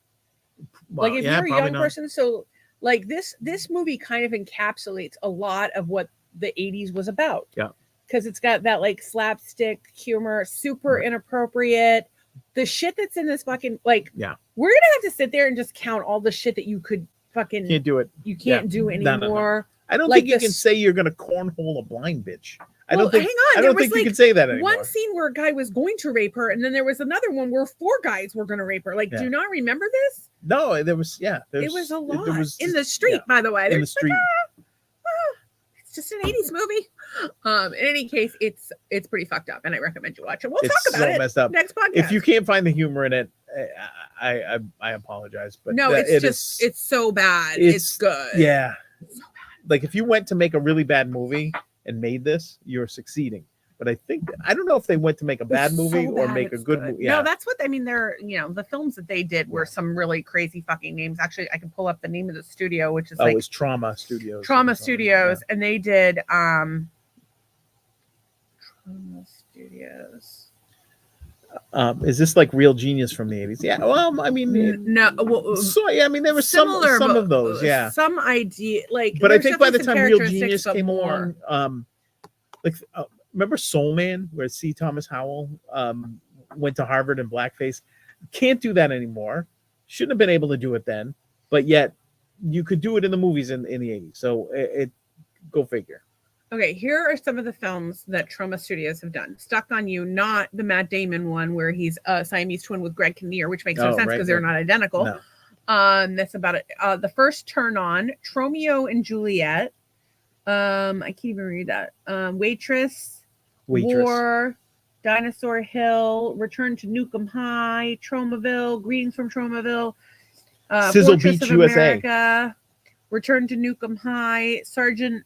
Well, if you're a young person, so this movie kind of encapsulates a lot of what the 80s was about. Yeah. Because it's got that slapstick humor, super inappropriate. The shit that's in this fucking we're gonna have to sit there and just count all the shit that you could fucking can't do it. You can't do anymore. No. I don't think you can say you're gonna cornhole a blind bitch. I don't think you can say that anymore. One scene where a guy was going to rape her, and then there was another one where 4 guys were going to rape her. Do you not remember this? No, there was. Yeah, it was a lot in the street. By the way, in the street. It's just an 80s movie. In any case, it's pretty fucked up, and I recommend you watch it. We'll talk about it messed up. Next podcast. If you can't find the humor in it, I apologize, but no, it's so bad. It's good. Yeah, it's so bad. If you went to make a really bad movie and made this, you're succeeding. but I don't know if they went to make a bad It's movie so or bad, make a it's good movie. Yeah. No, that's what I mean. They're the films that they did were some really crazy fucking names. Actually, I can pull up the name of the studio, which is it was Trauma Studios. Trauma Studios, and they did Trauma Studios. Is this like Real Genius from the 80s? Yeah. Well, I mean, no. Well, so yeah, I mean, there was similar, some of those, yeah. Some idea, like. But I think by the some time Real characteristics, Genius came more. along, remember Soul Man, where C. Thomas Howell went to Harvard in blackface? Can't do that anymore. Shouldn't have been able to do it then, but yet you could do it in the movies in the 80s. So it go figure. Okay, here are some of the films that Trauma Studios have done. Stuck on You, not the Matt Damon one where he's a Siamese twin with Greg Kinnear, which makes no sense because they're not identical. No. That's about it. The First Turn On, Tromeo and Juliet. I can't even read that. Waitress. War, Dinosaur Hill, Return to Nukem High, Tromaville, Greetings from Tromaville, Sizzle Fortress Beach, of USA. America, Return to Nukem High, Sergeant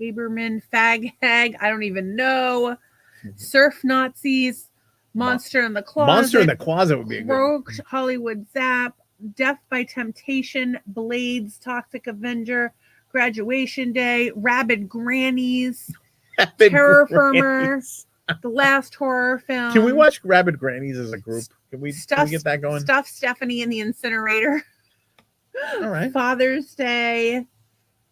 Kaberman, Fag Hag, I don't even know, Surf Nazis, Monster in the Closet. Monster in the Closet would be a good Rogue Hollywood Zap, Death by Temptation, Blades, Toxic Avenger, Graduation Day, Rabid Grannies, Terror Firmer, The Last Horror Film. Can we watch Rabid Grannies as a group? Can we get that going? Stuff Stephanie in the Incinerator. All right. Father's Day,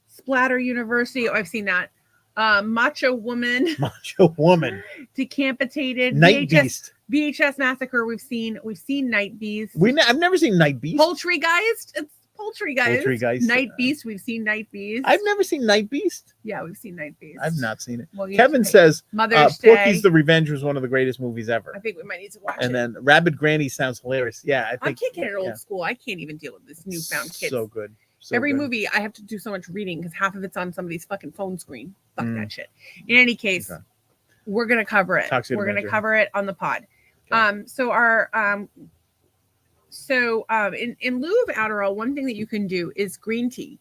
Splatter University. Oh, I've seen that. Macho Woman. Macho Woman. Decapitated. Night Beast. VHS Massacre. We've seen Night Beast. I've never seen Night Beast. Poultrygeist. It's Poultrygeist. Night Beast. We've seen Night Beast. I've never seen Night Beast. Yeah, we've seen Night Beast. I've not seen it. Well, Kevin says Mother's Day. Porky's the Revenge was one of the greatest movies ever. I think we might need to watch it. And then Rabid Granny sounds hilarious. Yeah, I can't get it old school. I can't even deal with this newfound kids. So good. Every movie, I have to do so much reading because half of it's on somebody's fucking phone screen. Fuck that shit. In any case, we're gonna cover it. We're gonna cover it on the pod. Okay. In lieu of Adderall, one thing that you can do is green tea.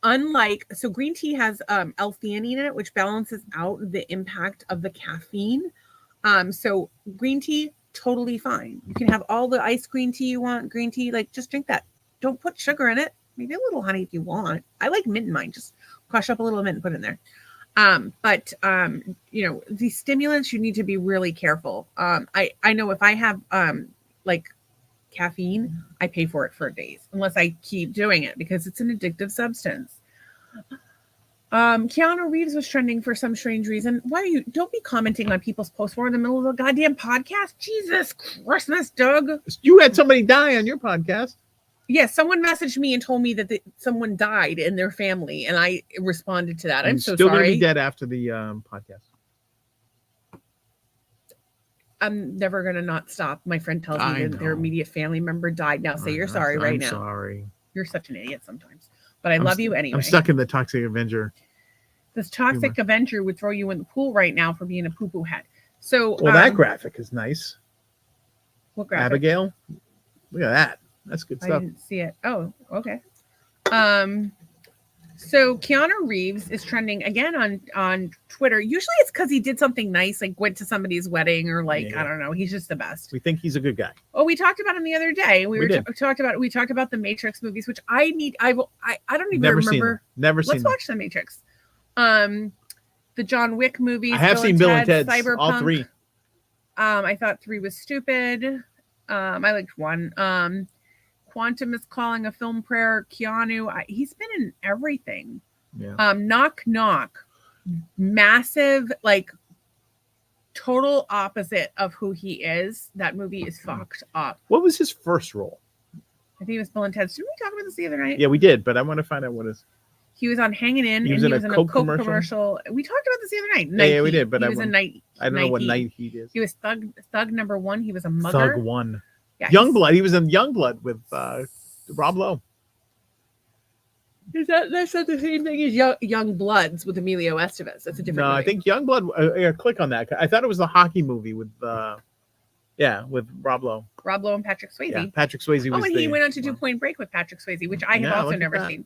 Green tea has L-theanine in it, which balances out the impact of the caffeine. So green tea, totally fine. You can have all the iced green tea you want. Green tea, just drink that. Don't put sugar in it. Maybe a little honey if you want. I like mint in mine. Just crush up a little mint and put it in there. These stimulants, you need to be really careful. I know if I have caffeine, I pay for it for days unless I keep doing it because it's an addictive substance. Keanu Reeves was trending for some strange reason. Don't be commenting on people's posts in the middle of a goddamn podcast. Jesus Christmas, Doug. You had somebody die on your podcast. Yes, someone messaged me and told me that someone died in their family, and I responded to that. I'm so still sorry. Going to be dead after the podcast. I'm never going to not stop. My friend tells me that their immediate family member died. Now say you're sorry right now. I'm sorry. You're such an idiot sometimes, but I love you anyway. I'm stuck in the Toxic Avenger. This Toxic Avenger would throw you in the pool right now for being a poo-poo head. So, that graphic is nice. What graphic? Abigail, look at that. That's good stuff. I didn't see it. Oh, okay. So Keanu Reeves is trending again on Twitter. Usually it's because he did something nice, like went to somebody's wedding or I don't know. He's just the best. We think he's a good guy. Oh, we talked about him the other day. We talked about the Matrix movies, which I don't even remember. Never seen. Let's watch the Matrix. The John Wick movies. I have seen Bill and Ted's, Cyberpunk. all three. I thought 3 was stupid. I liked 1. Quantum is Calling, a film prayer. Keanu, he's been in everything. Yeah. Knock Knock, massive, total opposite of who he is. That movie is fucked up. What was his first role? I think it was Bill and Ted's. Did we talk about this the other night? Yeah, we did, but I want to find out what is. He was on Hanging In. He was in a Coke commercial. We talked about this the other night. Yeah, we did, but he was a Night. I don't know what Night Heat is. He was Thug number 1. He was a mugger. Thug 1. Yeah, Youngblood. He was in Youngblood with Rob Lowe. That's not the same thing as Young Bloods with Emilio Estevez. That's a different movie. I think Youngblood. Click on that. I thought it was the hockey movie with Rob Lowe. Rob Lowe and Patrick Swayze. Yeah, Patrick Swayze. He went on to do Point Break with Patrick Swayze, which I have also never seen.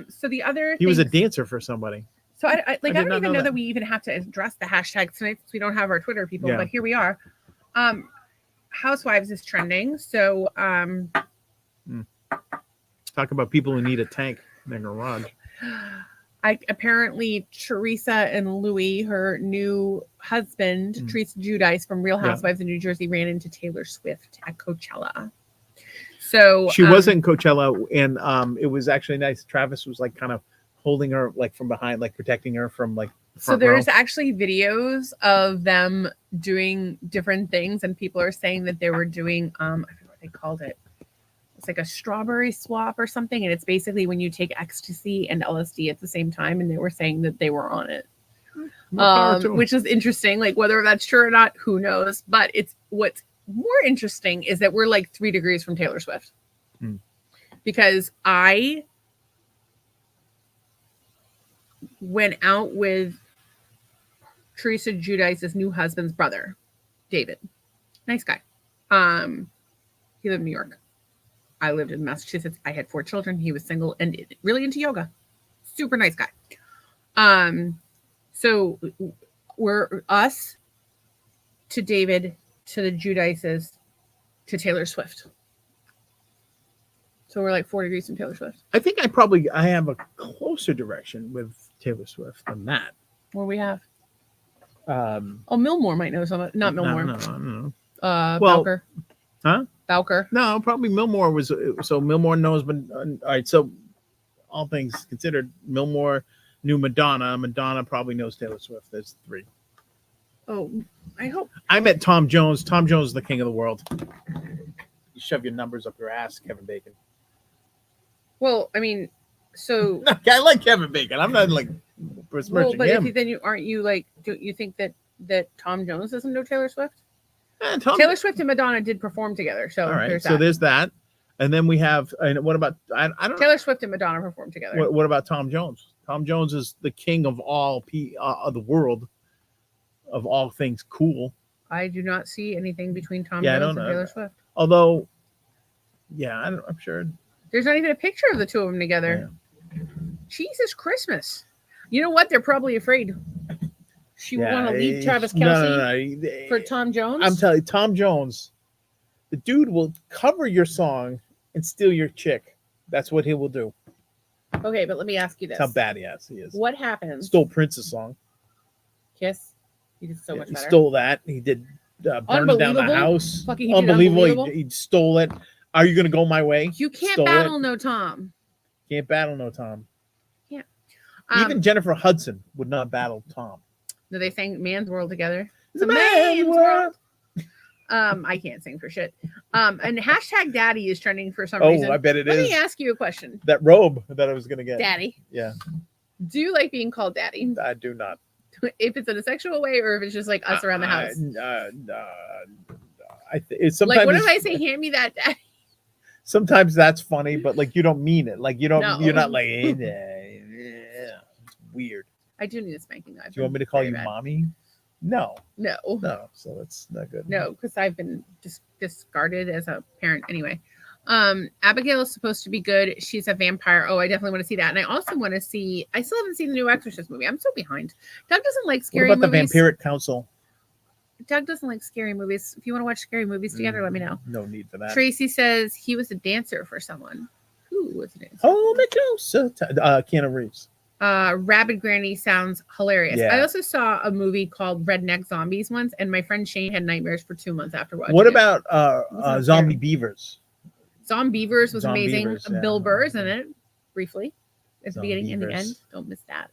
So the other he was a dancer for somebody. So I did don't not even know know that. that we even have to address the hashtag tonight since we don't have our Twitter people, Yeah. but here we are. Housewives is trending. So Talk about people who need a tank in their garage. apparently Teresa and Louis, her new husband, Teresa Giudice from Real Housewives of New Jersey, ran into Taylor Swift at Coachella. So she was in Coachella, and it was actually nice. Travis was like kind of holding her like from behind, like protecting her from like the so front there's row. actually videos of them doing different things, and people are saying that they were doing I forget what they called it. It's like a strawberry swap or something, and it's basically when you take ecstasy and LSD at the same time, and they were saying that they were on it. Which is interesting. Like whether that's true or not, who knows? But it's what's more interesting is that we're like 3 degrees from Taylor Swift. Because I went out with Teresa Giudice's new husband's brother, David. Nice guy. He lived in New York. I lived in Massachusetts. I had 4 children. He was single and really into yoga. Super nice guy. So we're us to David, to the Giudices, to Taylor Swift. So we're like 4 degrees from Taylor Swift. I think I have a closer direction with Taylor Swift than that. What do we have? Millmore might know something. Not Millmore. No. Bowker. Huh? Bowker. No, probably Millmore was so Millmore knows. But all right, so all things considered, Millmore knew Madonna. Madonna probably knows Taylor Swift. There's 3. Oh, I hope. I met Tom Jones. Tom Jones is the king of the world. You shove your numbers up your ass, Kevin Bacon. Well, I mean, so I like Kevin Bacon. I'm not like besmirching but him. if you, aren't you like? Do you think that Tom Jones doesn't know Taylor Swift? Taylor Swift and Madonna did perform together, so all right. there's that, and then we have. And what about? I don't. Taylor Swift and Madonna performed together. What about Tom Jones? Tom Jones is the king of all of the world, of all things cool. I do not see anything between Tom Jones and Taylor Swift. Although, I'm sure. There's not even a picture of the 2 of them together. Yeah. Jesus Christmas. You know what? They're probably afraid. She will want to leave Travis Kelce No. for Tom Jones. I'm telling you, Tom Jones, the dude will cover your song and steal your chick. That's what he will do. Okay, but let me ask you this. That's how bad he is. What happens? Stole Prince's song. Kiss. He did so much better. He stole that. He did burn down the house. Unbelievable. He stole it. Are you going to go my way? You can't battle no Tom. Can't battle no Tom. Yeah. Even Jennifer Hudson would not battle Tom. No, they sang Man's World together. It's a man's world. I can't sing for shit. And hashtag daddy is trending for some reason. Oh, I bet it is. Let me ask you a question. That robe that I was going to get. Daddy. Yeah. Do you like being called daddy? I do not. If it's in a sexual way or if it's just like us around the house? Sometimes like, what if I say, hand me that daddy? Sometimes that's funny, but like you don't mean it. Like you don't. No. You're not like. It's weird. I do need a spanking. Do you want me to call you mommy? No. So that's not good. No, because I've been discarded as a parent anyway. Abigail is supposed to be good. She's a vampire. Oh, I definitely want to see that. And I also want to see. I still haven't seen the new Exorcist movie. I'm so behind. Doug doesn't like scary movies. What about the Vampiric Council? Doug doesn't like scary movies. If you want to watch scary movies together, let me know. No need for that. Tracy says he was a dancer for someone. Who was a dancer? Hold me closer. Keanu Reeves. Rabid Granny sounds hilarious. Yeah. I also saw a movie called Redneck Zombies once, and my friend Shane had nightmares for 2 months after watching it. What about Zombie Beavers? Zombie Beavers was amazing. Beavers, yeah. Bill Burr's in it, briefly. At the beginning and the end. Don't miss that.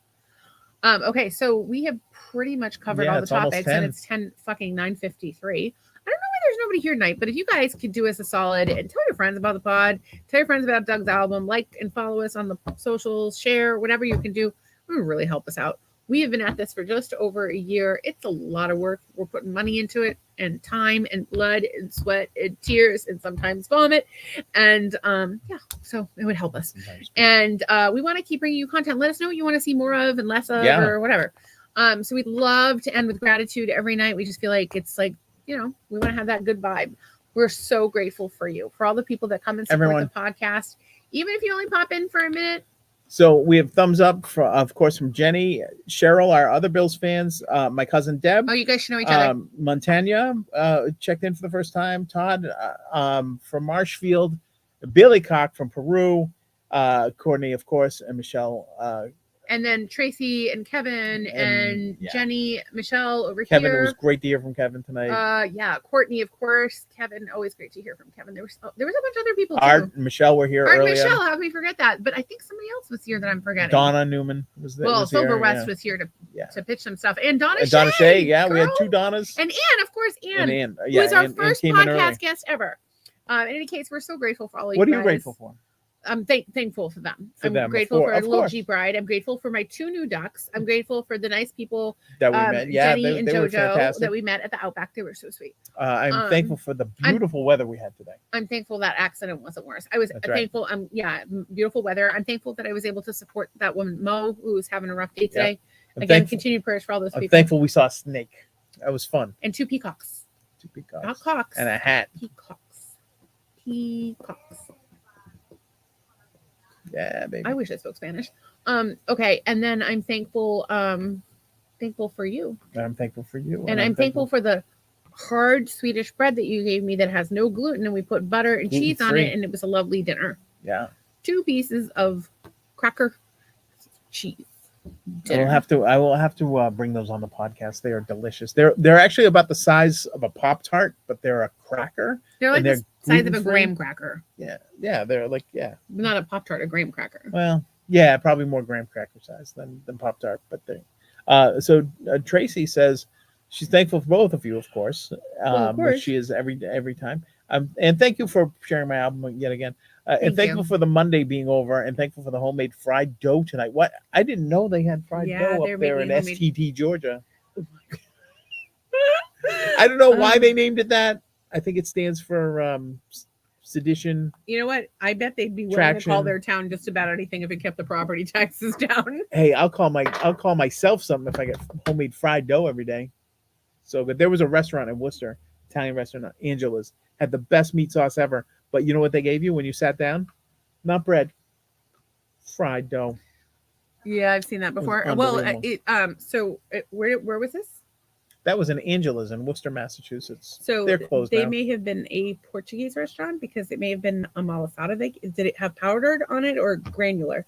Okay, so we have pretty much covered all the topics, and it's 9:53. I don't know why there's nobody here tonight, but if you guys could do us a solid and tell your friends about the pod, tell your friends about Doug's album, like and follow us on the socials, share, whatever you can do, it would really help us out. We have been at this for just over a year. It's a lot of work. We're putting money into it, and time, and blood, and sweat, and tears, and sometimes vomit. And so it would help us. And we want to keep bringing you content. Let us know what you want to see more of and less of, or whatever. So we'd love to end with gratitude every night. We just feel like it's like, we want to have that good vibe. We're so grateful for you, for all the people that come and support the podcast. Even if you only pop in for a minute, So we have thumbs up, of course, from Jenny, Cheryl, our other Bills fans, my cousin Deb. Oh, you guys should know each other. Montana checked in for the first time. Todd from Marshfield, Billy Cock from Peru, Courtney, of course, and Michelle. And then Tracy and Kevin and yeah. Jenny, Michelle over Kevin, here. it was great to hear from Kevin tonight. Yeah, Courtney, of course. Kevin, always great to hear from Kevin. There was a bunch of other people too. Art and Michelle were here Art earlier. and Michelle, how can we forget that? But I think somebody else was here that I'm forgetting. Donna Newman was there. Well, was Silver here, West yeah. was here to pitch some stuff. And Donna Shea. Donna Shea, yeah. Girl. We had 2 Donnas. And Ann, of course, Ann. And Ann, who is our first podcast guest ever. In any case, we're so grateful for all of you guys. What are you grateful for? I'm thankful for them. I'm grateful for a little Jeep ride. I'm grateful for my 2 new ducks. I'm grateful for the nice people that we met. Yeah, Jenny and JoJo that we met at the Outback. They were so sweet. I'm thankful for the beautiful weather we had today. I'm thankful that accident wasn't worse. I was thankful. Beautiful weather. I'm thankful that I was able to support that woman Mo, who was having a rough day today. Yeah. Again, continued prayers for all those people. I'm thankful we saw a snake. That was fun. And 2 peacocks. 2 peacocks. Not cocks. And a hat. Peacocks. Yeah, baby. I wish I spoke Spanish. Okay, and then I'm thankful for you. And I'm thankful for you. And I'm thankful for the hard Swedish bread that you gave me that has no gluten, and we put butter and cheese on it, and it was a lovely dinner. Yeah. 2 pieces of cracker cheese. I will have to bring those on the podcast. They are delicious. They're actually about the size of a Pop-Tart, but they're a cracker. They're like the size of a graham cracker. Yeah, they're like not a Pop-Tart, a graham cracker. Well, yeah, probably more graham cracker size than Pop-Tart, but they. So Tracy says she's thankful for both of you, of course. Which she is every time. And thank you for sharing my album yet again. And thankful for the Monday being over, and thankful for the homemade fried dough tonight. What? I didn't know they had fried dough up there in STT, Georgia. I don't know why they named it that. I think it stands for sedition. You know what? I bet they'd be willing to call their town just about anything if it kept the property taxes down. Hey, I'll call myself something if I get homemade fried dough every day. So good. There was a restaurant in Worcester, Italian restaurant, Angela's, had the best meat sauce ever. But you know what they gave you when you sat down? Not bread, fried dough. Yeah, I've seen that before. Well, where was this? That was in Angela's in Worcester, Massachusetts. So they're closed they now. may have been a Portuguese restaurant because it may have been a malasada. Did it have powdered on it or granular?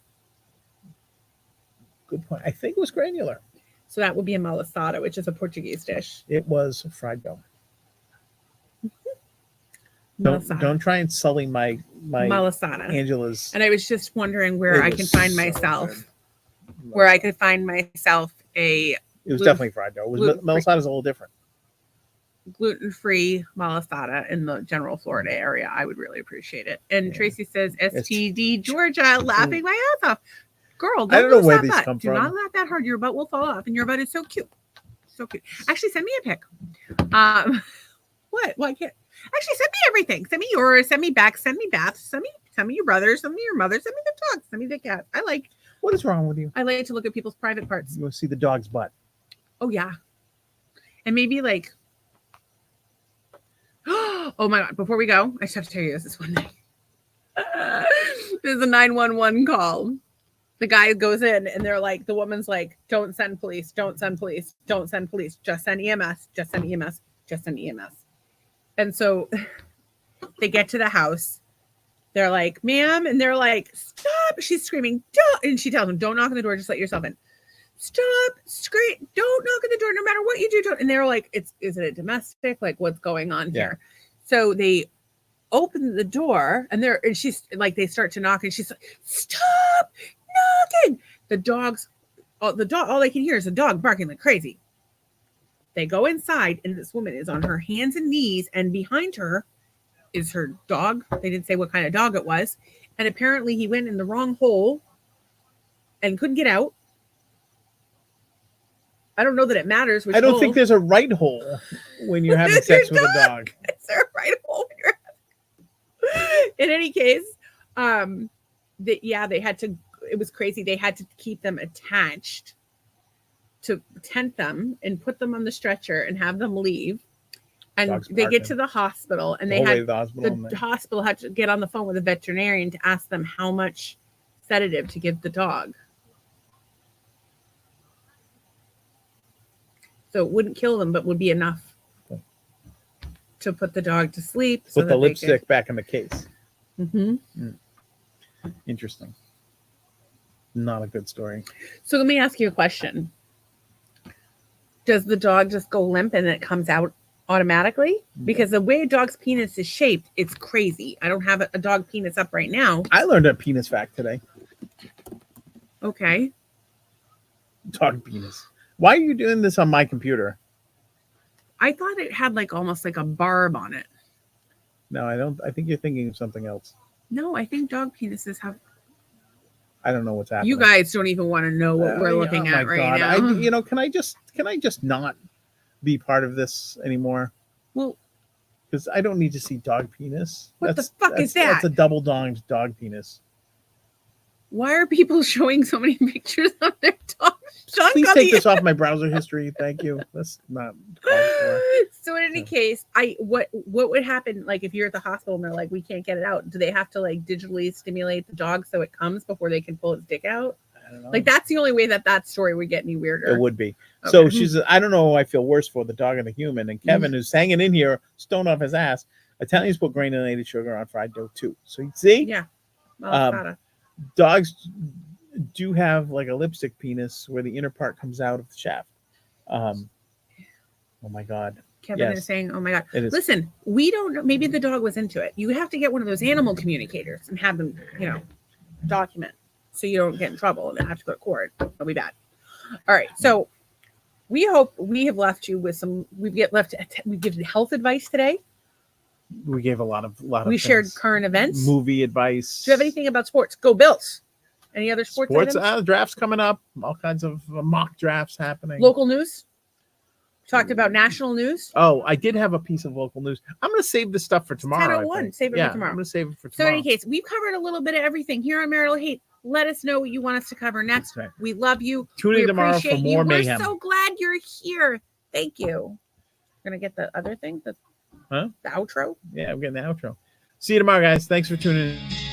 Good point. I think it was granular. So that would be a malasada, which is a Portuguese dish. It was fried dough. Don't try and sully my malasada Angela's. And I was just wondering where I can find myself. Where I could find myself a. It was definitely fried dough. Malasada is a little different. Gluten-free malasada in the general Florida area. I would really appreciate it. And Tracy says STD Georgia, laughing my ass off. Girl, I don't know where these come from. Do not laugh that hard. Your butt will fall off, and your butt is so cute. So cute. Actually, send me a pic. What? Why can't? Actually, send me everything. Send me yours. Send me back. Send me baths. Send me your brothers. Send me your mother. Send me the dog. Send me the cat. What is wrong with you? I like to look at people's private parts. You want to see the dog's butt? Oh yeah. And maybe like. Oh my God! Before we go, I just have to tell you this one thing. There's a 911 call. The guy goes in and they're like, the woman's like, "Don't send police. Don't send police. Don't send police. Just send EMS. Just send EMS. Just send EMS." And so they get to the house. They're like, "Ma'am," and they're like, "Stop!" She's screaming, "Don't!" And she tells them, "Don't knock on the door. Just let yourself in. Stop! Scream! Don't knock on the door. No matter what you do, don't." And they're like, "Is it a domestic? Like, what's going on here?" So they open the door, and she's like, they start to knock, and she's like, "Stop knocking!" All they can hear is a dog barking like crazy. They go inside, and this woman is on her hands and knees, and behind her is her dog. They didn't say what kind of dog it was. And apparently he went in the wrong hole and couldn't get out. I don't know that it matters. I don't think there's a right hole when you're having sex with a dog. Is there a right hole when you're having... In any case, they had to, it was crazy. They had to keep them attached to tent them and put them on the stretcher and have them leave. And they get to the hospital, and the hospital had to get on the phone with a veterinarian to ask them how much sedative to give the dog. So it wouldn't kill them, but would be enough to put the dog to sleep. Put the lipstick back in the case. Interesting. Not a good story. So let me ask you a question. Does the dog just go limp and it comes out automatically? Because the way a dog's penis is shaped, it's crazy. I don't have a dog penis up right now. I learned a penis fact today. Okay. Dog penis. Why are you doing this on my computer? I thought it had like almost like a barb on it. No, I don't. I think you're thinking of something else. No, I think dog penises have. I don't know what's happening. You guys don't even want to know what we're looking at right now. Can I just not be part of this anymore? Well, because I don't need to see dog penis. What the fuck is that? That's a double donged dog penis. Why are people showing so many pictures of their dogs? Please take this off my browser history. Thank you. That's not called for. So in any case, what would happen, like if you're at the hospital and they're like, we can't get it out? Do they have to like digitally stimulate the dog so it comes before they can pull its dick out? I don't know. Like that's the only way that story would get any weirder. It would be. Okay. So I don't know who I feel worse for, the dog and the human. And Kevin, who's hanging in here, stone off his ass. Italians put granulated sugar on fried dough too. So you see? Yeah. Well, dogs do have like a lipstick penis where the inner part comes out of the shaft. Oh my God. Kevin is saying, oh my God. Listen, we don't know. Maybe the dog was into it. You have to get one of those animal communicators and have them, document so you don't get in trouble and then have to go to court. It'll be bad. All right. So we hope we have left you with we give health advice today. We gave a lot of we shared current events, movie advice. Do you have anything about sports? Go Bills. Any other sports items? Drafts coming up, all kinds of mock drafts happening. Local news? Talked about national news. Oh, I did have a piece of local news. I'm going to save this stuff for tomorrow. 10:01. Save it for tomorrow. I'm going to save it for tomorrow. So in any case, we've covered a little bit of everything here on Marital Hate. Let us know what you want us to cover next. Right. We love you. Tune in tomorrow for more mayhem. We're so glad you're here. Thank you. We're going to get the other thing, the outro. Yeah, I'm getting the outro. See you tomorrow, guys. Thanks for tuning in.